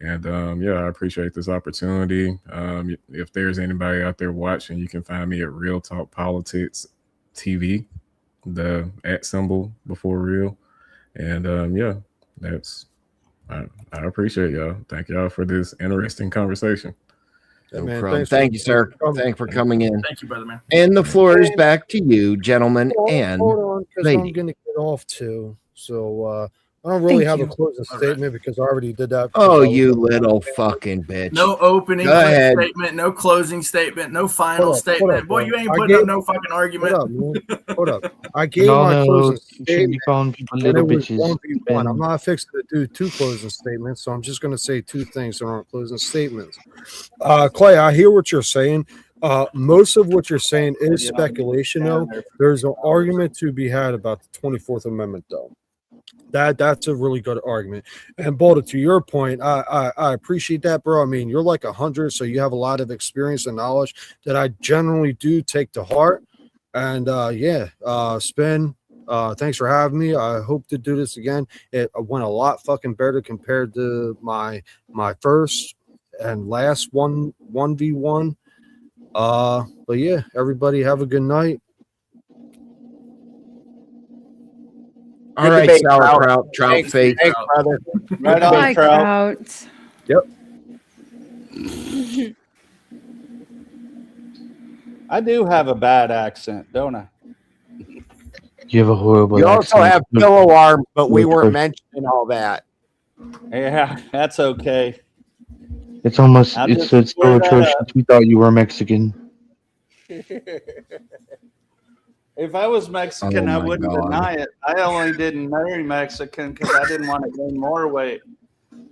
And yeah, I appreciate this opportunity. If there's anybody out there watching, you can find me at Real Talk Politics TV, the @ symbol before real. And yeah, I appreciate y'all. Thank y'all for this interesting conversation. No problem. Thank you, sir. Thank you for coming in. Thank you, brother, man. And the floor is back to you, gentlemen and hold on, because lady. I'm going to get off too. So I don't really have a closing statement because I already did that. Oh, you little fucking bitch. No opening statement, no closing statement, no final statement. Boy, you ain't putting up no fucking argument. Hold up. I gave my closing statement. Little bitches. 1v1. I'm not fixed to do 2 closing statements, so I'm just going to say 2 things that aren't closing statements. Clay, I hear what you're saying. Most of what you're saying is speculation, though. There's an argument to be had about the 24th Amendment, though. That's a really good argument. And Boulder, to your point, I appreciate that, bro. I mean, you're like 100, so you have a lot of experience and knowledge that I generally do take to heart. And yeah, Spin, thanks for having me. I hope to do this again. It went a lot fucking better compared to my first and last 1v1. But yeah, everybody have a good night. All right, sauerkraut, trout face. Thanks, brother. Right on, trout. Yep. I do have a bad accent, don't I? You have a horrible You accent. also have pillow arms, but we weren't mentioning all that. Yeah, that's okay. It's almost it's so atrocious. We thought you were Mexican. If I was Mexican, I wouldn't deny it. I only didn't marry Mexican because I didn't want to gain more weight.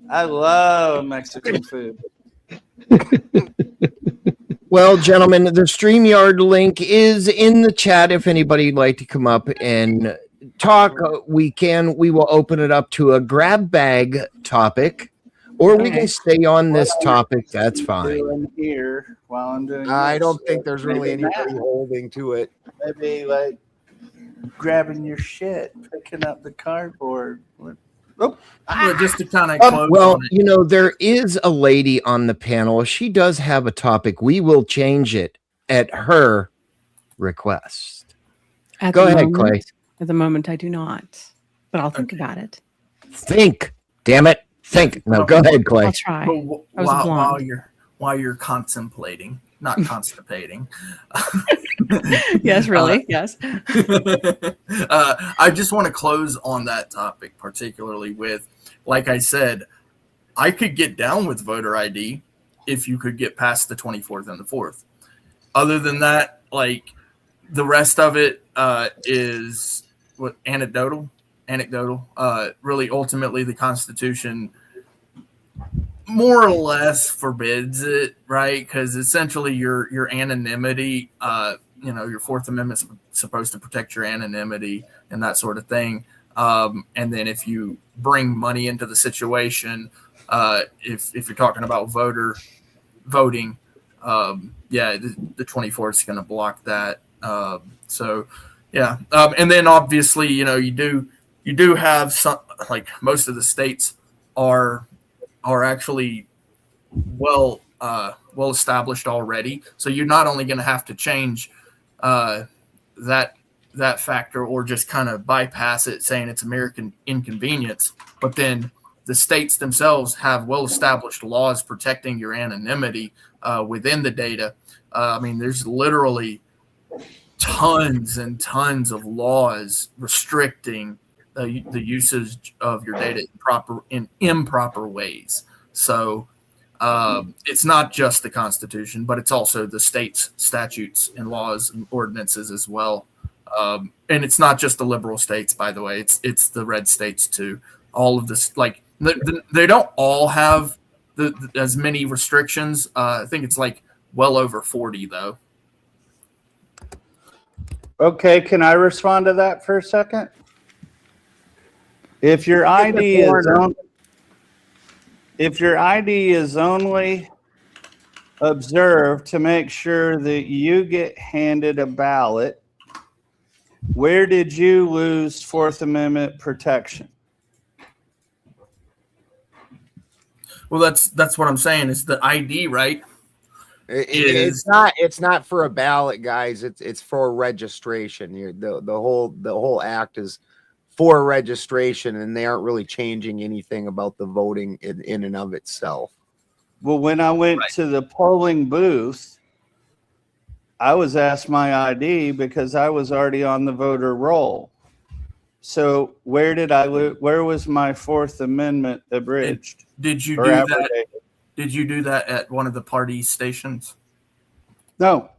I love Mexican food. Well, gentlemen, the StreamYard link is in the chat. If anybody would like to come up and talk, we will open it up to a grab bag topic, or we can stay on this topic. That's fine. Here while I'm doing I don't think there's really anybody holding to it. Maybe like grabbing your shit, picking up the cardboard. Oh, just to kind of close. Well, you know, there is a lady on the panel. She does have a topic. We will change it at her request. Go ahead, Clay. At the moment, I do not, but I'll think about it. Think, damn it, think. No, go ahead, Clay. I'll try. While you're contemplating, not constipating. Yes, really. Yes. I just want to close on that topic, particularly with, like I said, I could get down with voter ID if you could get past the 24th and the 4th. Other than that, like the rest of it is what anecdotal. Really, ultimately, the Constitution more or less forbids it, right? Because essentially your anonymity your Fourth Amendment's supposed to protect your anonymity and that sort of thing. And then if you bring money into the situation, if you're talking about voting, the 24th is going to block that. And then obviously, you do have some, like most of the states are actually well established already. So you're not only going to have to change that factor or just kind of bypass it, saying it's American inconvenience, but then the states themselves have well-established laws protecting your anonymity within the data. There's literally tons and tons of laws restricting the usage of your data in improper ways. So it's not just the Constitution, but it's also the state's statutes and laws and ordinances as well. And it's not just the liberal states, by the way. It's the red states too. All of this, like they don't all have as many restrictions. I think it's like well over 40 though. Okay, can I respond to that for a second? If your ID is only observed to make sure that you get handed a ballot, where did you lose Fourth Amendment protection? Well, that's what I'm saying. Is the ID, right? It's not for a ballot, guys. It's for registration. The whole act is for registration, and they aren't really changing anything about the voting in and of itself. Well, when I went to the polling booth, I was asked my ID because I was already on the voter roll. So where was my Fourth Amendment abridged? Did you do that? Did you do that at one of the party stations? No,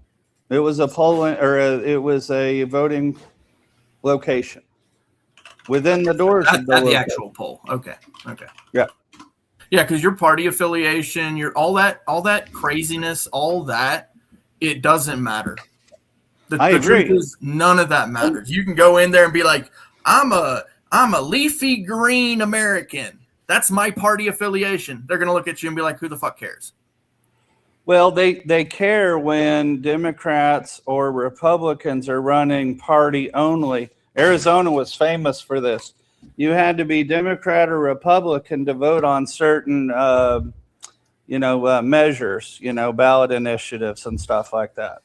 it was a polling it was a voting location within the doors of the actual poll. Okay. Yeah. Yeah, because your party affiliation, your all that craziness, all that, it doesn't matter. I agree. Truth is, none of that matters. You can go in there and be like, I'm a leafy green American. That's my party affiliation. They're gonna look at you and be like, who the fuck cares? Well, they care when Democrats or Republicans are running party only. Arizona was famous for this. You had to be Democrat or Republican to vote on certain, measures, ballot initiatives and stuff like that.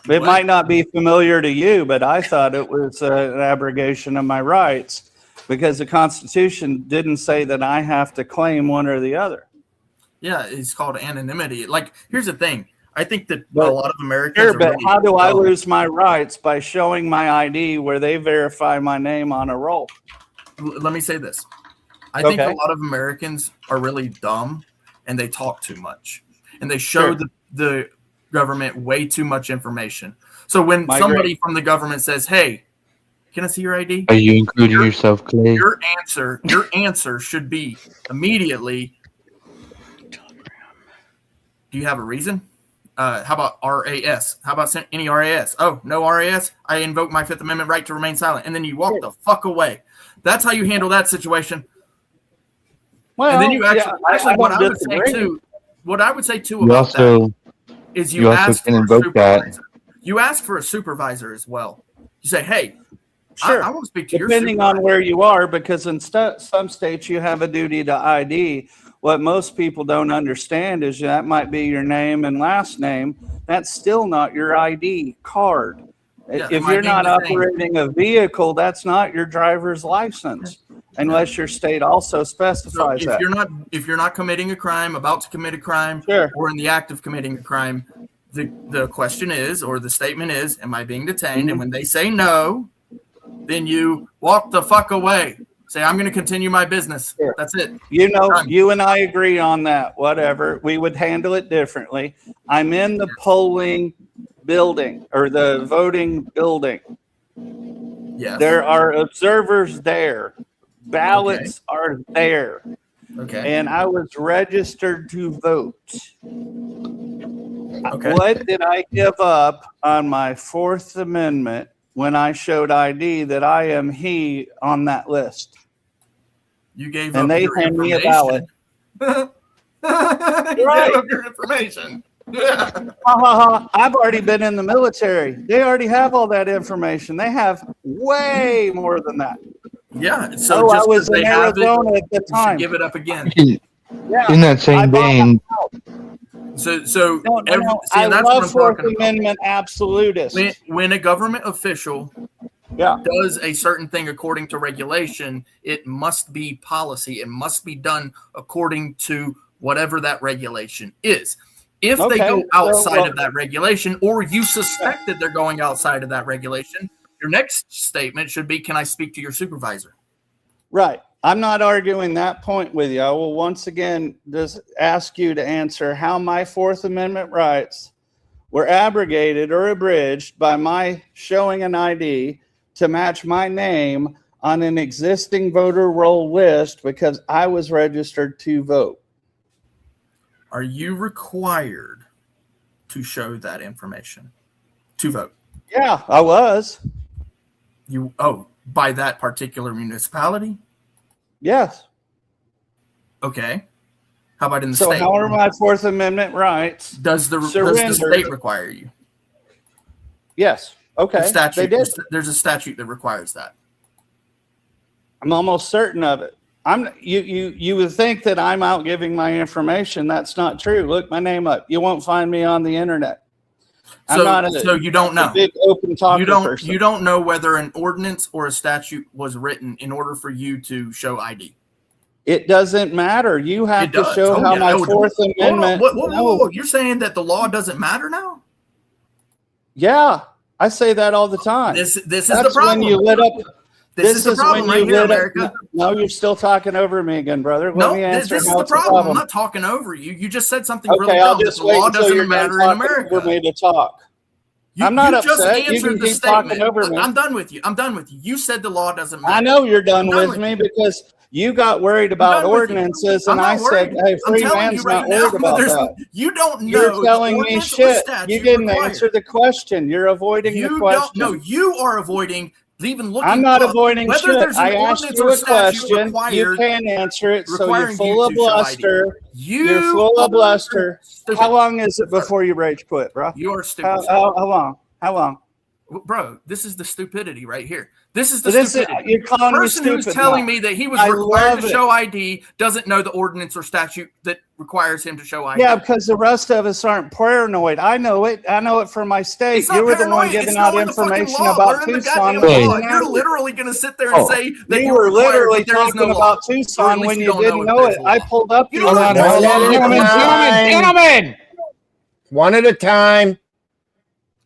It might not be familiar to you, but I thought it was an abrogation of my rights because the Constitution didn't say that I have to claim one or the other. Yeah, it's called anonymity. Like, here's the thing. I think that a lot of Americans. Sure, but how do I lose my rights by showing my ID where they verify my name on a roll? Let me say this. I think a lot of Americans are really dumb and they talk too much and they show the government way too much information. So when somebody from the government says, "Hey, can I see your ID?" Are you including yourself, Clay? Your answer should be immediately, do you have a reason? How about RAS? How about any RAS? Oh, no RAS? I invoke my Fifth Amendment right to remain silent. And then you walk the fuck away. That's how you handle that situation. Well, and then you actually what I would say too about that is you ask for a supervisor. You ask for a supervisor as well. You say, hey, sure. I want to speak to depending on where you are, because in some states you have a duty to ID. What most people don't understand is that might be your name and last name. That's still not your ID card. Yeah, if you're not operating a vehicle, that's not your driver's license, unless your state also specifies that. If you're not committing a crime, about to commit a crime, or in the act of committing a crime, the question is, or the statement is, am I being detained? Mm-hmm. And when they say no, then you walk the fuck away. Say, I'm going to continue my business. Sure. That's it. You and I agree on that. Whatever. We would handle it differently. I'm in the polling building or the voting building. Yes. There are observers there. Ballots are there. Okay. And I was registered to vote. Okay. What did I give up on my Fourth Amendment when I showed ID that I am he on that list? You gave and up they your hand me a information. ballot. You Right. gave up your information. Yeah. I've already been in the military. They already have all that information. They have way more than that. Yeah. So I just was 'cause they in have it, Arizona at the you should time. give it up again. Yeah. In that I same bought vein, So No, every, no, see, I and that's what love I'm Fourth talking about. Amendment absolutist. When a government official Yeah. does a certain thing according to regulation, it must be policy. It must be done according to whatever that regulation is. If they Okay, go so, outside well- of that regulation, or you suspect that they're going outside of that regulation, your next statement should be, "Can I speak to your supervisor?" Right. I'm not arguing that point with you. I will once again just ask you to answer how my Fourth Amendment rights were abrogated or abridged by my showing an ID to match my name on an existing voter roll list because I was registered to vote. Are you required to show that information to vote? Yeah, I was. By that particular municipality? Yes. Okay. How about in the So state? how are my Fourth Amendment rights? Does the surrendered? state require you? Yes. Okay. The statute, They did. There's a statute that requires that. I'm almost certain of it. You would think that I'm out giving my information. That's not true. Look my name up. You won't find me on the internet. I'm not So you don't know. a big open talker You person. don't know whether an ordinance or a statute was written in order for you to show ID. It doesn't matter. You have It to does. show Oh, how yeah. my Oh, Fourth hold on. Amendment. Whoa. You're saying that the law doesn't matter now? Yeah, I say that all the time. This is That's the problem. when you lit up. This is the problem right here, America. No, you're still talking over me again, brother. Let No, me this answer is how the it's a problem. I'm not talking over you. You just said something Okay, really I'll dumb. just The wait law until you're doesn't done matter in talking America. over me to talk. I'm not you just upset. You answered can the keep talking statement. over me. I'm done with you. I'm done with you. You said the law doesn't matter. I know you're done I'm done with me because you got worried about done with you. ordinances, I'm and I not said, worried. "Hey, I'm free telling man's you right not now, worried about there's- that." You don't know. You're telling me ordinance or shit. statute You didn't required. answer the question. You're avoiding the You question. don't. No, you are avoiding even looking. I'm not up avoiding whether shit. there's an I asked ordinance you or a statute question. You required can't answer it, so you're requiring full you of to show ID. bluster. You're You full are of bluster. stupid. How long is it before you rage quit, bro? You are stupid. How long? How long? Bro, this is the stupidity right here. This is the This is- stupidity. you're calling the me person who's stupid telling now. me that he was I required love to it. show ID doesn't know the ordinance or statute that requires him to show ID. Yeah, because the rest of us aren't paranoid. I know it. I know it from my state. It's not You were the one paranoid. giving it's out knowing the fucking information law. about Learning the Tucson. goddamn when law. you You're didn't. literally going to sit there and say that You you're were required, literally but there is no talking law. about Or at Tucson least when you you don't know didn't if know there's it. a I law. pulled up You your don't know. One at a time. One at a time.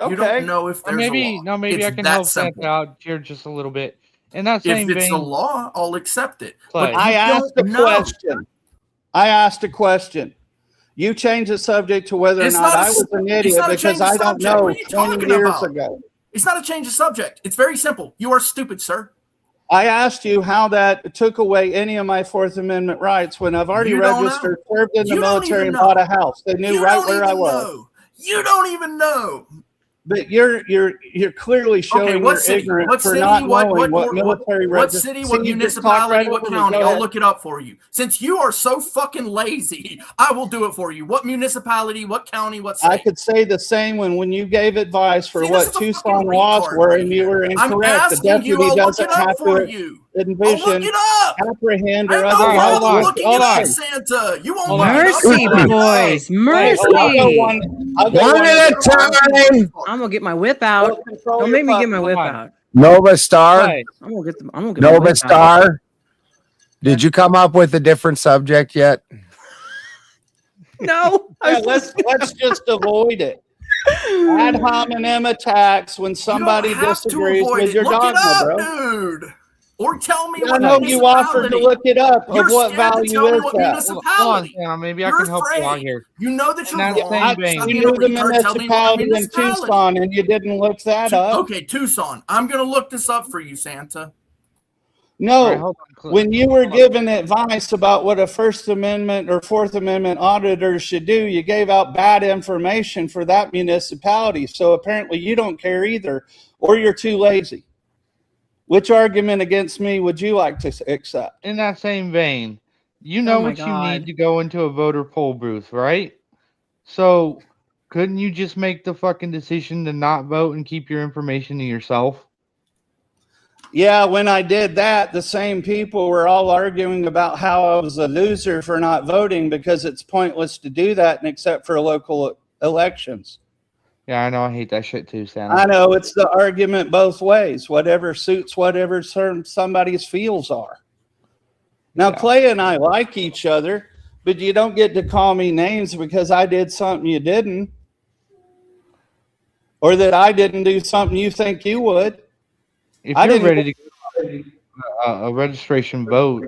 You don't know if there's maybe a law. maybe It's I can that help simple. Santa out here just a little bit. In that If same it's the vein, law, I'll accept it. Clay. But I you asked a don't know. question. I asked a question. You changed the subject to whether or It's not not a I s- was an it's idiot not a because change of I don't subject. know What are you 20 talking years about? ago. It's not a change of subject. It's very simple. You are stupid, sir. I asked you how that took away any of my Fourth Amendment rights when I've already You don't registered, know. served in the You don't military, even and bought know. a house. They knew You right don't where I even was. know. You don't even know. But you're clearly showing what your city? ignorance What for city? not knowing what What military city? See, What you just talked municipality? right What over me. county? Go I'll ahead. look it up for you. Since you are so fucking lazy, I will do it for you. What municipality? What county? What state? I could say the same when you gave advice for See, what this is a Tucson fucking laws retard were, right and you were I'm incorrect. The asking you. deputy I'll look doesn't it up have for to you. envision, I'll look it up. apprehend, I or know otherwise. hold on, looking hold it up, on. Santa. You won't Hold look on. it up. Mercy, I'll look it up. boys. Hey, Mercy. I'll go One one at a time. I'm gonna get my whip out. Go control Don't your make me get my puppy. whip Hold on. out. Nova Star. Clay, I'm gonna get my Nova whip out. Star. Did you come up with a different subject yet? No. Yeah, let's just avoid it. Ad hominem attacks when somebody you don't have disagrees to avoid with it. your Look dogma, it up, bro. dude. Or tell me I what know you offered to municipality. look it up. You're Of what scared to value tell me is what that? hold on, municipality. Santa. Maybe I You're can help you out afraid. here. You know that In you're that wrong. same vein. Stop You being a knew the retard. Tell me what municipality in municipality. Tucson, and you didn't look that up. Okay, Tucson. I'm gonna look this up for you, Santa. No, right, hold on, when you were given advice about what a First Amendment or Fourth Amendment auditor should do, you gave out bad information for that municipality. So apparently you don't care either, or you're too lazy. Which argument against me would you like to accept? In that same vein, you know my what you God. need to go into a voter poll booth, right? So couldn't you just make the fucking decision to not vote and keep your information to yourself? Yeah, when I did that, the same people were all arguing about how I was a loser for not voting because it's pointless to do that, and except for local elections. Yeah, I know. I hate that shit too, Santa. I know it's the argument both ways. Whatever suits whatever somebody's feels are. Now, Clay and I like each other, but you don't get to call me names because I did something you didn't, or that I didn't do something you think you would. If you're ready to a registration vote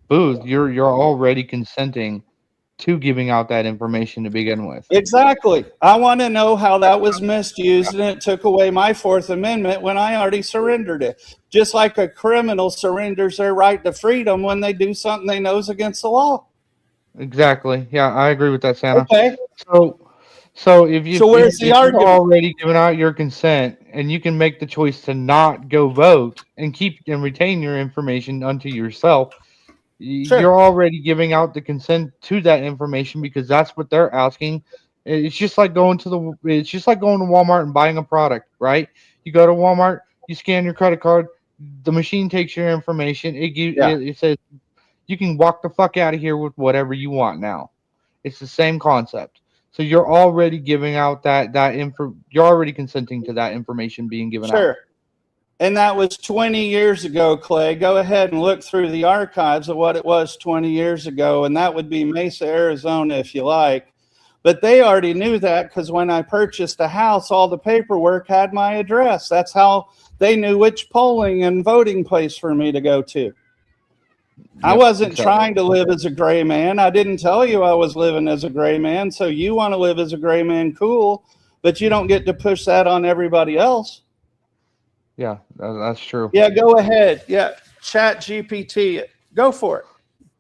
booth, you're already consenting to giving out that information to begin with. Exactly. I want to know how that was misused and it took away my Fourth Amendment when I already surrendered it. Just like a criminal surrenders their right to freedom when they do something they know is against the law. Exactly. Yeah, I agree with that, Santa. Okay. So if you where's if the you've argument? already given out your consent and you can make the choice to not go vote and keep and retain your information unto yourself, Sure. you're already giving out the consent to that information because that's what they're asking. It's just like going to Walmart and buying a product, right? You go to Walmart, you scan your credit card, the machine takes your information, it says you can walk the fuck out of here with whatever you want now. It's the same concept. So you're already giving out that info. You're already consenting to that information being given out. Sure. And that was 20 years ago, Clay. Go ahead and look through the archives of what it was 20 years ago, and that would be Mesa, Arizona, if you like. But they already knew that because when I purchased a house, all the paperwork had my address. That's how they knew which polling and voting place for me to go to. I wasn't trying to live as a gray man. I didn't tell you I was living as a gray man. So you want to live as a gray man, cool, but you don't get to push that on everybody else. Yeah, that's true. Yeah, go ahead. Yeah, Chat GPT, go for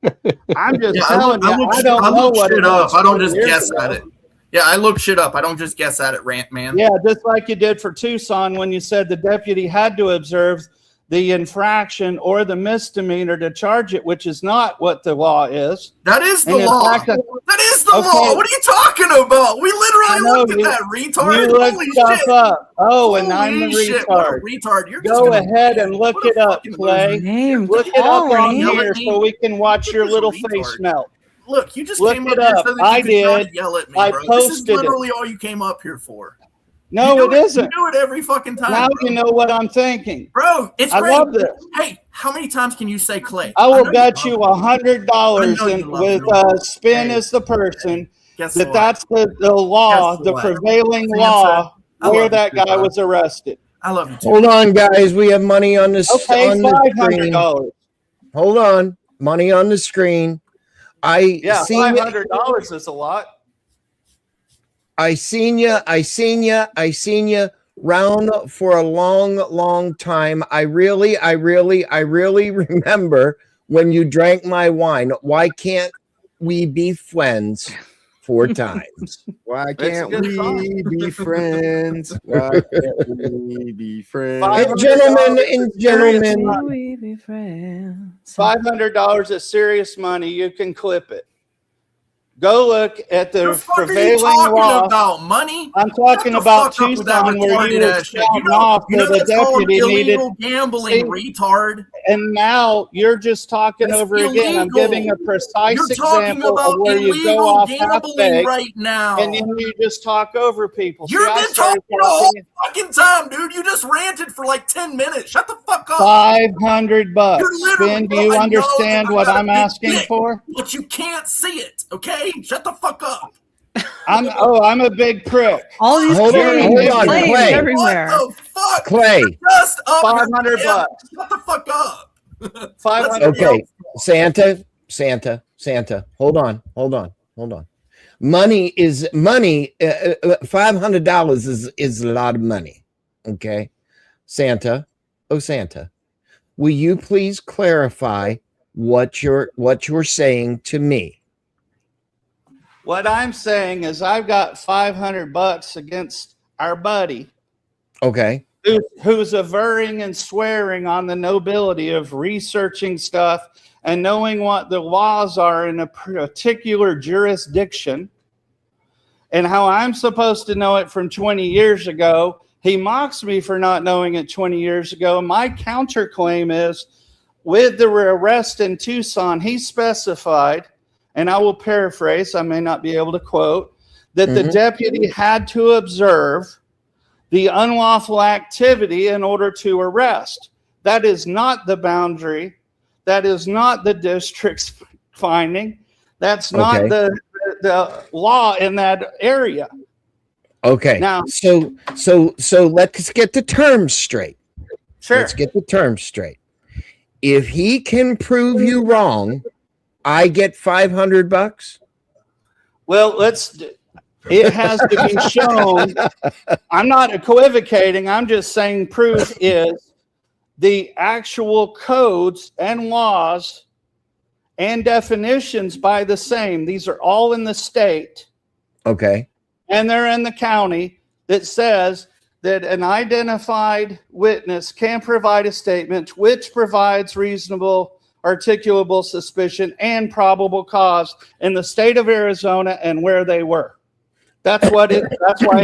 it. I'm just telling you, I don't know what it up. was I don't just 20 years guess ago. at it. Yeah, I look shit up. I don't just guess at it, rant man. Yeah, just like you did for Tucson when you said the deputy had to observe the infraction or the misdemeanor to charge it, which is not what the law is. That is the And in law. fact, That is the law. What are you talking about? We literally looked at that, retard. You look Holy stuff shit. up. Oh, and I'm the Holy shit, what a retard. retard. You're just Go gonna- ahead and look it up, Clay. Look it up on here so we can watch your little face melt. Look, you just Look came it up here up. so that I you could try to did. yell at me, I bro. This is posted it. literally all you came up here for. No, You it do isn't. You do it every fucking time. Now bro. you know what I'm thinking. Bro, it's I great. love this. Hey, how many times can you say Clay? I will know bet you you love $100 I know you in, love with me. Spin as the person Guess that what? that's the law, Guess the what? prevailing Santa, law I where love that you, guy bro. was arrested. I love you too. Hold on, guys. We have money on the Okay, on the screen. $500. Hold on, money on the screen. Yeah, seen you. $500 is a lot. I seen you round for a long time. I really remember when you drank my wine. Why can't we be friends 4 times? Why It's a can't good we song. be friends? Why can't we be friends? Gentlemen, we be friends? $500 is serious money. You can clip it. Go look at the The fuck are you prevailing talking law. about? Money? I'm talking Shut the about fuck up with that Tucson where you retarded were ass shit. You shouting know, off you know that the that's called deputy needed. illegal gambling, retard. And now you're just talking That's over again. I'm illegal. giving a precise You're talking example about of where you go illegal off half gambling baked, right now. and then you just talk over people. You've See, I been started talking the whole talking fucking time, dude. You just ranted for like 10 minutes. Shut the fuck up. $500. You're literally- Spin, do you I know understand that what I got a I'm big asking dick, for? But you can't see it, okay? Shut the fuck up. I'm a big prick. All these Hold on, claims, hold on, claims Clay. everywhere. What the fuck? Clay. Just up. $500. Shut the fuck up. 500. Okay, Santa. Hold on. Money. $500 is a lot of money. Okay, Santa. will you please clarify what you're saying to me? What I'm saying is I've got $500 against our buddy. Okay. Who's averring and swearing on the nobility of researching stuff and knowing what the laws are in a particular jurisdiction and how I'm supposed to know it from 20 years ago. He mocks me for not knowing it 20 years ago. My counterclaim is, with the arrest in Tucson, he specified, and I will paraphrase, I may not be able to quote, that the deputy had to observe the unlawful activity in order to arrest. That is not the boundary. That is not the district's finding. That's not the law in that area. Okay. Now, so let's get the terms straight. Sure. Let's get the terms straight. If he can prove you wrong, I get $500. Well, it has to be shown. I'm not equivocating. I'm just saying proof is the actual codes and laws and definitions by the same. These are all in the state. Okay. And they're in the county that says that an identified witness can provide a statement which provides reasonable, articulable suspicion and probable cause in the state of Arizona and where they were. That's why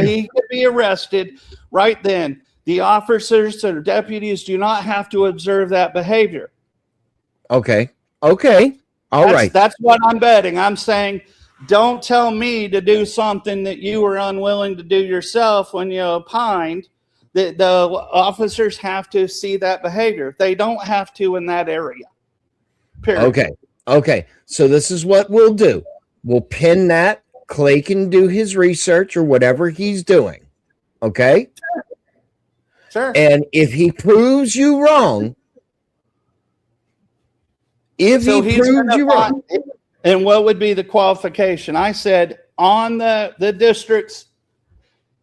he could be arrested right then. The officers or deputies do not have to observe that behavior. Okay. Okay. All right. That's what I'm betting. I'm saying, don't tell me to do something that you were unwilling to do yourself when you opined. The officers have to see that behavior. They don't have to in that area. Period. Okay. Okay. So this is what we'll do. We'll pin that. Clay can do his research or whatever he's doing. Okay? Sure. And if he proves you wrong, And what would be the qualification? I said on the districts,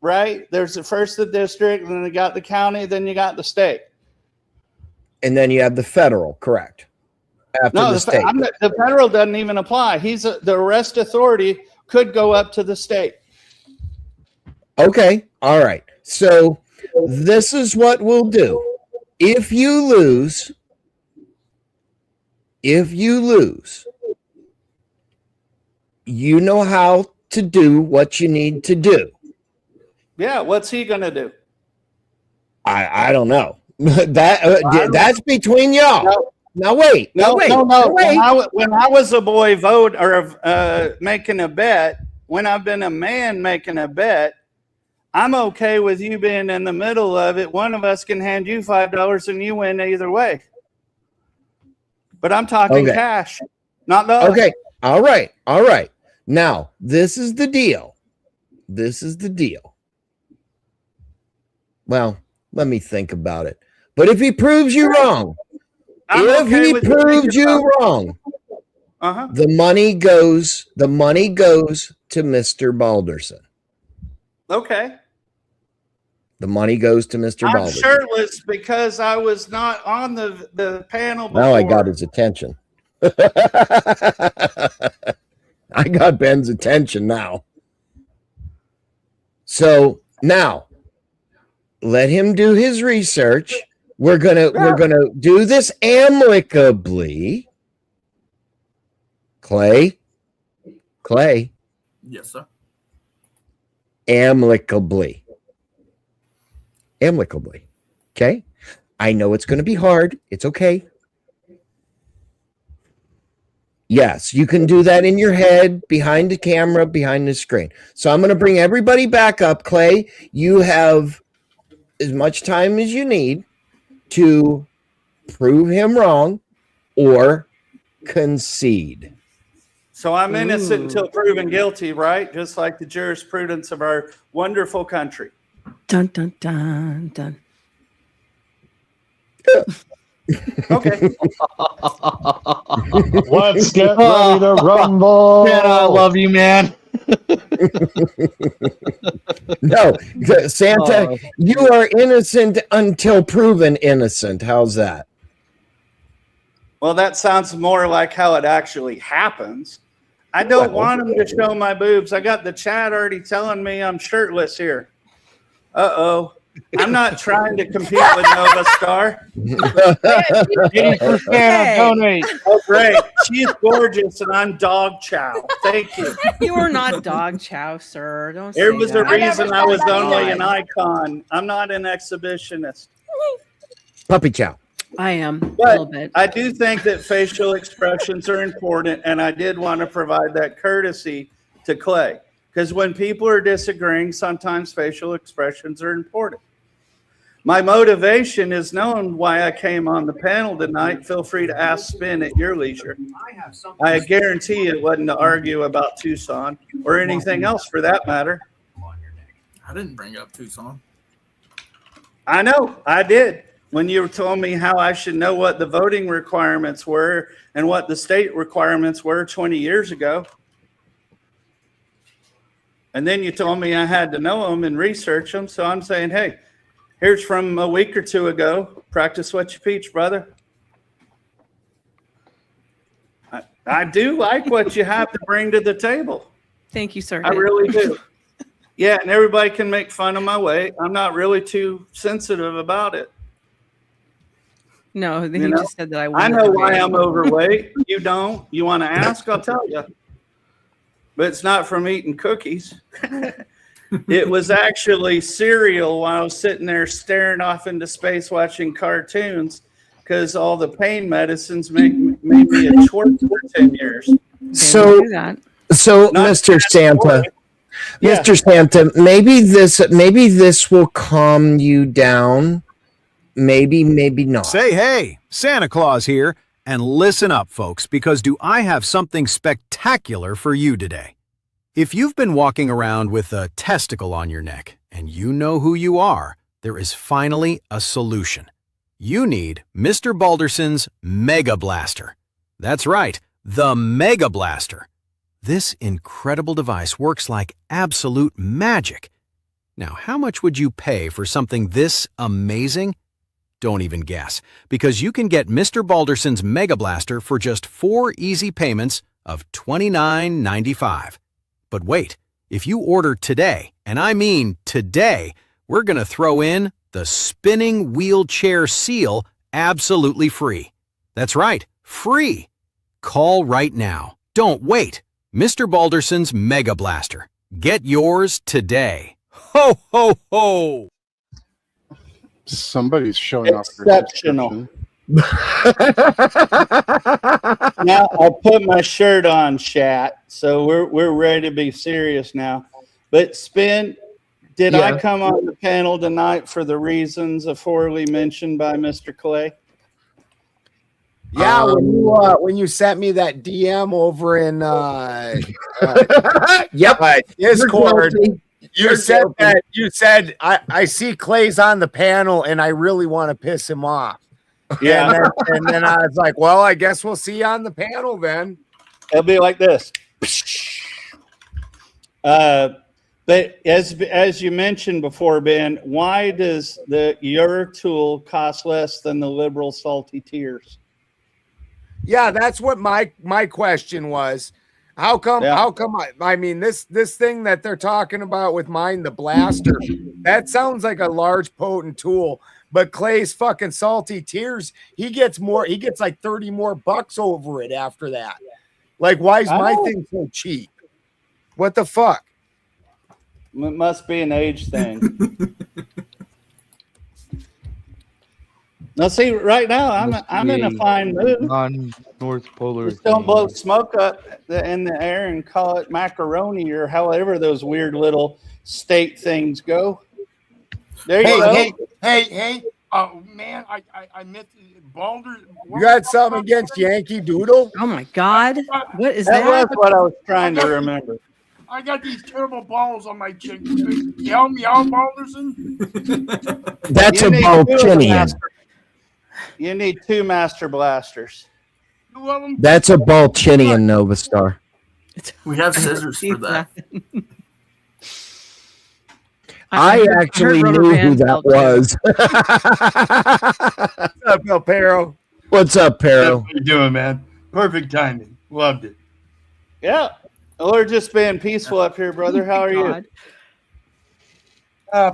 right? There's the district, and then you got the county, then you got the state. And then you have the federal, correct? After the state. The federal doesn't even apply. The arrest authority could go up to the state. Okay. All right. So this is what we'll do. If you lose, you know how to do what you need to do. Yeah. What's he going to do? I don't know. That's between y'all. No. Now wait. No. Wait. When I was a boy making a bet, when I've been a man making a bet, I'm okay with you being in the middle of it. One of us can hand you $5 and you win either way. But I'm talking cash, not the other. Okay. All right. All right. Now, this is the deal. Well, let me think about it. But if he proves you wrong, the money goes to Mr. Balderson. Okay. The money goes to Mr. I'm Balderson. shirtless because I was not on the panel before. Now I got his attention. I got Ben's attention now. So now let him do his research. We're gonna do this amicably. Clay. Yes, sir. Amicably. Okay? I know it's going to be hard. It's okay. Yes, you can do that in your head, behind the camera, behind the screen. So I'm going to bring everybody back up. Clay, you have as much time as you need to prove him wrong or concede. So I'm innocent until proven guilty, right? Just like the jurisprudence of our wonderful country. Dun, dun, dun, dun. Okay. Let's get ready to rumble. Man, I love you, man. No, Santa, you are innocent until proven innocent. How's that? Well, that sounds more like how it actually happens. I don't want them to show my boobs. I got the chat already telling me I'm shirtless here. Uh-oh. I'm not trying to compete with Nova Star. 80% donate. Oh, great. She's gorgeous, and I'm dog chow. Thank you. You are not dog chow, sir. Don't say There was a that. reason I was only an icon. I'm not an exhibitionist. Puppy chow. I am a But little bit. I do think that facial expressions are important, and I did want to provide that courtesy to Clay. Because when people are disagreeing, sometimes facial expressions are important. My motivation is known why I came on the panel tonight. Feel free to ask Spin at your leisure. I guarantee it wasn't to argue about Tucson or anything else for that matter. I didn't bring up Tucson. I know, I did. When you told me how I should know what the voting requirements were and what the state requirements were 20 years ago. And then you told me I had to know them and research them. So I'm saying, hey, here's from a week or two ago. Practice what you preach, brother. I do like what you have to bring to the table. Thank you, sir. I really do. Yeah, and everybody can make fun of my weight. I'm not really too sensitive about it. No, then You you know? just said that I I know why I'm overweight. You don't. You want to ask? I'll tell you. But it's not from eating cookies. It was actually cereal while I was sitting there staring off into space watching cartoons because all the pain medicines made me a Schwartz for 10 years. So, Mr. Santa, Yeah. Mr. Santa, maybe this will calm you down. Maybe not. Say hey, Santa Claus here, and listen up, folks, because do I have something spectacular for you today. If you've been walking around with a testicle on your neck, and you know who you are, there is finally a solution. You need Mr. Balderson's Mega Blaster. That's right, the Mega Blaster. This incredible device works like absolute magic. Now, how much would you pay for something this amazing? Don't even guess, because you can get Mr. Balderson's Mega Blaster for just 4 easy payments of $29.95. But wait, if you order today, and I mean today, we're going to throw in the spinning wheelchair seal absolutely free. That's right, free. Call right now. Don't wait. Mr. Balderson's Mega Blaster. Get yours today. Ho, ho, ho! Somebody's showing off. Exceptional. Now I'll put my shirt on, chat. So we're ready to be serious now. But Spin, did I come on the panel tonight for the reasons aforely mentioned by Mr. Clay? Yeah, when you sent me that DM over in Discord, you said that I see Clay's on the panel and I really want to piss him off. Yeah, and then I was like, well, I guess we'll see you on the panel then. It'll be like this. But as you mentioned before, Ben, why does your tool cost less than the liberal salty tears? Yeah, that's what my question was. How come I mean this thing that they're talking about with mine, the blaster, that sounds like a large potent tool, but Clay's fucking salty tears, he gets like 30 more bucks over it after that. Like, why is my thing so cheap? What the fuck? It must be an age thing. Now, see, right now I'm in a fine mood. On North Polar. Just don't blow smoke up in the air and call it macaroni or however those weird little state things go. There you go. Hey! Oh man, I meant Balder. You got something against Yankee Doodle? Oh my God! What is That that? was what I was trying to remember. I got these terrible balls on my chin. Meow, Balderson. That's a Balchinian. You need 2 Master Blasters. That's a Balchinian Nova Star. We have scissors for that. I actually knew who that was. What's up, El Perro? What's up, Pero? What you doing, man? Perfect timing. Loved it. Yeah. We're just being peaceful up here, brother. How are you?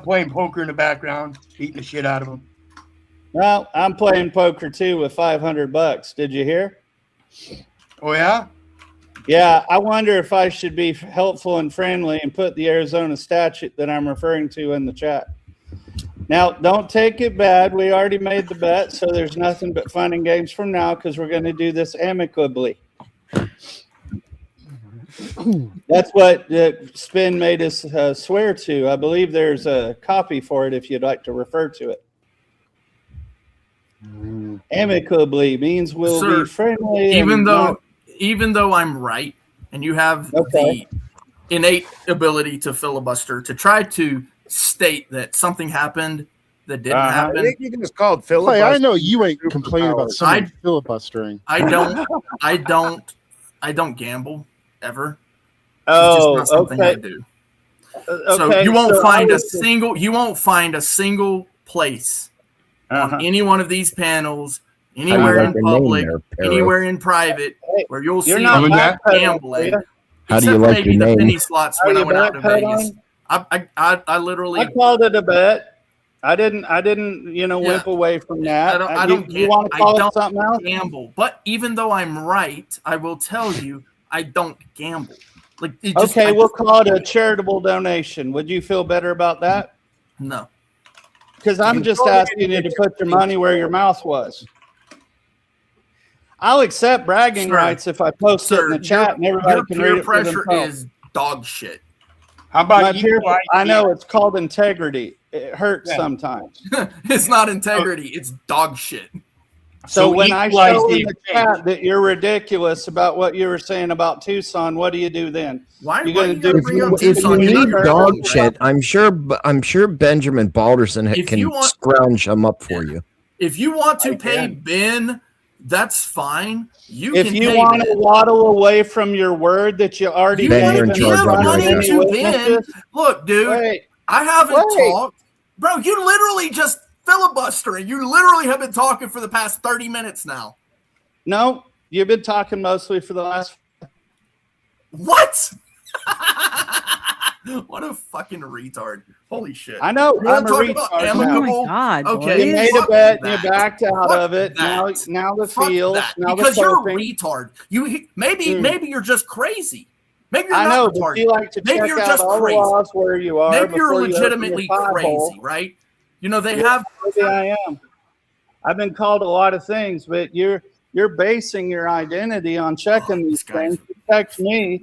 Playing poker in the background, beating the shit out of them. Well, I'm playing poker too with $500. Did you hear? Oh, yeah? Yeah, I wonder if I should be helpful and friendly and put the Arizona statute that I'm referring to in the chat. Now, don't take it bad. We already made the bet, so there's nothing but fun and games from now because we're going to do this amicably. That's what Spin made us swear to. I believe there's a copy for it if you'd like to refer to it. Amicably means we'll Sir, be friendly. Even though I'm right, and you have the innate ability to filibuster, to try to state that something happened that didn't happen. I think you can just call it Clay, filibuster. I know you ain't complaining about someone filibustering. I don't gamble ever. Oh, it's just not something I do. So you won't find a single place on any one of these panels, anywhere in public, anywhere in private, where you'll see gambling. How do you like maybe your the penny name? slots when I went out to Vegas. I literally I called it a bet. I didn't wimp away from that. You want to call it something else? Gamble. But even though I'm right, I will tell you I don't gamble. We'll call it a charitable donation. Would you feel better about that? No. Because I'm just asking you to put your money where your mouth was. I'll accept bragging rights if I post it in the chat and everybody can read it for themselves. Peer pressure is dog shit. How about you? I know it's called integrity. It hurts sometimes. It's not integrity. It's dog shit. So when I show in the chat that you're ridiculous about what you were saying about Tucson, what do you do then? Why If you need dog shit, I'm sure Benjamin Balderson can scrounge him up for you. If you want to pay Ben, that's fine. If you want to waddle away from your word that you already Ben, gave, you're in charge money right to now. Ben. Look, dude, I haven't talked. Bro, you literally just filibustering. You literally have been talking for the past 30 minutes now. No, you've been talking mostly for the last. What? What a fucking retard. Holy shit. I know. You I'm want a to talk retard. about amicable? Oh my God, okay. You made a bet and you backed out of it. Now the field. Now because the you're a surfing. retard. Maybe you're just crazy. Maybe you're I not know, retarded. but you like to Maybe check you're out just all crazy. the laws where you are. Maybe you're before you open legitimately your crazy, pothole. right? You know, they Yeah, have. maybe I am. I've been called a lot of things, but you're basing your identity on checking these things. Protect me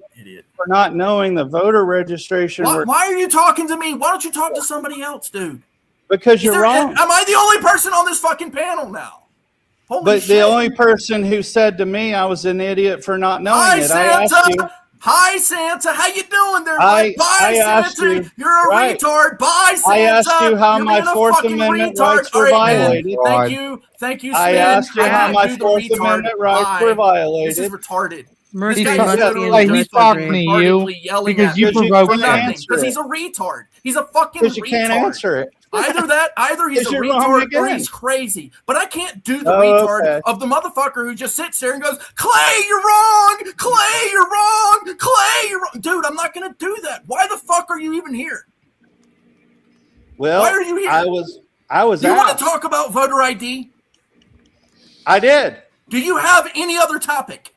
for not knowing the voter registration. Why are you talking to me? Why don't you talk to somebody else, dude? Because you're wrong. Am I the only person on this fucking panel now? Holy But shit. the only person who said to me I was an idiot for not knowing Hi, it, I asked you. Santa. Hi, Santa. How you doing there? I Bye, asked Santa. you- You're a right. retard. Bye, Santa. I asked you how You're my being a Fourth fucking Amendment retard. rights All were right, man. violated. Thank you, I Spin. asked you how I my do the Fourth retard. Amendment rights Bye. were violated. This is retarded. Mercy This guy must is be in literally the just talking to you retardedly yelling because at you me provoked for him. nothing. Because he's a retard. He's a fucking Because you retard. can't answer it. Either he's a Because you're wrong retard or again. he's crazy. But I can't do the Oh, retard okay. of the motherfucker who just sits there and goes, Clay, you're wrong. Clay, you're wrong. Clay, you're wrong. Dude, I'm not going to do that. Why the fuck are you even here? Well, Why are you here? I was You want asked. to talk about voter ID? I did. Do you have any other topic?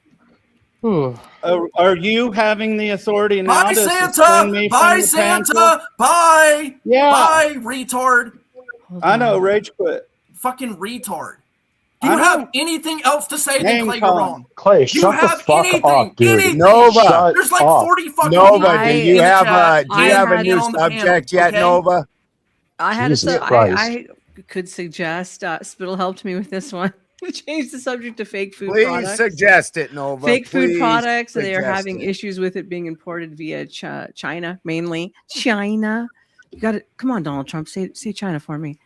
Are you having the authority now Bye, to Santa. suspend me from Bye, the Santa. council? Bye. Yeah. Bye, retard. I know, rage quit. Fucking retard. Do you have anything else to say than Name Clay, call. you're wrong? Clay, Do you shut the have fuck anything? up, dude. Anything? Nova. There's like up. 40 fucking Nova, people do in you the have chat. a new on the subject panel, yet, okay? Nova? I had Jesus a Christ. I could suggest Spittle helped me with this one. Change the subject to fake food Please products. suggest it, Nova. Fake food Please products. They are suggest having it. issues with it being imported via China, mainly China. You got it. Come on, Donald Trump, say China for me.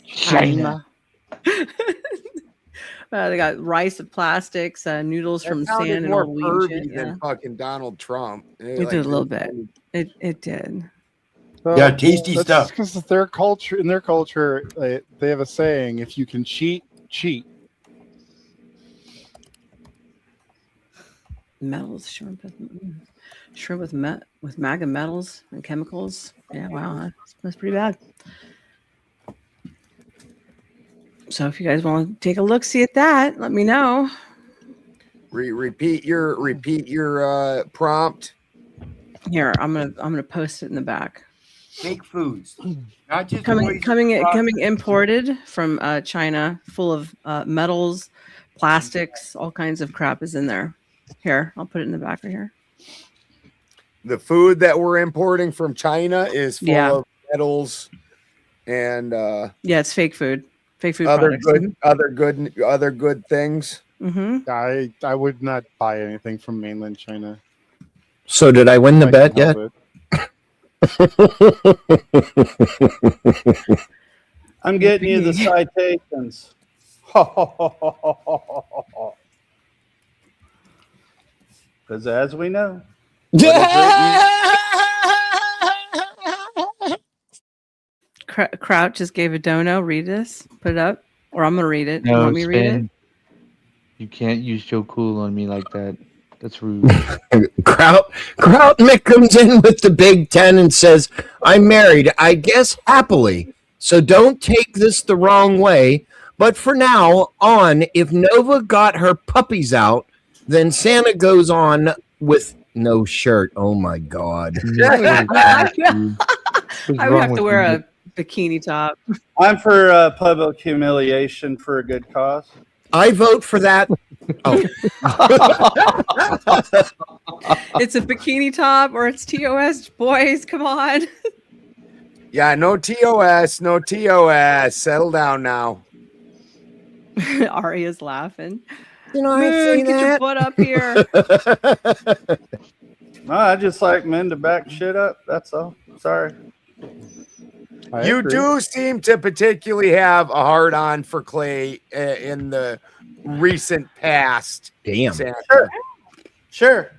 China. They got rice of plastics, noodles from That sounded San and more Norwegian. pervy than fucking Donald Trump. It did a little bit. It did. Yeah, tasty stuff. Because in their culture, they have a saying: if you can cheat, cheat. Metals, shrimp with MAGA metals and chemicals. Yeah, wow, that's pretty bad. So if you guys want to take a look, see at that, let me know. Repeat your prompt. Here, I'm gonna post it in the back. Fake foods, not just Coming imported from China, full of metals, plastics, all kinds of crap is in there. Here, I'll put it in the back right here. The food that we're importing from China is full of metals and yeah, it's fake food. Fake food other products. other good things. Mm-hmm. I would not buy anything from mainland China. So did I win the bet yet? I'm getting you the citations. Because as we know, Kraut just gave a dono. Read this. Put it up. Or I'm going to read it. You No, want me to read it? Spin, you can't use Joe Cool on me like that. That's rude. Kraut Mick comes in with the Big Ten and says, I'm married, I guess happily. So don't take this the wrong way. But for now on, if Nova got her puppies out, then Santa goes on with no shirt. Oh my God. I would have to wear a bikini top. I'm for public humiliation for a good cause. I vote for that. Oh. It's a bikini top or it's TOS. Boys, come on. Yeah, no TOS, no TOS. Settle down now. Aria's laughing. You know, Moon, get your butt up here. No, I just like men to back shit up. That's all. Sorry. You do seem to particularly have a hard on for Clay in the recent past. Damn. Sure.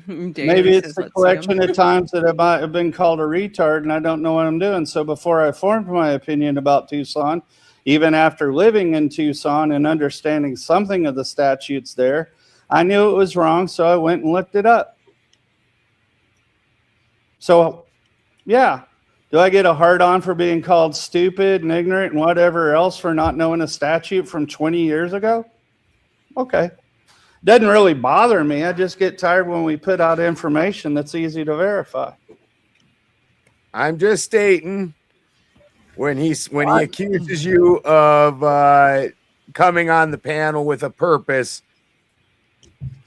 David Maybe it's says, a collection of times that I might have been called a retard and I don't know what I'm doing. So before I formed my opinion about Tucson, even after living in Tucson and understanding something of the statutes there, I knew it was wrong, so I went and looked it up. So, yeah. Do I get a hard-on for being called stupid and ignorant and whatever else for not knowing a statute from 20 years ago? Okay. Doesn't really bother me. I just get tired when we put out information that's easy to verify. I'm just stating when he accuses you of coming on the panel with a purpose,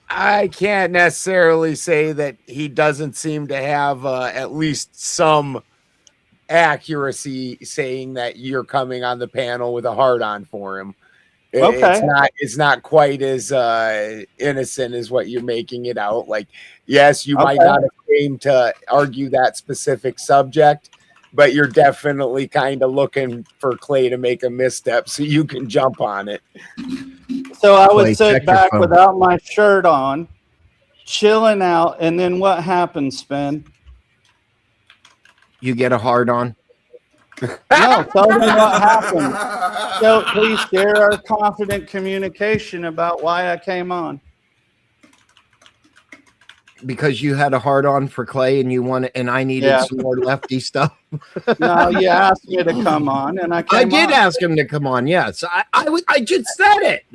I can't necessarily say that he doesn't seem to have at least some accuracy saying that you're coming on the panel with a hard on for him. Okay. It's not quite as innocent as what you're making it out. Like, yes, you might not have came to argue that specific subject, but you're definitely kind of looking for Clay to make a misstep so you can jump on it. So I would sit back without my shirt on, chilling out, and then what happens, Spin? You get a hard on? No, tell me what happened. So please share our confident communication about why I came on. Because you had a hard on for Clay and you wanted, and I needed some more lefty stuff. No, you asked me to come on, and I did ask him to come on. Yes, I just said it,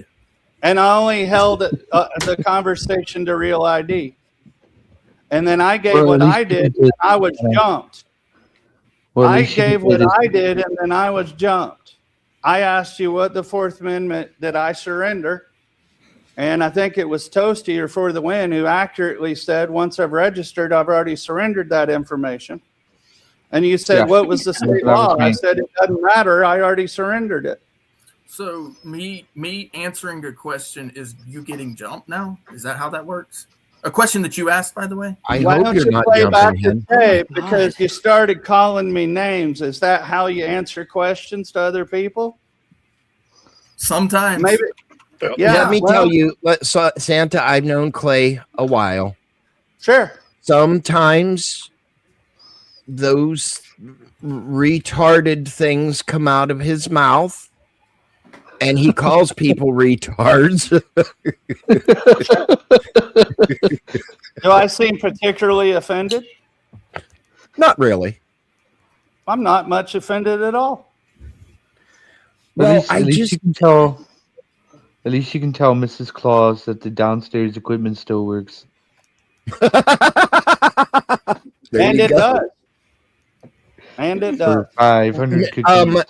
and I only held the conversation to Real ID, and then I gave what I did, and I was jumped. I gave what I did, and then I was jumped. I asked you what the Fourth Amendment did I surrender. And I think it was Toasty or For the Win who accurately said, once I've registered, I've already surrendered that information. And you said, what was the state law? I said, it doesn't matter. I already surrendered it. So me answering your question is you getting jumped now? Is that how that works? A question that you asked, by the way? I hope you're not jumping him. Because you started calling me names. Is that how you answer questions to other people? Sometimes. Maybe. Yeah, let me tell you, Santa, I've known Clay a while. Sure. Sometimes those retarded things come out of his mouth. and he calls people retards. Do I seem particularly offended? Not really. I'm not much offended at all. Well, at least you can tell. At least you can tell Mrs. Claus that the downstairs equipment still works. And it does. And it does. For 500 cookies.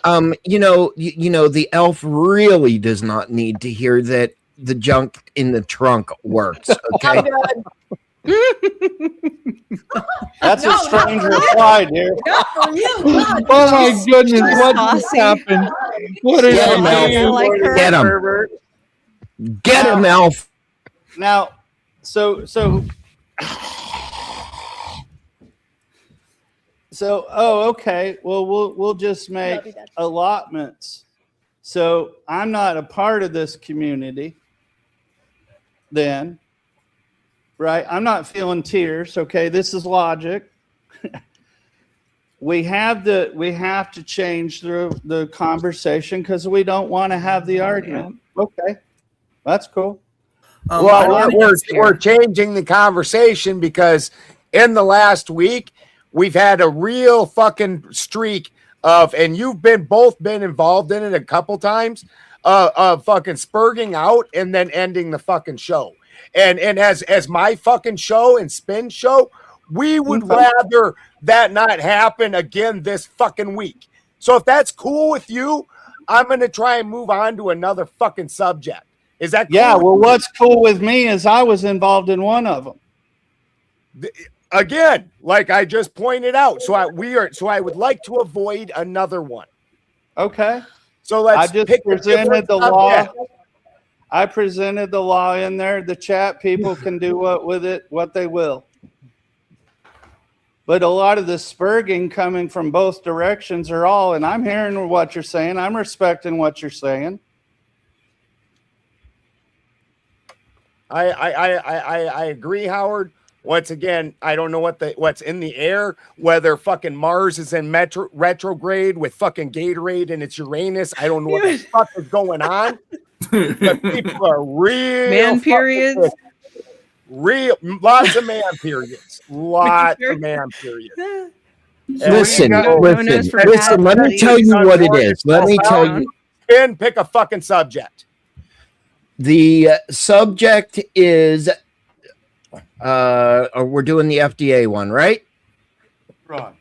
You know, the elf really does not need to hear that the junk in the trunk works. Okay. That's a strange reply, dear. Oh my goodness, what just happened? What is Get him, Elf. Get him. Get him, Elf. Now, okay. Well, we'll just make allotments. So I'm not a part of this community then, right? I'm not feeling tears. Okay, this is logic. We have to change the conversation because we don't want to have the argument. Okay, that's cool. Well, we're changing the conversation because in the last week we've had a real fucking streak of, and you've both been involved in it a couple times, of fucking spurging out and then ending the fucking show. And as my fucking show and Spin show, we would rather that not happen again this fucking week. So if that's cool with you, I'm gonna try and move on to another fucking subject. Is that cool? Yeah, well, what's cool with me is I was involved in one of them. Again, like I just pointed out. So I would like to avoid another one. Okay. So let's I just pick presented the law. I presented the law in there. The chat people can do what they will. But a lot of the spurging coming from both directions are all, and I'm hearing what you're saying. I'm respecting what you're saying. I agree, Howard. Once again, I don't know what's in the air, whether fucking Mars is in retrograde with fucking Gatorade and it's Uranus. I don't know what the fuck is going on. But people are real man periods. Lots of man periods. Lots of man periods. Listen. Let me tell you what it is. Let me tell you. And pick a fucking subject. The subject is we're doing the FDA one, right? Right.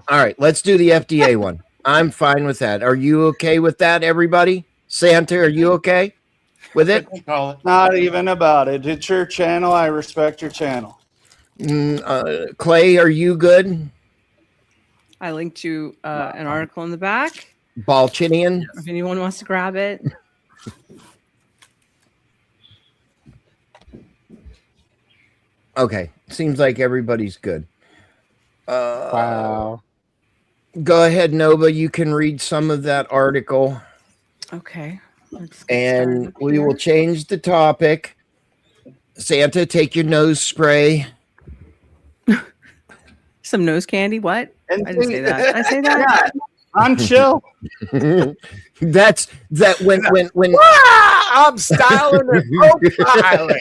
All right, let's do the FDA one. I'm fine with that. Are you okay with that, everybody? Santa, are you okay with it? Not even about it. It's your channel. I respect your channel. Clay, are you good? I linked to an article in the back. Balchinian. If anyone wants to grab it. Okay, seems like everybody's good. Wow. Go ahead, Nova. You can read some of that article. Okay. And we will change the topic. Santa, take your nose spray. Some nose candy? What? I didn't say that. Did I say that? I'm chill. That's that when I'm styling and profiling.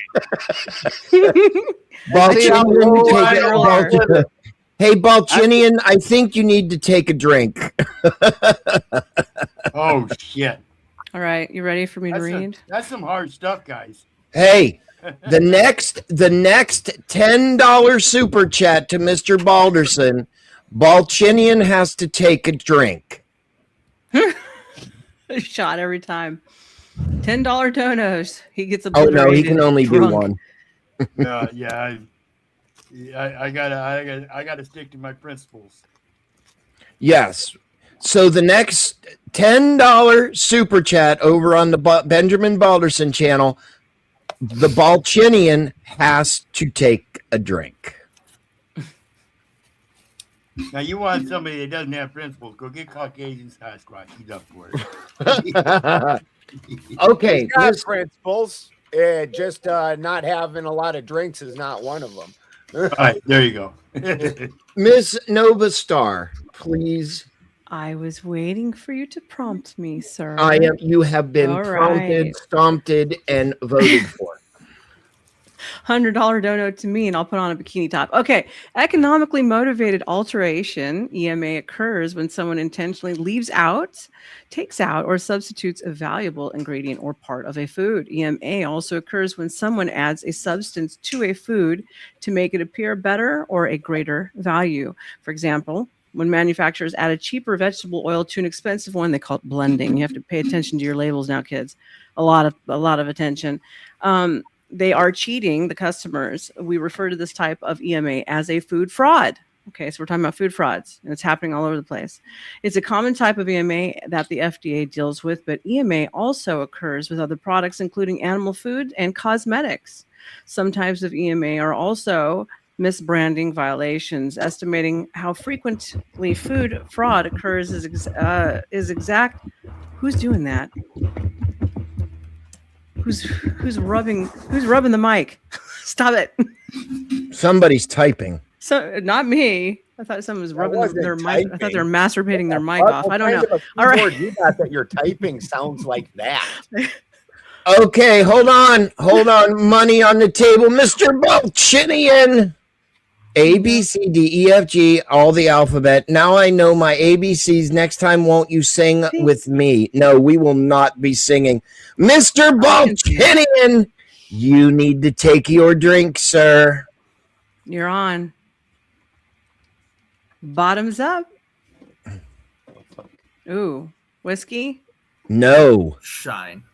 Hey, Balchinian, I think you need to take a drink. Oh shit! All right, you ready for me to read? That's some hard stuff, guys. Hey, the next $10 super chat to Mr. Balderson, Balchinian has to take a drink. A shot every time. $10 donos. He gets a. Oh no, he can only do one. Yeah, I gotta stick to my principles. Yes. So the next $10 super chat over on the Benjamin Balderson channel, the Balchinian has to take a drink. Now you want somebody that doesn't have principles? Go get Caucasian Sasquatch. He's up for it. Okay, He's got principles. Just not having a lot of drinks is not one of them. All right, there you go. Miss Nova Star, please I was waiting for you to prompt me, sir. You have been All prompted, right. stomped, and voted for. $100 dono to me, and I'll put on a bikini top. Okay. Economically motivated alteration, EMA, occurs when someone intentionally leaves out, takes out, or substitutes a valuable ingredient or part of a food. EMA also occurs when someone adds a substance to a food to make it appear better or a greater value. For example, when manufacturers add a cheaper vegetable oil to an expensive one, they call it blending. You have to pay attention to your labels now, kids. A lot of attention. They are cheating the customers. We refer to this type of EMA as a food fraud. Okay, so we're talking about food frauds, and it's happening all over the place. It's a common type of EMA that the FDA deals with, but EMA also occurs with other products, including animal food and cosmetics. Some types of EMA are also misbranding violations. Estimating how frequently food fraud occurs is exact. Who's doing that? Who's rubbing the mic? Stop it. Somebody's typing. So not me. I thought someone was rubbing their mic. I thought they were masturbating their mic What off. I don't kind know. of a All right. keyboard you got that your typing sounds like that? Okay, hold on. Money on the table, Mr. Balchinian. A, B, C, D, E, F, G, all the alphabet. Now I know my ABCs. Next time, won't you sing with me? No, we will not be singing. Mr. Balchinian, you need to take your drink, sir. You're on. Bottoms up. Ooh, whiskey. No. Shine.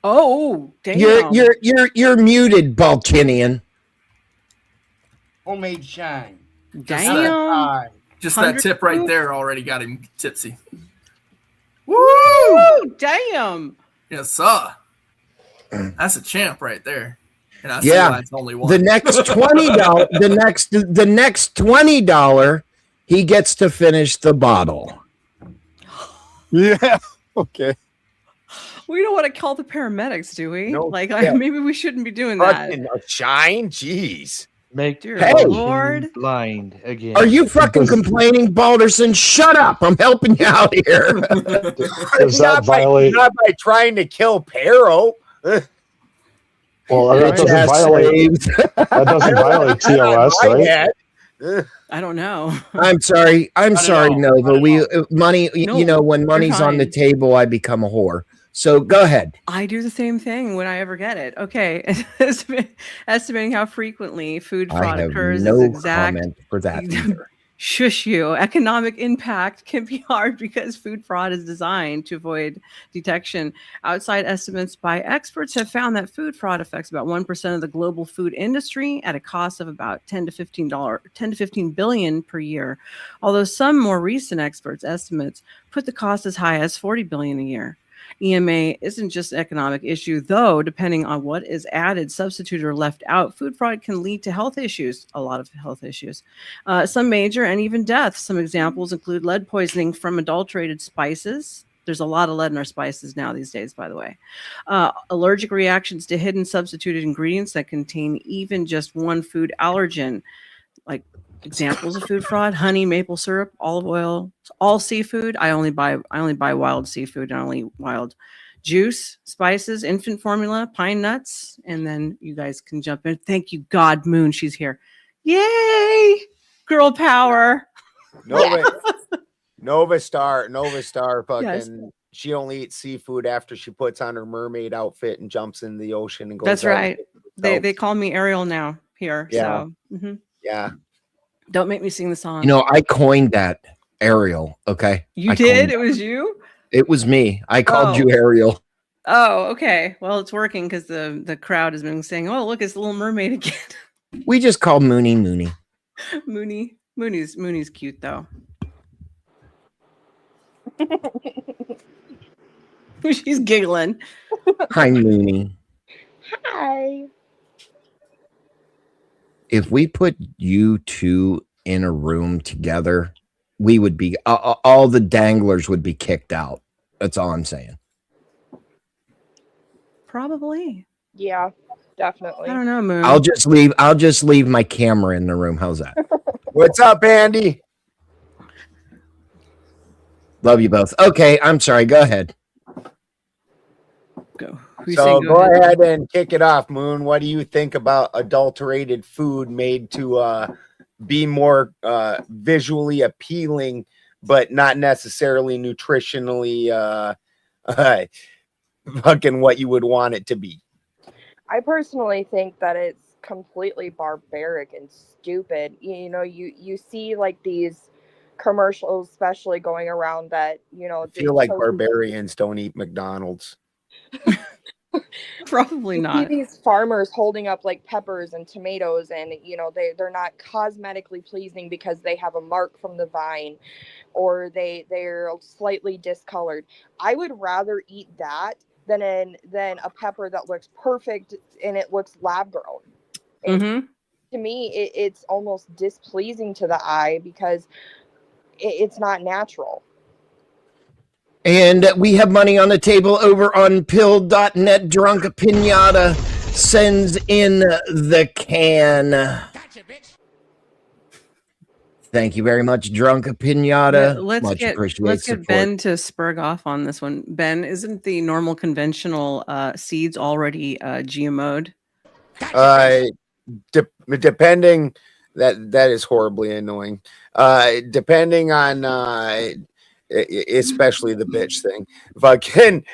Oh, damn. You're muted, Balchinian. Homemade shine. Damn. Just that tip right there already got him tipsy. Woo! Damn. Yes, sir. That's a champ right there. And I see Yeah. why it's only one. The next $20, the next $20, he gets to finish the bottle. Yeah. Okay. We don't want to call the paramedics, do we? No, Like, yeah. maybe we shouldn't be doing that. Fucking a shine, jeez. Make Dear Hey. Lord. blind again. Are you fucking complaining, Balderson? Shut up. I'm helping you out here. Does that violate? Not by trying to kill Pero. Well, that doesn't violate. That doesn't violate TOS, right? I don't know. I'm sorry. Nova. Money, No, you know, when you're money's on the fine. table, I become a whore. So go ahead. I do the same thing when I ever get it. Okay. Estimating how frequently food I fraud have occurs no is exact. comment for that either. Shush you. Economic impact can be hard because food fraud is designed to avoid detection. Outside estimates by experts have found that food fraud affects about 1% of the global food industry at a cost of about $10 to $15 billion per year. Although some more recent experts' estimates put the cost as high as $40 billion a year. EMA isn't just an economic issue, though. Depending on what is added, substituted, or left out, food fraud can lead to health issues, a lot of health issues, some major and even death. Some examples include lead poisoning from adulterated spices. There's a lot of lead in our spices now these days, by the way. Allergic reactions to hidden substituted ingredients that contain even just one food allergen, like examples of food fraud: honey, maple syrup, olive oil, all seafood. I only buy wild seafood and only wild juice, spices, infant formula, pine nuts, and then you guys can jump in. Thank you, God. Moon, she's here. Yay! Girl power. Nova Star fucking Yes. she only eats seafood after she puts on her mermaid outfit and jumps in the ocean and goes That's out. right. They call me Ariel now here. Yeah. So mhm. Yeah. Don't make me sing the song. You know, I coined that Ariel. Okay. You I did? coined It was you? It was me. I called Oh. you Ariel. Oh, okay. Well, it's working because the crowd has been saying, "Oh, look, it's the Little Mermaid again." We just call Mooney Mooney. Mooney's cute though. She's giggling. Hi, Mooney. Hi. If we put you two in a room together, we would be all the danglers would be kicked out. That's all I'm saying. Probably. Yeah, definitely. I don't know, Moon. I'll just leave my camera in the room. How's that? What's up, Andy? Love you both. Okay, I'm sorry. Go ahead. Go. So go ahead and kick it off, Moon. What do you think about adulterated food made to be more visually appealing, but not necessarily nutritionally fucking what you would want it to be? I personally think that it's completely barbaric and stupid. You know, you see like these commercials, especially going around that, you know, I feel like show barbarians don't eat McDonald's. Probably you see not. these farmers holding up like peppers and tomatoes, and you know they're not cosmetically pleasing because they have a mark from the vine, or they're slightly discolored. I would rather eat that than a pepper that looks perfect and it looks lab grown. Mm-hmm. To me, it's almost displeasing to the eye because it's not natural. And we have money on the table over on pill.net. Drunk Pinata sends in the can. Thank you very much, Drunk Pinata. Let's Much get appreciate support. Ben to spurg off on this one. Ben, isn't the normal conventional seeds already GMO'd? Depending, that is horribly annoying. Depending on especially the bitch thing. Fucking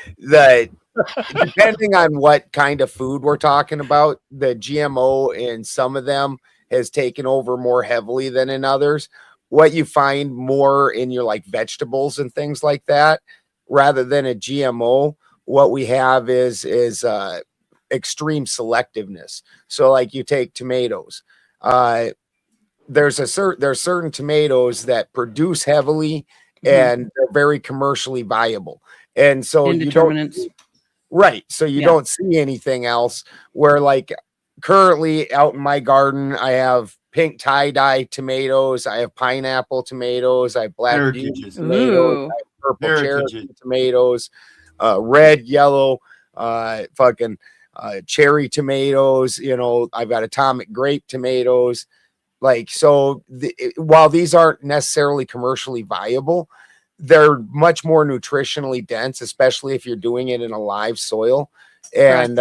depending on what kind of food we're talking about, the GMO in some of them has taken over more heavily than in others. What you find more in your like vegetables and things like that, rather than a GMO, what we have is extreme selectiveness. So like you take tomatoes, there's certain tomatoes that produce heavily and they're very commercially viable, and so you don't don't see anything else. Where like currently out in my garden, I have pink tie-dye tomatoes, I have pineapple tomatoes, I have black beauty tomatoes, I have purple cherry tomatoes, red, yellow, fucking cherry tomatoes. You know, I've got atomic grape tomatoes. Like, so while these aren't necessarily commercially viable, they're much more nutritionally dense, especially if you're doing it in a live soil. And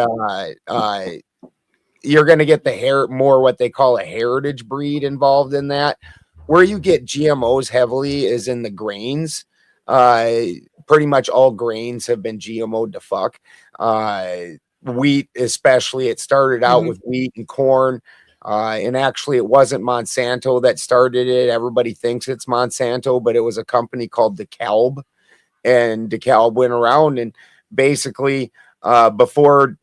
you're going to get more what they call a heritage breed involved in that. Where you get GMOs heavily is in the grains. Pretty much all grains have been GMO'd to fuck. Wheat, especially, it started out with wheat and corn. And actually, it wasn't Monsanto that started it. Everybody thinks it's Monsanto, but it was a company called DeKalb. And DeKalb went around and basically before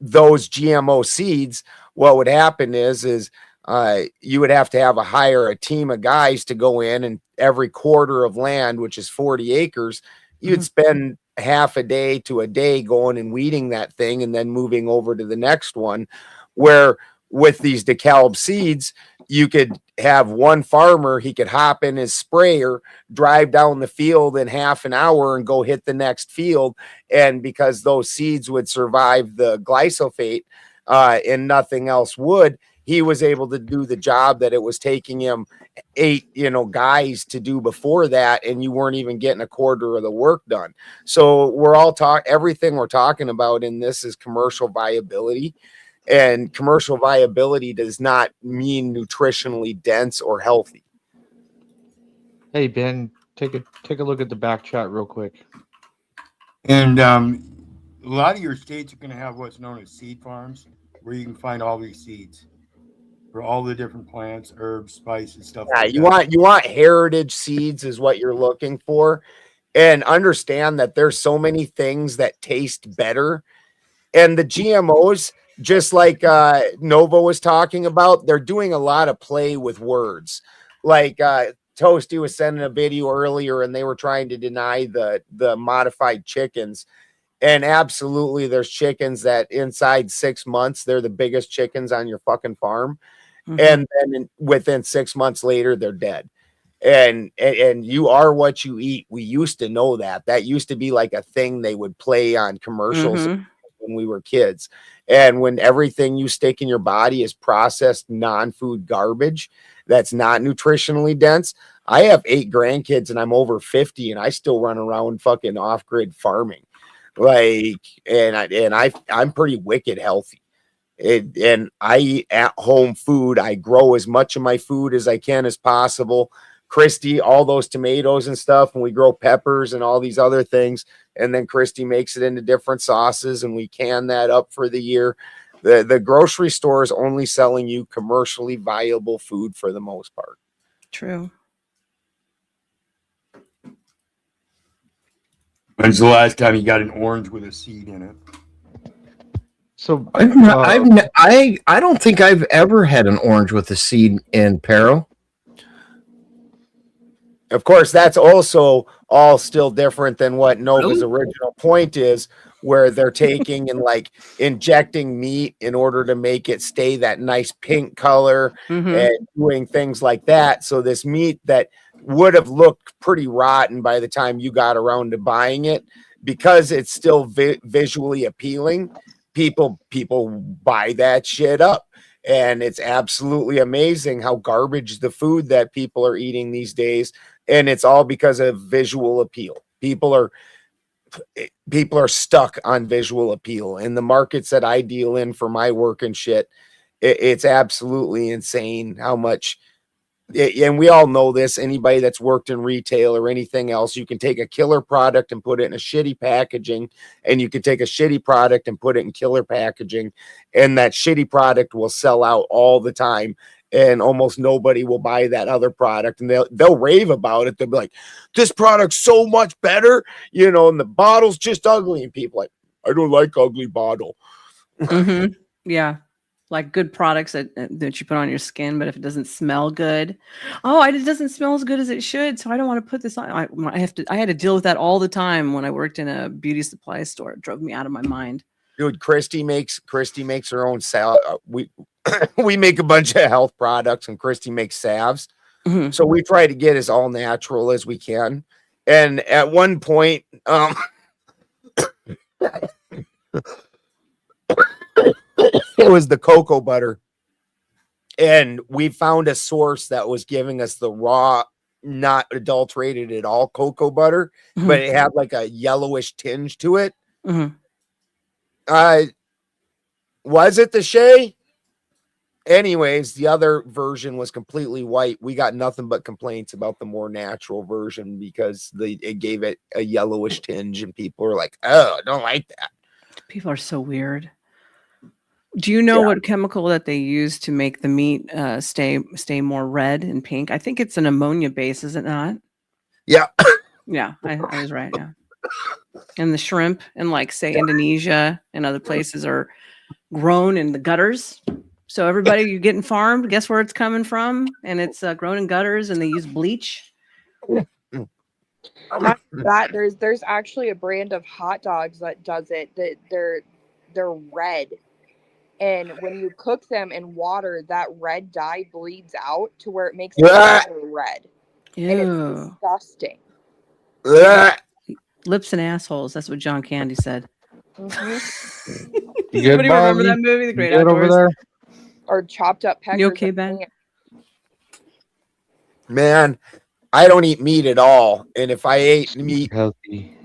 those GMO seeds, what would happen is you would have to hire a team of guys to go in, and every quarter of land, which is 40 acres, you'd spend half a day to a day going and weeding that thing and then moving over to the next one. Where with these DeKalb seeds, you could have one farmer, he could hop in his sprayer, drive down the field in half an hour and go hit the next field. And because those seeds would survive the glyphosate and nothing else would, he was able to do the job that it was taking him 8 guys to do before that, and you weren't even getting a quarter of the work done. So everything we're talking about in this is commercial viability, and commercial viability does not mean nutritionally dense or healthy. Hey Ben, take a look at the back chat real quick. And a lot of your states are going to have what's known as seed farms, where you can find all these seeds for all the different plants, herbs, spices, stuff. Yeah, like you want heritage seeds is what you're looking for, and understand that there's so many things that taste better, and the GMOs, just like Nova was talking about, they're doing a lot of play with words. Like Toasty was sending a video earlier, and they were trying to deny the modified chickens. And absolutely, there's chickens that inside 6 months, they're the biggest chickens on your fucking farm. And then within 6 months later, they're dead. And you are what you eat. We used to know that. That used to be like a thing they would play on commercials when we were kids. And when everything you stick in your body is processed non-food garbage, that's not nutritionally dense. I have 8 grandkids and I'm over 50 and I still run around fucking off-grid farming. Like, I'm pretty wicked healthy. And I eat at home food. I grow as much of my food as I can as possible. Christy, all those tomatoes and stuff, and we grow peppers and all these other things. And then Christy makes it into different sauces and we can that up for the year. The grocery store is only selling you commercially viable food for the most part. True. When's the last time you got an orange with a seed in it? So I don't think I've ever had an orange with a seed in Peril. Of course, that's also all still different than what Nova's original point is, where they're taking and like injecting meat in order to make it stay that nice pink color and doing things like that. So this meat that would have looked pretty rotten by the time you got around to buying it, because it's still visually appealing, people buy that shit up. And it's absolutely amazing how garbage the food that people are eating these days. And it's all because of visual appeal. People are stuck on visual appeal. In the markets that I deal in for my work and shit, it's absolutely insane how much. And we all know this. Anybody that's worked in retail or anything else, you can take a killer product and put it in a shitty packaging, and you can take a shitty product and put it in killer packaging, and that shitty product will sell out all the time, and almost nobody will buy that other product, and they'll rave about it. They'll be like, this product's so much better, you know, and the bottle's just ugly, and people like, I don't like ugly bottle. Yeah. Like good products that you put on your skin, but if it doesn't smell good, it doesn't smell as good as it should, so I don't want to put this on. I had to deal with that all the time when I worked in a beauty supply store. It drove me out of my mind. Dude, Christy makes her own salve. We make a bunch of health products, and Christy makes salves. So we try to get as all natural as we can. And at one point, it was the cocoa butter, and we found a source that was giving us the raw, not adulterated at all cocoa butter, but it had like a yellowish tinge to it. Was it the Shea? Anyways, the other version was completely white. We got nothing but complaints about the more natural version because it gave it a yellowish tinge, and people were like, oh, I don't like that. People are so weird. Do you know what chemical that they use to make the meat stay more red and pink? I think it's an ammonia base, is it not? Yeah. Yeah, I was right. Yeah. And the shrimp in, like, say, Indonesia and other places are grown in the gutters. So everybody, you're getting farmed, guess where it's coming from? And it's grown in gutters, and they use bleach. Not that there's actually a brand of hot dogs that does it. That they're red. And when you cook them in water, that red dye bleeds out to where it makes the water red. Ew. And it's disgusting. Lips and assholes. That's what John Candy said. Anybody remember that movie, The Great over Outdoors? there? Or chopped up peppers. You okay, Ben? Man, I don't eat meat at all. And if I ate meat, healthy,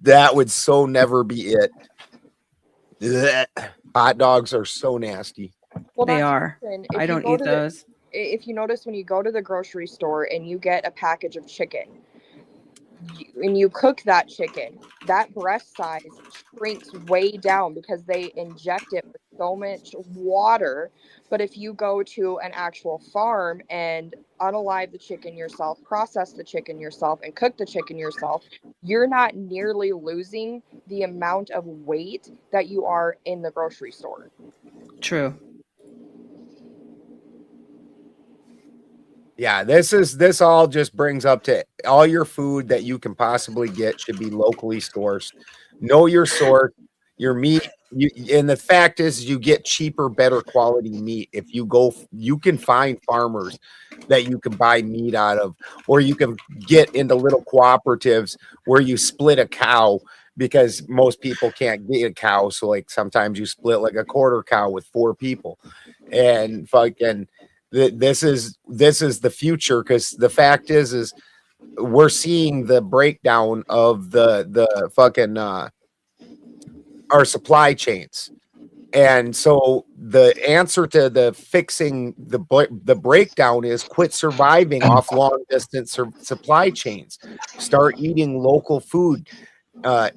that would so never be it. Blech. Hot dogs are so nasty. Well, They that's are. something. I If you don't go eat to those. If you notice when you go to the grocery store and you get a package of chicken, and you cook that chicken, that breast size shrinks way down because they inject it with so much water. But if you go to an actual farm and unalive the chicken yourself, process the chicken yourself, and cook the chicken yourself, you're not nearly losing the amount of weight that you are in the grocery store. True. Yeah, this all just brings up to all your food that you can possibly get should be locally sourced. Know your source, your meat. And the fact is, you get cheaper, better quality meat if you go. You can find farmers that you can buy meat out of, or you can get into little cooperatives where you split a cow because most people can't get a cow. So like sometimes you split like a quarter cow with 4 people, and fucking. This is the future, because the fact is we're seeing the breakdown of the fucking our supply chains. And so the answer to the fixing the breakdown is quit surviving off long distance supply chains. Start eating local food,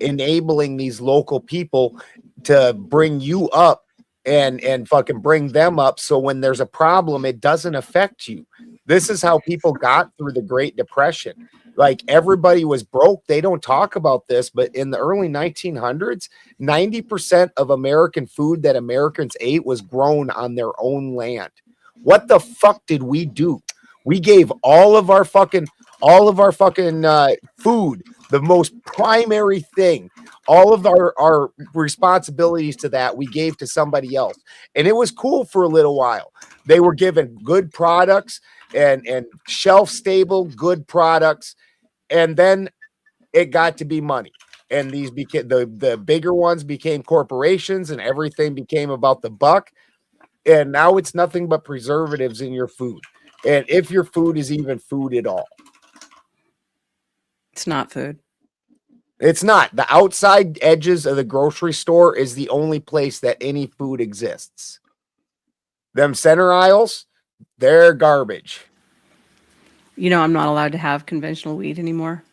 enabling these local people to bring you up and fucking bring them up. So when there's a problem, it doesn't affect you. This is how people got through the Great Depression. Like, everybody was broke. They don't talk about this, but in the early 1900s, 90% of American food that Americans ate was grown on their own land. What the fuck did we do? We gave all of our fucking food, the most primary thing, all of our responsibilities to that, we gave to somebody else. And it was cool for a little while. They were given good products and shelf stable good products, and then it got to be money, and these became the bigger ones became corporations, and everything became about the buck. And now it's nothing but preservatives in your food, and if your food is even food at all, It's not food. it's not. The outside edges of the grocery store is the only place that any food exists. Them center aisles, they're garbage. You know, I'm not allowed to have conventional wheat anymore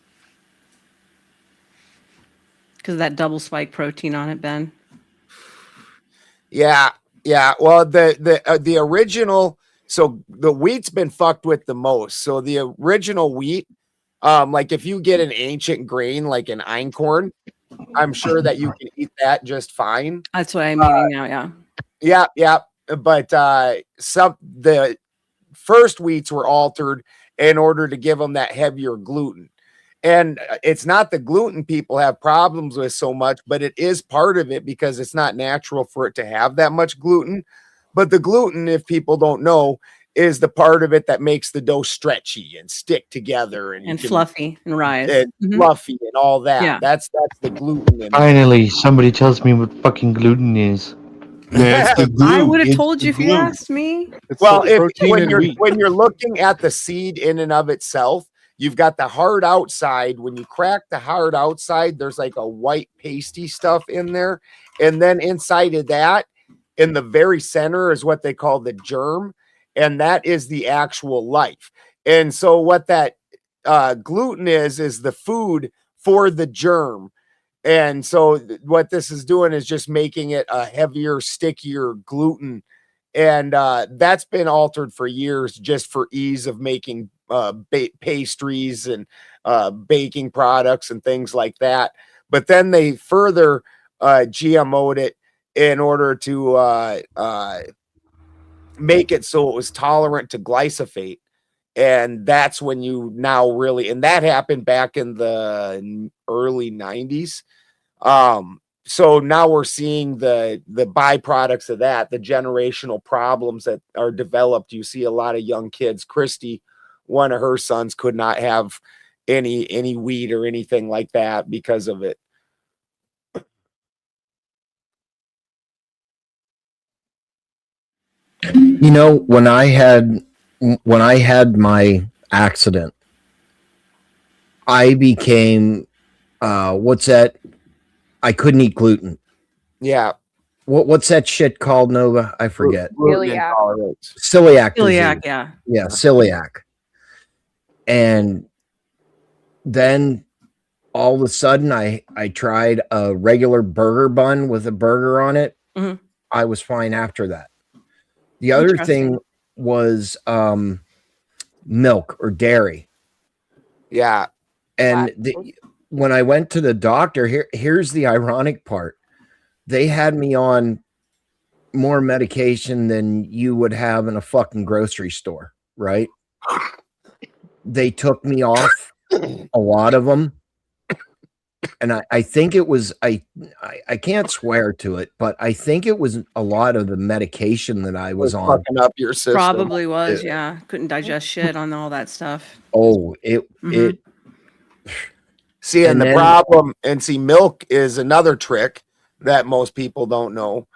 because of that double spike protein on it, Ben. Yeah. Well, the original, so the wheat's been fucked with the most. So the original wheat, like if you get an ancient grain like an einkorn, I'm sure that you can eat that just fine. That's what I'm eating now. Yeah. Yeah. But the first wheats were altered in order to give them that heavier gluten. And it's not the gluten people have problems with so much, but it is part of it because it's not natural for it to have that much gluten. But the gluten, if people don't know, is the part of it that makes the dough stretchy and stick together and fluffy and rise. And fluffy and all that. Yeah. That's the gluten. Finally, somebody tells me what fucking gluten is. Yeah, it's the glue. I would have It's told the you if you glue. asked me. Well, protein when you're looking at the seed in and of itself, you've got the hard outside. When you crack the hard outside, there's like a white pasty stuff in there. And then inside of that, in the very center, is what they call the germ. And that is the actual life. And so what that gluten is the food for the germ. And so what this is doing is just making it a heavier, stickier gluten. And that's been altered for years just for ease of making pastries and baking products and things like that. But then they further GMO'd it in order to make it so it was tolerant to glyphosate. And that's when you now really, and that happened back in the early 90s. So now we're seeing the byproducts of that, the generational problems that are developed. You see a lot of young kids. Christy, one of her sons, could not have any wheat or anything like that because of it. You know, when I had my accident, I became what's that? I couldn't eat gluten. Yeah. What's that shit called, Nova? I forget. Celiac. Celiac. Celiac, disease. yeah. Yeah, celiac. And then all of a sudden I tried a regular burger bun with a burger on it. Mhm. I was fine after that. The other thing was milk or dairy. Yeah. And when I went to the doctor, here's the ironic part. They had me on more medication than you would have in a fucking grocery store, right? They took me off a lot of them. And I think it was, I can't swear to it, but I think it was a lot of the medication that I was on. Fucking up your system. Probably was, yeah. Couldn't digest shit on all that stuff. Oh, Mhm. See, and the then- problem, and see, milk is another trick that most people don't know.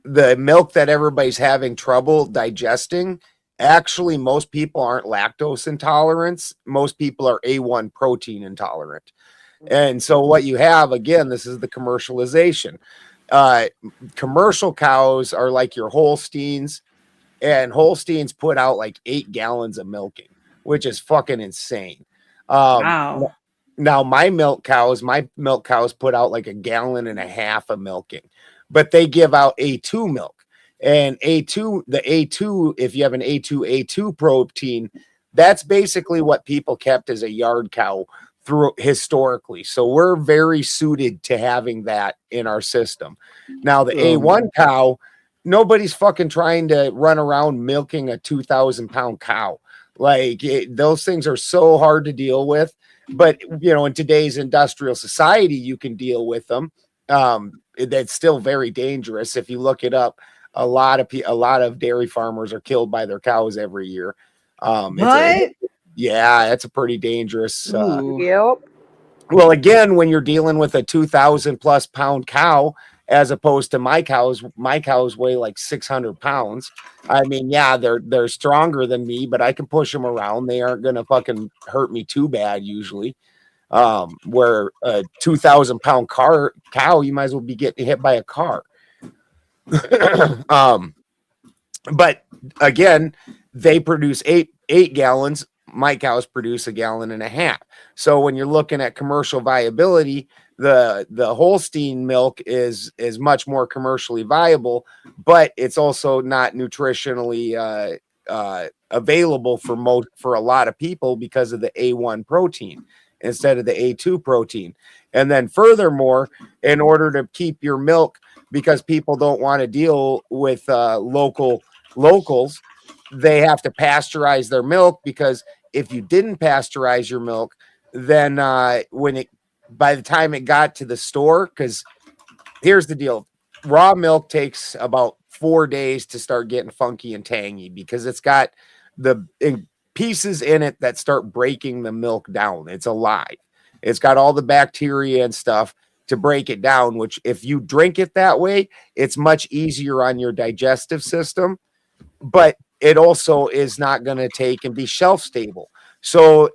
The milk that everybody's having trouble digesting Actually, most people aren't lactose intolerant. Most people are A1 protein intolerant. And so what you have, again, this is the commercialization. Commercial cows are like your Holsteins, and Holsteins put out like 8 gallons of milking, which is fucking insane. Wow. Now my milk cows put out like 1.5 gallons of milking, but they give out A2 milk. And A2, if you have an A2 protein, that's basically what people kept as a yard cow through historically. So we're very suited to having that in our system. Now the A1 cow, nobody's fucking trying to run around milking a 2,000 pound cow. Like those things are so hard to deal with. But in today's industrial society, you can deal with them. That's still very dangerous. If you look it up, a lot of dairy farmers are killed by their cows every year. It's a pretty dangerous. Yep. Well, again, when you're dealing with a 2,000 plus pound cow, as opposed to my cows weigh like 600 pounds. I mean, yeah, they're stronger than me, but I can push them around. They aren't gonna fucking hurt me too bad usually. Where a 2,000 pound cow, you might as well be getting hit by a car. But again, they produce eight gallons. My cows produce 1.5 gallons. So when you're looking at commercial viability, the Holstein milk is much more commercially viable, but it's also not nutritionally available for a lot of people because of the A1 protein instead of the A2 protein. And then furthermore, in order to keep your milk, because people don't want to deal with locals, they have to pasteurize their milk, because if you didn't pasteurize your milk, then by the time it got to the store, because here's the deal, raw milk takes about 4 days to start getting funky and tangy, because it's got the pieces in it that start breaking the milk down. It's alive. It's got all the bacteria and stuff to break it down, which if you drink it that way, it's much easier on your digestive system, but it also is not going to take and be shelf stable. So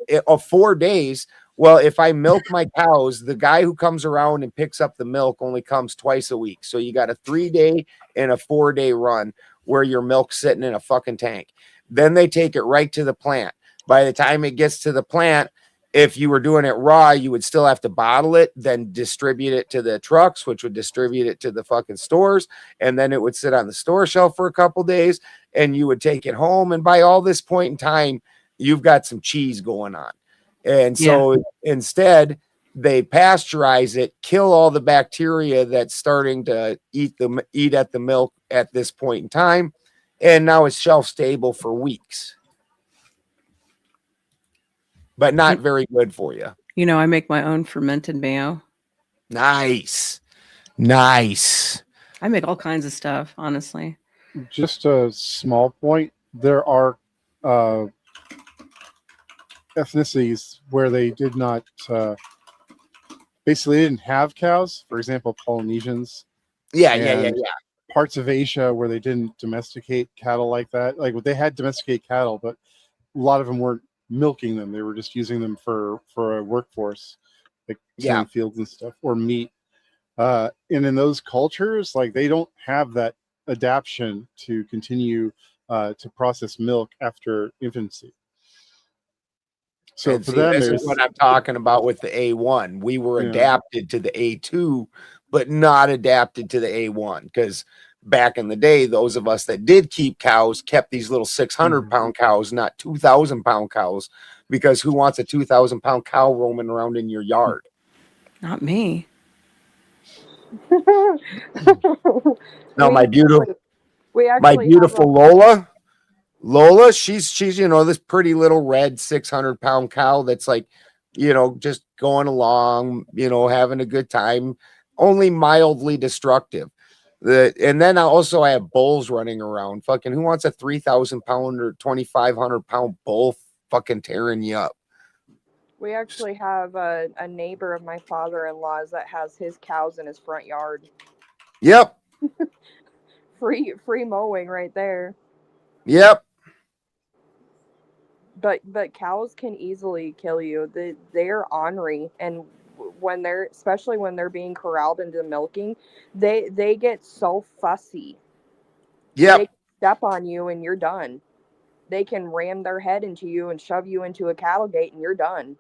4 days, well, if I milk my cows, the guy who comes around and picks up the milk only comes twice a week. So you got a 3-day and a 4-day run where your milk's sitting in a fucking tank. Then they take it right to the plant. By the time it gets to the plant, if you were doing it raw, you would still have to bottle it, then distribute it to the trucks, which would distribute it to the fucking stores. And then it would sit on the store shelf for a couple days, and you would take it home. And by all this point in time, you've got some cheese going on. And so instead, they pasteurize it, kill all the bacteria that's starting to eat at the milk at this point in time. And now it's shelf stable for weeks. But not very good for you. I make my own fermented mayo. Nice. I make all kinds of stuff, honestly. Just a small point. There are ethnicities where they did not basically didn't have cows. For example, Polynesians. Yeah. Parts of Asia where they didn't domesticate cattle like that. Like they had domesticated cattle, but a lot of them weren't milking them. They were just using them for a workforce, like tilling fields and stuff, or meat. And in those cultures, like they don't have that adaptation to continue to process milk after infancy. So for them, this is what I'm talking about with the A1. We were adapted to the A2, but not adapted to the A1, because back in the day, those of us that did keep cows kept these little 600-pound cows, not 2,000-pound cows, because who wants a 2,000-pound cow roaming around in your yard? Not me. No, my beautiful have Lola, she's this pretty little red 600-pound cow that's like, just going along, having a good time, only mildly destructive. And then I have bulls running around. Fucking who wants a 3,000-pound or 2,500-pound bull fucking tearing you up? We actually have a neighbor of my father-in-law's that has his cows in his front yard. Yep. Free mowing right there. Yep. But cows can easily kill you. They're ornery, and when they're, especially when they're being corralled into milking, they get so fussy. Yep. They step on you and you're done. They can ram their head into you and shove you into a cattle gate and you're done.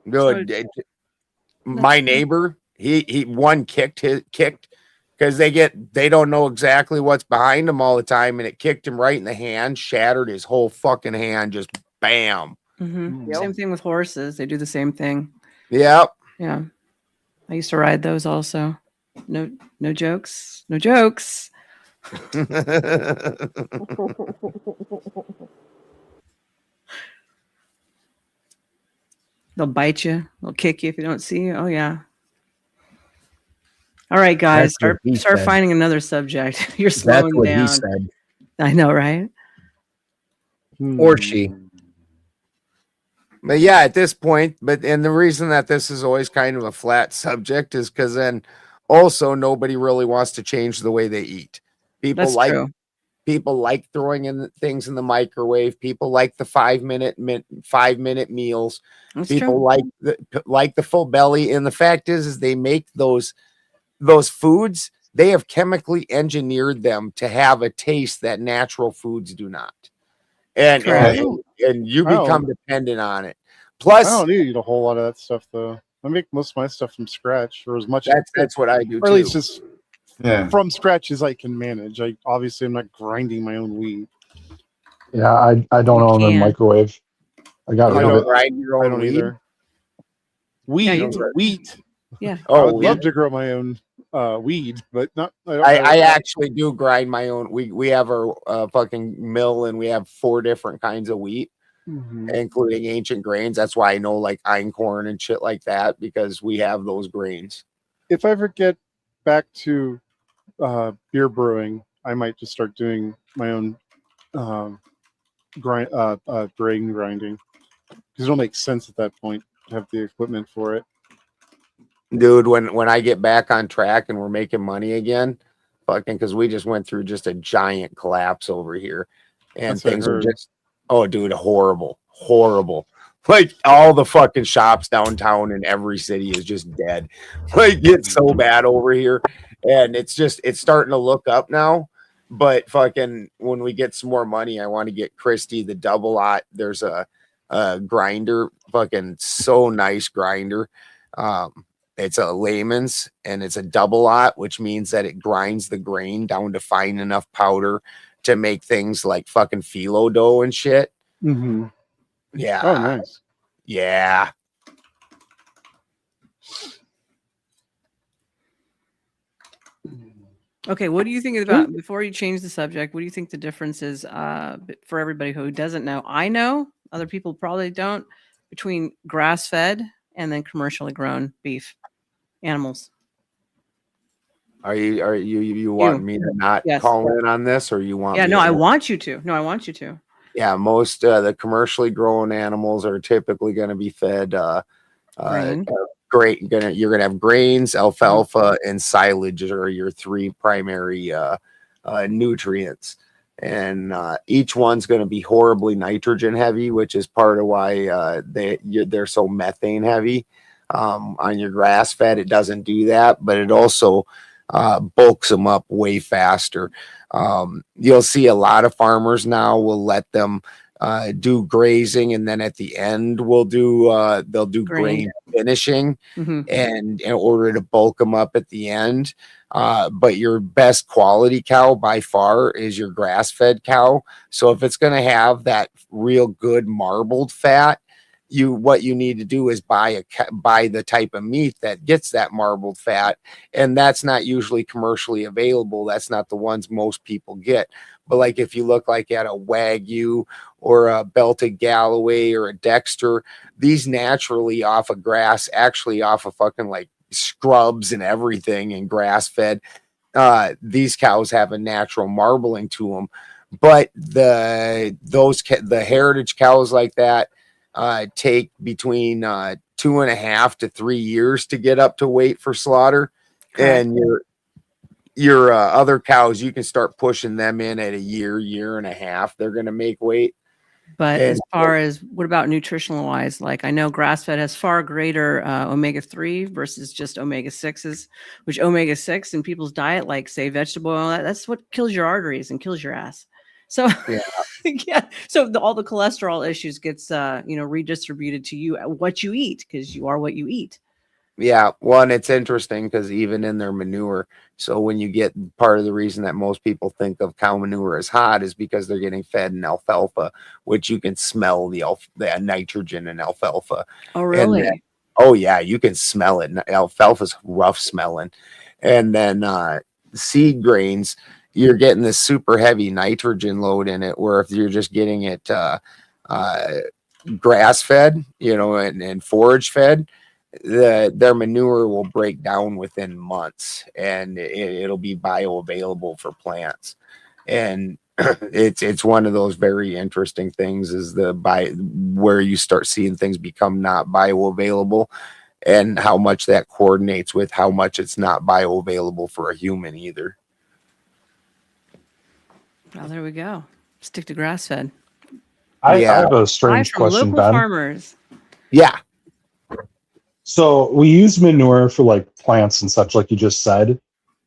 Dude, my neighbor, he one kicked because they don't know exactly what's behind him all the time, and it kicked him right in the hand, shattered his whole fucking hand, just bam. Same thing with horses. They do the same thing. Yep. Yeah. I used to ride those also. No jokes. No jokes. They'll bite you. They'll kick you if you don't see you. Oh yeah. All right, guys, That's what he start said. finding another subject. You're That's slowing what down. he said. I know, right? Or she. But yeah, at this point, and the reason that this is always kind of a flat subject is because then also nobody really wants to change the way they eat. People That's like true. people like throwing in things in the microwave. People like the 5-minute meals. That's People true. like the full belly. And the fact is they make those foods. They have chemically engineered them to have a taste that natural foods do not. And you become dependent on it. Plus, I don't need to eat a whole lot of that stuff though. I make most of my stuff from scratch, or as much. That's what I do or at least too. just from scratch as I can manage. I'm not grinding my own wheat. Yeah, I don't own a microwave. I got rid of it. grind your own I don't weed? either. Wheat. Yeah. I would love to grow my own weed, but not. I actually do grind my own. We have our fucking mill, and we have 4 different kinds of wheat, including ancient grains. That's why I know like einkorn and shit like that, because we have those grains. If I ever get back to beer brewing, I might just start doing my own grain grinding, because it'll make sense at that point to have the equipment for it. Dude, when I get back on track and we're making money again, fucking, because we just went through just a giant collapse over here, and That's what I things are heard. just, oh dude, horrible. Like all the fucking shops downtown in every city is just dead. Like it's so bad over here, and it's starting to look up now. But fucking, when we get some more money, I want to get Christy the double lot. There's a grinder, fucking so nice grinder. It's a layman's, and it's a double lot, which means that it grinds the grain down to fine enough powder to make things like fucking phyllo dough and shit. Mm-hmm. Yeah. Oh, nice. Yeah. Okay, what do you think about, before you change the subject, what do you think the difference is for everybody who doesn't know? I know, other people probably don't, between grass-fed and then commercially grown beef animals. Are you want me to not Yes. call in on this, or you want Yeah, me no, to? I want you to. No, I want you to. Yeah, most the commercially grown animals are typically going to be fed Grain. you're gonna have grains, alfalfa, and silage are your 3 primary nutrients, and each one's going to be horribly nitrogen heavy, which is part of why they're so methane heavy. On your grass fed, it doesn't do that, but it also bulks them up way faster. You'll see a lot of farmers now will let them do grazing, and then at the end they'll do grain finishing, and in order to bulk them up at the end. But your best quality cow by far is your grass-fed cow. So if it's going to have that real good marbled fat, what you need to do is buy the type of meat that gets that marbled fat, and that's not usually commercially available. That's not the ones most people get. But like if you look like at a Wagyu or a Belted Galloway or a Dexter, these naturally off of grass, actually off of fucking like scrubs and everything, and grass fed, these cows have a natural marbling to them. But the heritage cows like that take between 2.5 to 3 years to get up to weight for slaughter. Correct. And your other cows, you can start pushing them in at a year and a half. They're going to make weight. But And as far as what about nutritional wise? Like I know grass fed has far greater omega-3 versus just omega-6s, which omega-6 in people's diet, like say vegetable oil, that's what kills your arteries and kills your ass. So yeah, yeah. So all the cholesterol issues gets redistributed to you what you eat, because you are what you eat. Yeah, well, and it's interesting because even in their manure, so when you get part of the reason that most people think of cow manure as hot is because they're getting fed in alfalfa, which you can smell the nitrogen in alfalfa. Oh, really? And then, oh yeah, you can smell it. Alfalfa's rough smelling, and then seed grains, you're getting this super heavy nitrogen load in it. Where if you're just getting it grass fed, and forage fed, their manure will break down within months, and it'll be bioavailable for plants. And it's one of those very interesting things is where you start seeing things become not bioavailable, and how much that coordinates with how much it's not bioavailable for a human either. Well, there we go. Stick to grass fed. I have a strange question, local Ben. Farmers. Yeah. So we use manure for like plants and such, like you just said.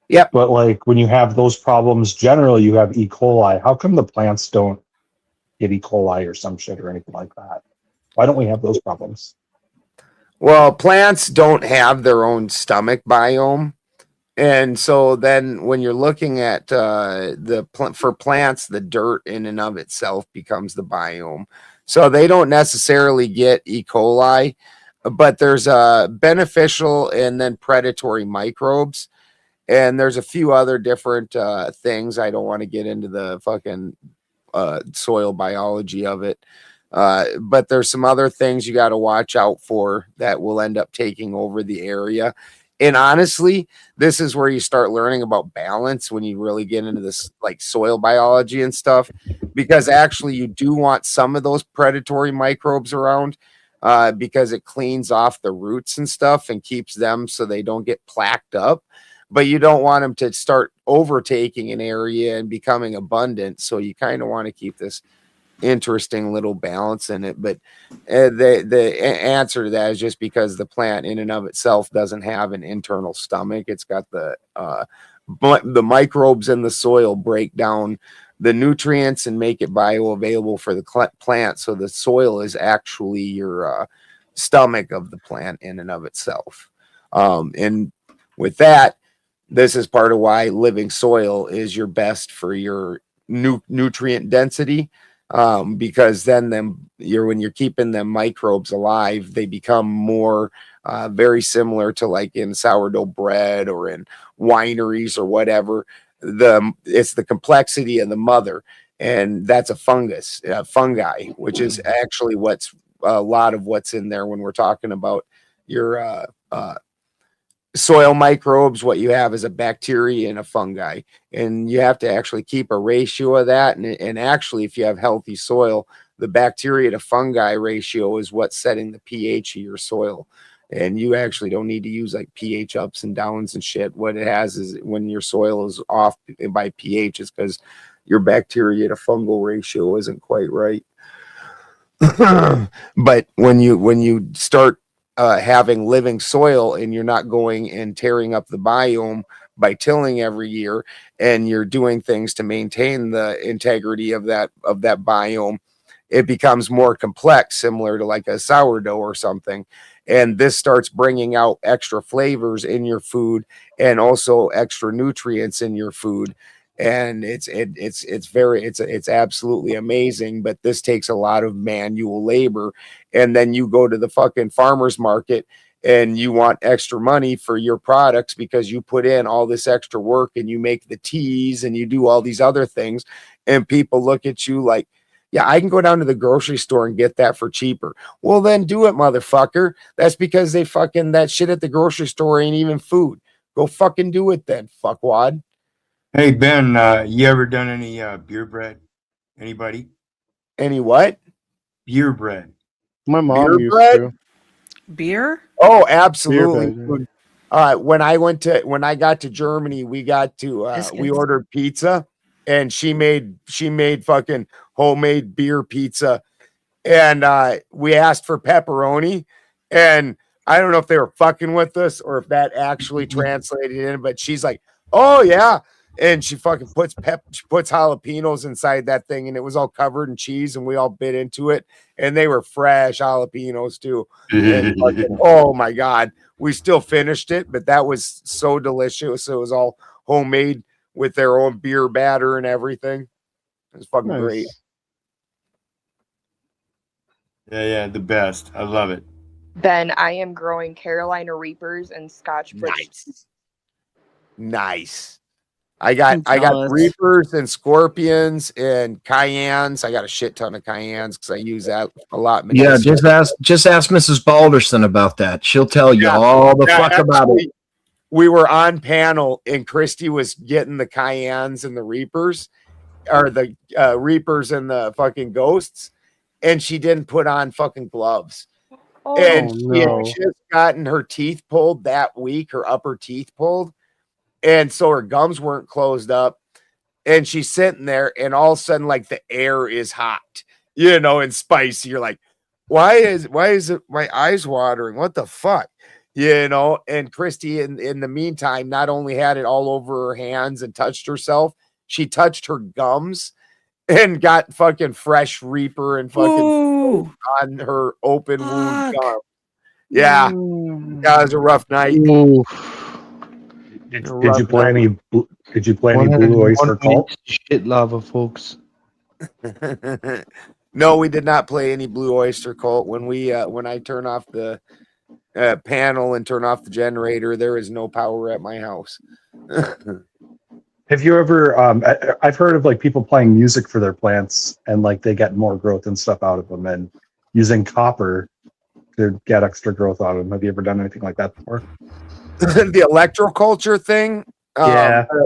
Yep. But like when you have those problems, generally you have E. coli. How come the plants don't get E. coli or some shit or anything like that? Why don't we have those problems? Well, plants don't have their own stomach biome. And so then when you're looking at for plants, the dirt in and of itself becomes the biome. So they don't necessarily get E. coli, but there's beneficial and then predatory microbes. And there's a few other different things. I don't want to get into the fucking soil biology of it. But there's some other things you got to watch out for that will end up taking over the area. And honestly, this is where you start learning about balance when you really get into this like soil biology and stuff, because actually you do want some of those predatory microbes around because it cleans off the roots and stuff and keeps them so they don't get plaqued up. But you don't want them to start overtaking an area and becoming abundant. So you kind of want to keep this interesting little balance in it. But the answer to that is just because the plant in and of itself doesn't have an internal stomach. It's got the microbes in the soil break down the nutrients and make it bioavailable for the plant. So the soil is actually your stomach of the plant in and of itself. And with that, this is part of why living soil is your best for your nutrient density. Because then when you're keeping them microbes alive, they become more very similar to like in sourdough bread or in wineries or whatever. It's the complexity of the mother, and that's a fungi, which is actually what's a lot of what's in there when we're talking about your soil microbes. What you have is a bacteria and a fungi, and you have to actually keep a ratio of that. And actually, if you have healthy soil, the bacteria to fungi ratio is what's setting the pH of your soil. And you actually don't need to use like pH ups and downs and shit. What it has is when your soil is off by pH, is because your bacteria to fungal ratio isn't quite right. But when you start having living soil and you're not going and tearing up the biome by tilling every year, and you're doing things to maintain the integrity of that biome, it becomes more complex, similar to like a sourdough or something. And this starts bringing out extra flavors in your food and also extra nutrients in your food. And it's absolutely amazing, but this takes a lot of manual labor. And then you go to the fucking farmer's market and you want extra money for your products because you put in all this extra work and you make the teas and you do all these other things, and people look at you like, yeah, I can go down to the grocery store and get that for cheaper. Well, then do it, motherfucker. That's because that shit at the grocery store ain't even food. Go fucking do it then, fuckwad. Hey, Ben, you ever done any beer bread? Anybody? Any what? Beer bread. My mom used bread? to. Beer? Oh, absolutely. Beer bread, When I got to Germany, we ordered pizza, and she made fucking homemade beer pizza, and we asked for pepperoni, and I don't know if they were fucking with us or if that actually translated in, but she's like, "Oh yeah," and she fucking puts jalapenos inside that thing, and it was all covered in cheese, and we all bit into it, and they were fresh jalapenos too. And fucking, oh my god, we still finished it, but that was so delicious. It was all homemade with their own beer batter and everything. It was fucking great. Yeah, the best. I love it. Then I am growing Carolina Reapers and Scotch British. Nice. I got Reapers and Scorpions and Cayennes. I got a shit ton of Cayennes because I use that a lot. Yeah, just ask Mrs. Balderson about that. She'll tell you all the fuck about it. We were on panel and Christy was getting the Cayennes and the Reapers, or the Reapers and the fucking Ghosts, and she didn't put on fucking gloves. And she had just gotten her teeth pulled that week, her upper teeth pulled. And so her gums weren't closed up. And she's sitting there, and all of a sudden, like, the air is hot, and spicy. You're like, why is it my eyes watering? What the fuck? And Christy, in the meantime, not only had it all over her hands and touched herself, she touched her gums and got fucking fresh Reaper and fucking on her open wound gum. Yeah. That was a rough night. Did you play any Blue Oyster Cult? Shit lava, folks. No, we did not play any Blue Oyster Cult. When I turn off the panel and turn off the generator, there is no power at my house. Have you ever? I've heard of like people playing music for their plants, and like they get more growth and stuff out of them, and using copper to get extra growth out of them. Have you ever done anything like that before? The electroculture thing.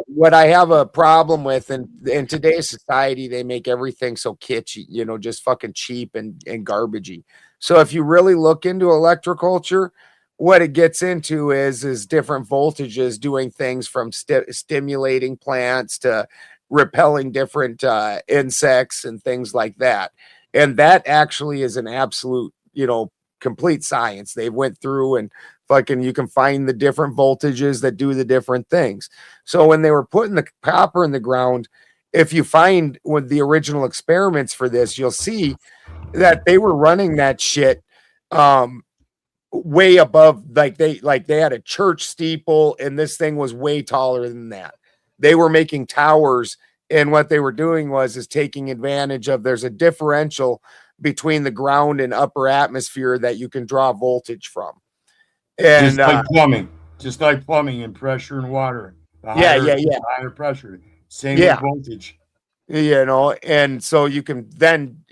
What I have a problem with, in today's society, they make everything so kitschy, just fucking cheap and garbagey. So if you really look into electroculture, what it gets into is different voltages doing things from stimulating plants to repelling different insects and things like that. And that actually is an absolute, complete science. They went through and fucking, you can find the different voltages that do the different things. So when they were putting the copper in the ground, if you find with the original experiments for this, you'll see that they were running that shit way above, like they had a church steeple, and this thing was way taller than that. They were making towers, and what they were doing was taking advantage of, there's a differential between the ground and upper atmosphere that you can draw voltage from. And just like plumbing and pressure and water. Higher pressure, same with voltage. And so you can then,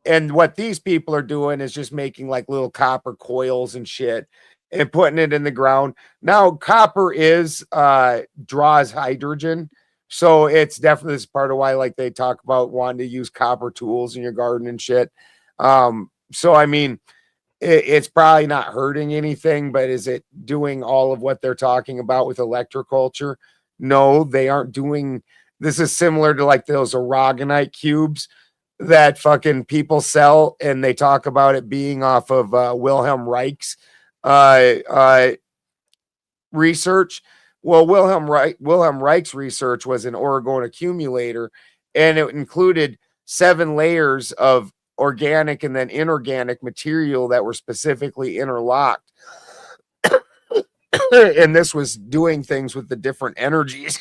and what these people are doing is just making like little copper coils and shit and putting it in the ground. Now, copper draws hydrogen. So it's definitely, this part of why, like, they talk about wanting to use copper tools in your garden and shit. So, I mean, it's probably not hurting anything, but is it doing all of what they're talking about with electroculture? No, they aren't doing. This is similar to like those aragonite cubes that fucking people sell, and they talk about it being off of Wilhelm Reich's research. Well, Wilhelm Reich's research was an orgone accumulator, and it included 7 layers of organic and then inorganic material that were specifically interlocked. And this was doing things with the different energies.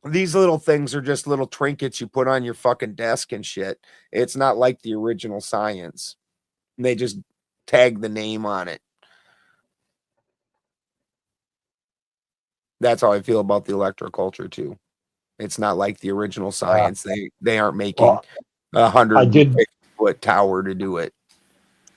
These little things are just little trinkets you put on your fucking desk and shit. It's not like the original science. They just tag the name on it. That's how I feel about the electroculture too. It's not like the original science. They aren't making 100-foot tower to do it.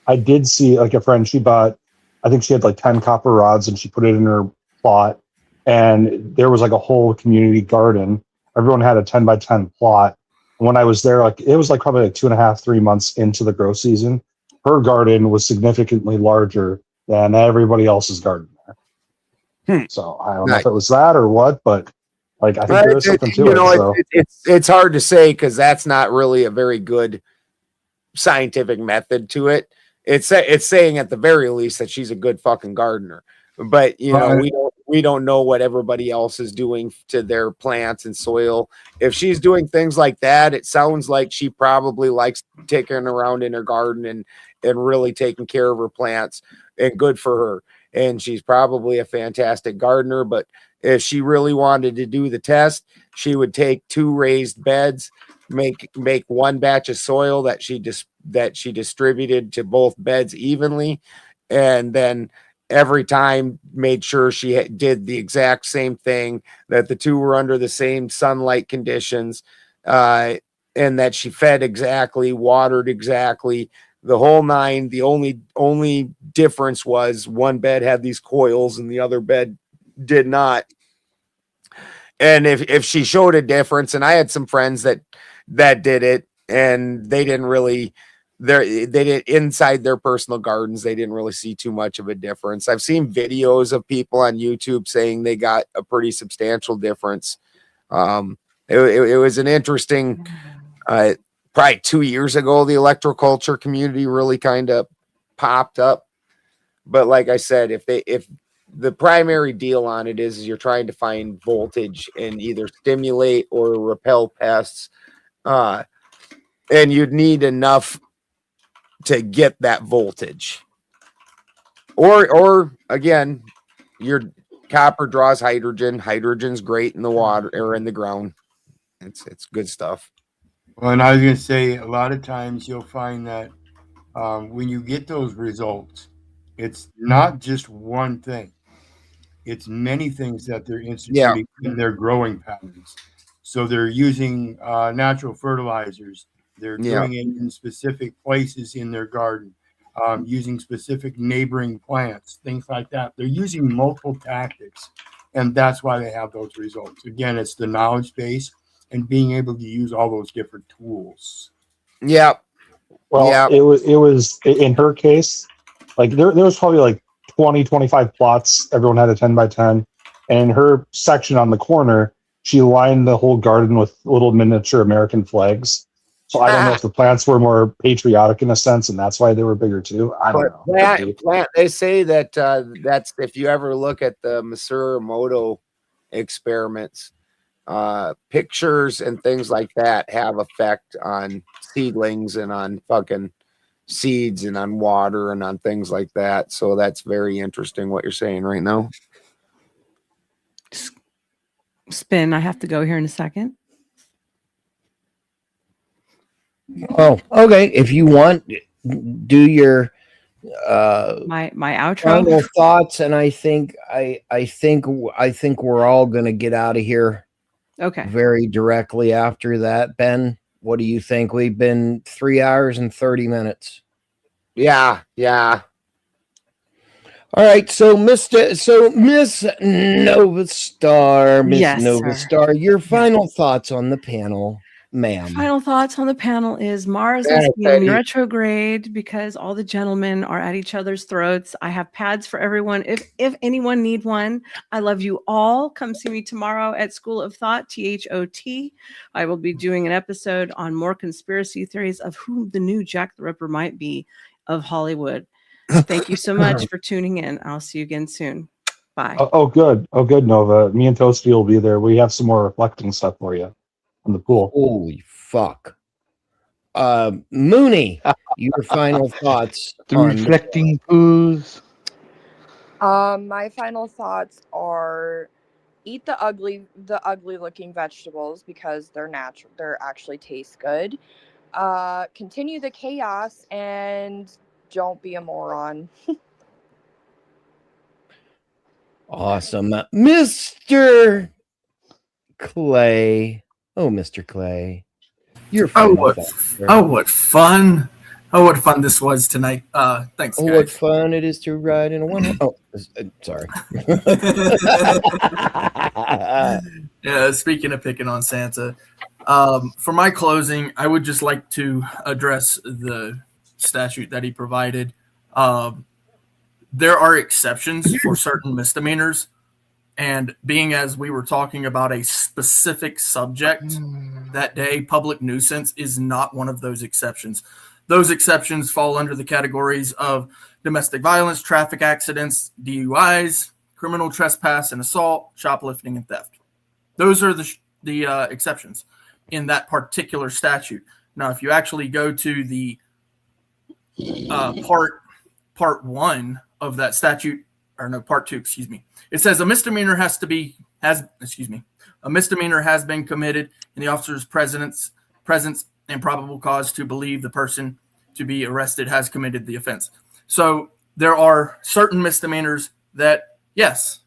I did see like a friend, she bought, I think she had like 10 copper rods and she put it in her plot, and there was like a whole community garden. Everyone had a 10 by 10 plot. When I was there, like it was like probably like 2.5-3 months into the grow season, her garden was significantly larger than everybody else's garden there. So I don't know if it was that or what, but like I think there is something to it. It's hard to say because that's not really a very good scientific method to it. It's saying at the very least that she's a good fucking gardener, but we don't know what everybody else is doing to their plants and soil. If she's doing things like that, it sounds like she probably likes taking around in her garden and really taking care of her plants, and good for her. And she's probably a fantastic gardener, but if she really wanted to do the test, she would take 2 raised beds, make one batch of soil that she distributed to both beds evenly, and then every time made sure she did the exact same thing, that the 2 were under the same sunlight conditions, and that she fed exactly, watered exactly, the whole 9. The only difference was one bed had these coils and the other bed did not. And if she showed a difference, and I had some friends that did it, and they didn't really, they did inside their personal gardens, they didn't really see too much of a difference. I've seen videos of people on YouTube saying they got a pretty substantial difference. It was an interesting, probably 2 years ago, the electroculture community really kind of popped up. But like I said, if the primary deal on it is you're trying to find voltage and either stimulate or repel pests, and you'd need enough to get that voltage. Or again, your copper draws hydrogen. Hydrogen's great in the water or in the ground. It's good stuff. Well, and I was going to say, a lot of times you'll find that when you get those results, it's not just one thing. It's many things that they're instituting in their growing patterns. So they're using natural fertilizers. They're doing it in specific places in their garden, using specific neighboring plants, things like that. They're using multiple tactics, and that's why they have those results. Again, it's the knowledge base and being able to use all those different tools. Well, it was in her case, like there was probably like 20, 25 plots. Everyone had a 10 by 10. And in her section on the corner, she lined the whole garden with little miniature American flags. So I don't know if the plants were more patriotic in a sense, and that's why they were bigger too. I don't know. They say that that's, if you ever look at the Masaru experiments, pictures and things like that have effect on seedlings and on fucking seeds and on water and on things like that. So that's very interesting what you're saying right now. Spin, I have to go here in a second. Oh, okay. If you want, do your my outro. Final thoughts, and I think we're all going to get out of here. Okay. Very directly after that, Ben. What do you think? We've been 3 hours and 30 minutes. Yeah. All right, so Miss Nova Star, Yes, Nova sir. Star, your final thoughts on the panel, ma'am. Final thoughts on the panel is Mars Yeah, is Peggy. being retrograde because all the gentlemen are at each other's throats. I have pads for everyone. If anyone need one, I love you all. Come see me tomorrow at School of Thought, THOT. I will be doing an episode on more conspiracy theories of who the new Jack the Ripper might be of Hollywood. Thank you so much for tuning in. I'll see you again soon. Bye. Oh, good, Nova. Me and Toasty will be there. We have some more reflecting stuff for you on the pool. Holy fuck. Mooney, your final thoughts The on reflecting pools. My final thoughts are eat the ugly looking vegetables because they're natural, they're actually taste good. Continue the chaos and don't be a moron. Awesome. Mr. Clay. Oh, Mr. Clay. You're what fun. Oh, what fun this was tonight. Thanks, Oh, guys. what fun it is to ride in a one. Oh, sorry. Yeah, speaking of picking on Santa, for my closing, I would just like to address the statute that he provided. There are exceptions for certain misdemeanors. And being as we were talking about a specific subject that day, public nuisance is not one of those exceptions. Those exceptions fall under the categories of domestic violence, traffic accidents, DUIs, criminal trespass and assault, shoplifting, and theft. Those are the exceptions in that particular statute. Now, if you actually go to the part 1 of that statute, or no, part 2, excuse me, it says a misdemeanor has been committed in the officer's presence and probable cause to believe the person to be arrested has committed the offense. So there are certain misdemeanors that, yes,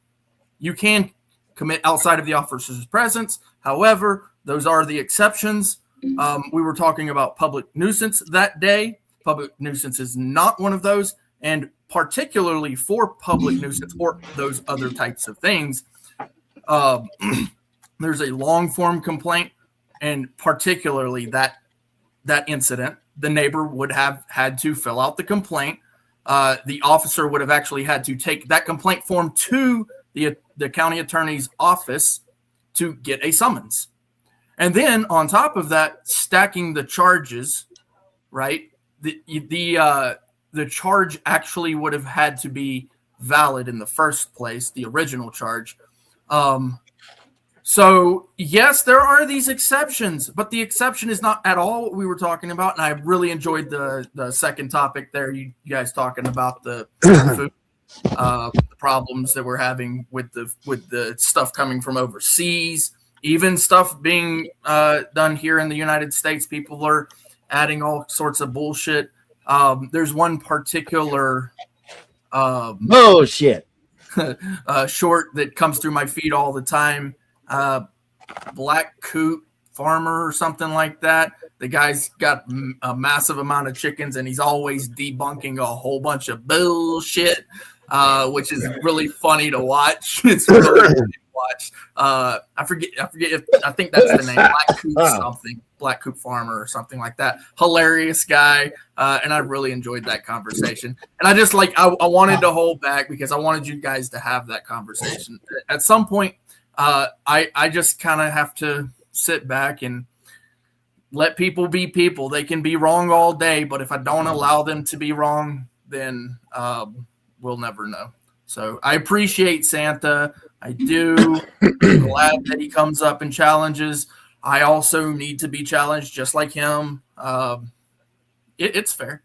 you can commit outside of the officer's presence. However, those are the exceptions. We were talking about public nuisance that day. Public nuisance is not one of those. And particularly for public nuisance or those other types of things, there's a long form complaint, and particularly that incident, the neighbor would have had to fill out the complaint. The officer would have actually had to take that complaint form to the county attorney's office to get a summons. And then on top of that, stacking the charges, right? The charge actually would have had to be valid in the first place, the original charge. So yes, there are these exceptions, but the exception is not at all what we were talking about. And I really enjoyed the second topic there. You guys talking about the food, problems that we're having with the stuff coming from overseas, even stuff being done here in the United States. People are adding all sorts of bullshit. There's one particular bullshit short that comes through my feed all the time. Black Coot Farmer or something like that. The guy's got a massive amount of chickens, and he's always debunking a whole bunch of bullshit, which is really funny to watch. It's really funny to watch. I forget. I think that's the name. Black Coot something. Black Coot Farmer or something like that. Hilarious guy, and I really enjoyed that conversation. And I just I wanted to hold back because I wanted you guys to have that conversation. At some point, I just kind of have to sit back and let people be people. They can be wrong all day, but if I don't allow them to be wrong, then we'll never know. So I appreciate Santa. I do. I'm glad that he comes up and challenges. I also need to be challenged just like him. It's fair.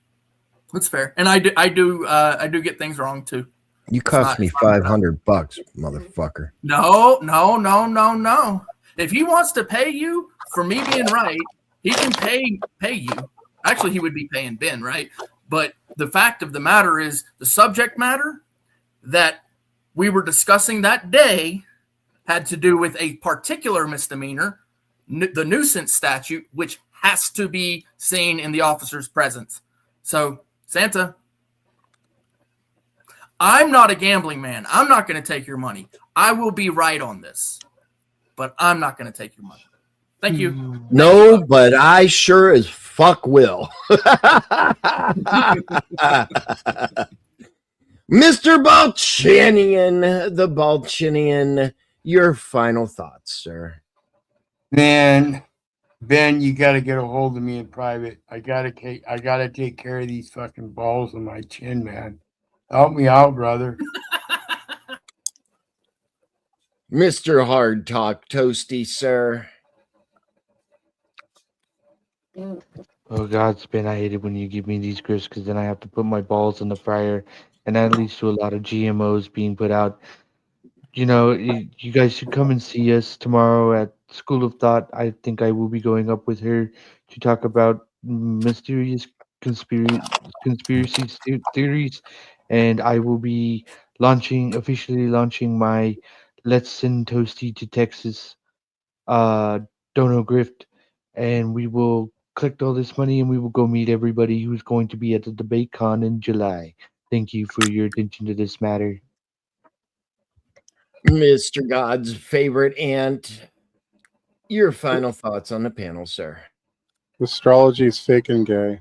It's fair. And I do get things wrong too. You cost me $500, motherfucker. No. If he wants to pay you for me being right, he can pay you. Actually, he would be paying Ben, right? But the fact of the matter is the subject matter that we were discussing that day had to do with a particular misdemeanor, the nuisance statute, which has to be seen in the officer's presence. So, Santa, I'm not a gambling man. I'm not going to take your money. I will be right on this, but I'm not going to take your money. Thank you. No, but I sure as fuck will. Mr. Balchinian, the Balchinian, your final thoughts, sir. Man, Ben, you got to get a hold of me in private. I gotta take care of these fucking balls on my chin, man. Help me out, brother. Mr. Hard Talk Toasty, sir. Oh God, Spin, I hate it when you give me these crisps because then I have to put my balls in the fryer, and that leads to a lot of GMOs being put out. You know, you guys should come and see us tomorrow at School of Thought. I think I will be going up with her to talk about mysterious conspiracy theories, and I will be officially launching my Let's Send Toasty to Texas dono grift, and we will collect all this money and we will go meet everybody who's going to be at the debate con in July. Thank you for your attention to this matter. Mr. God's favorite aunt, your final thoughts on the panel, sir. Astrology is fake and gay.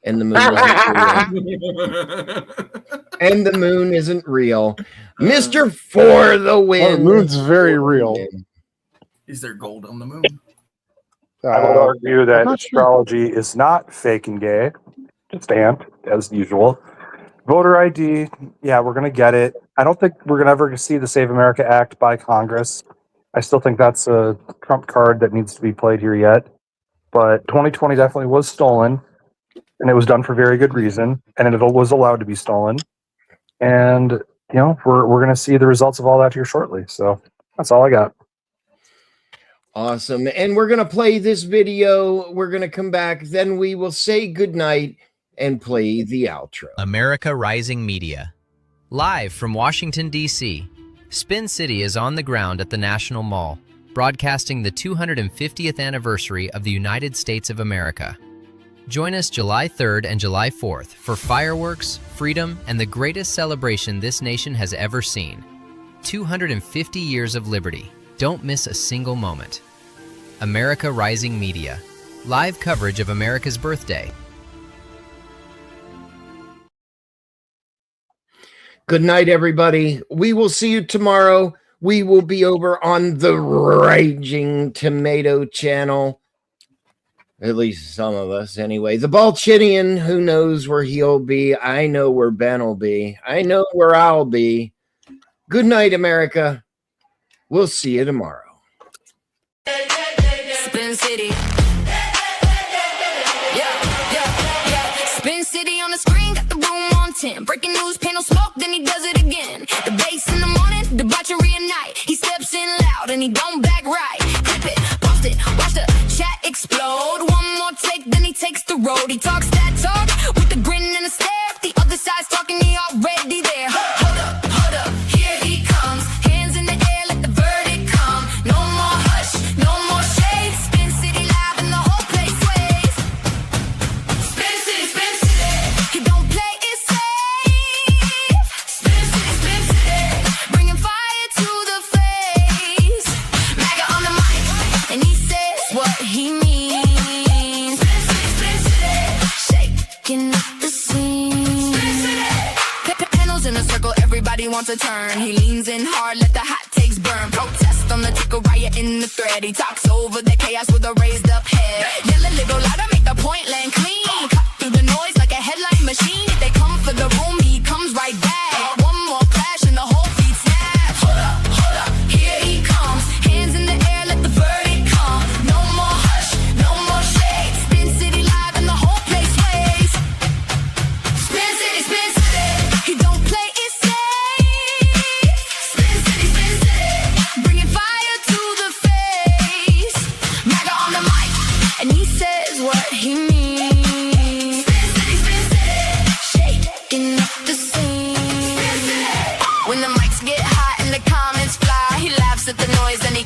and the moon isn't real. And the moon isn't real. Mr. For the win. The moon's very real. Is there gold on the moon? I would argue that astrology is not fake and gay. Just ant, as usual. Voter ID, yeah, we're going to get it. I don't think we're going to ever see the Save America Act by Congress. I still think that's a trump card that needs to be played here yet. But 2020 definitely was stolen, and it was done for very good reason, and it was allowed to be stolen. And, you know, we're going to see the results of all that here shortly. So that's all I got. Awesome. And we're going to play this video. We're going to come back. Then we will say goodnight and play the outro. America Rising Media. Live from Washington, D.C., Spin City is on the ground at the National Mall, broadcasting the 250th anniversary of the United States of America. Join us July 3rd and July 4th for fireworks, freedom, and the greatest celebration this nation has ever seen. 250 years of liberty. Don't miss a single moment. America Rising Media. Live coverage of America's birthday. Good night, everybody. We will see you tomorrow. We will be over on the Raging Tomato channel. At least some of us, anyway. The Balchinian, who knows where he'll be? I know where Ben will be. I know where I'll be. Good night, America. We'll see you tomorrow. Spin City. Spin City on the screen, got the room on 10. Breaking news, panel smoke, then he does it again. The bass in the morning, debauchery at night. He steps in loud and he don't back right. Clip it, post it, watch the chat explode. One more take, then he takes the road. He talks that talk with a grin and a stare. If the other side's talking, he already there. Hold up, here he comes. Hands in the air, let the verdict come. No more hush, no more shade. Spin City live and the whole place sways. Spin City, Spin City. He don't play it safe. Spin City, bringing fire to the face. MAGA on the mic, and he says what he means. Spin City, shaking up the scene. Panels in a circle, everybody wants a turn. He leans in hard, let the hot takes burn. Protest on the ticker, riot in the thread. He talks over the chaos with a raised up head. Yell a little louder, make the point land clean. Cut through the noise like a headline machine. If they come for the room, he comes right back. One more clash and the whole beat snap. Hold up, here he comes. Hands in the air, let the verdict come. No more hush, no more shade. Spin City live and the whole place sways. Spin City, he don't play it safe. Spin City, bringing fire to the face. MAGA on the mic, and he says what he means. Spin City, shaking up the scene. When the mics get hot and the comments fly, he laughs at the noise and he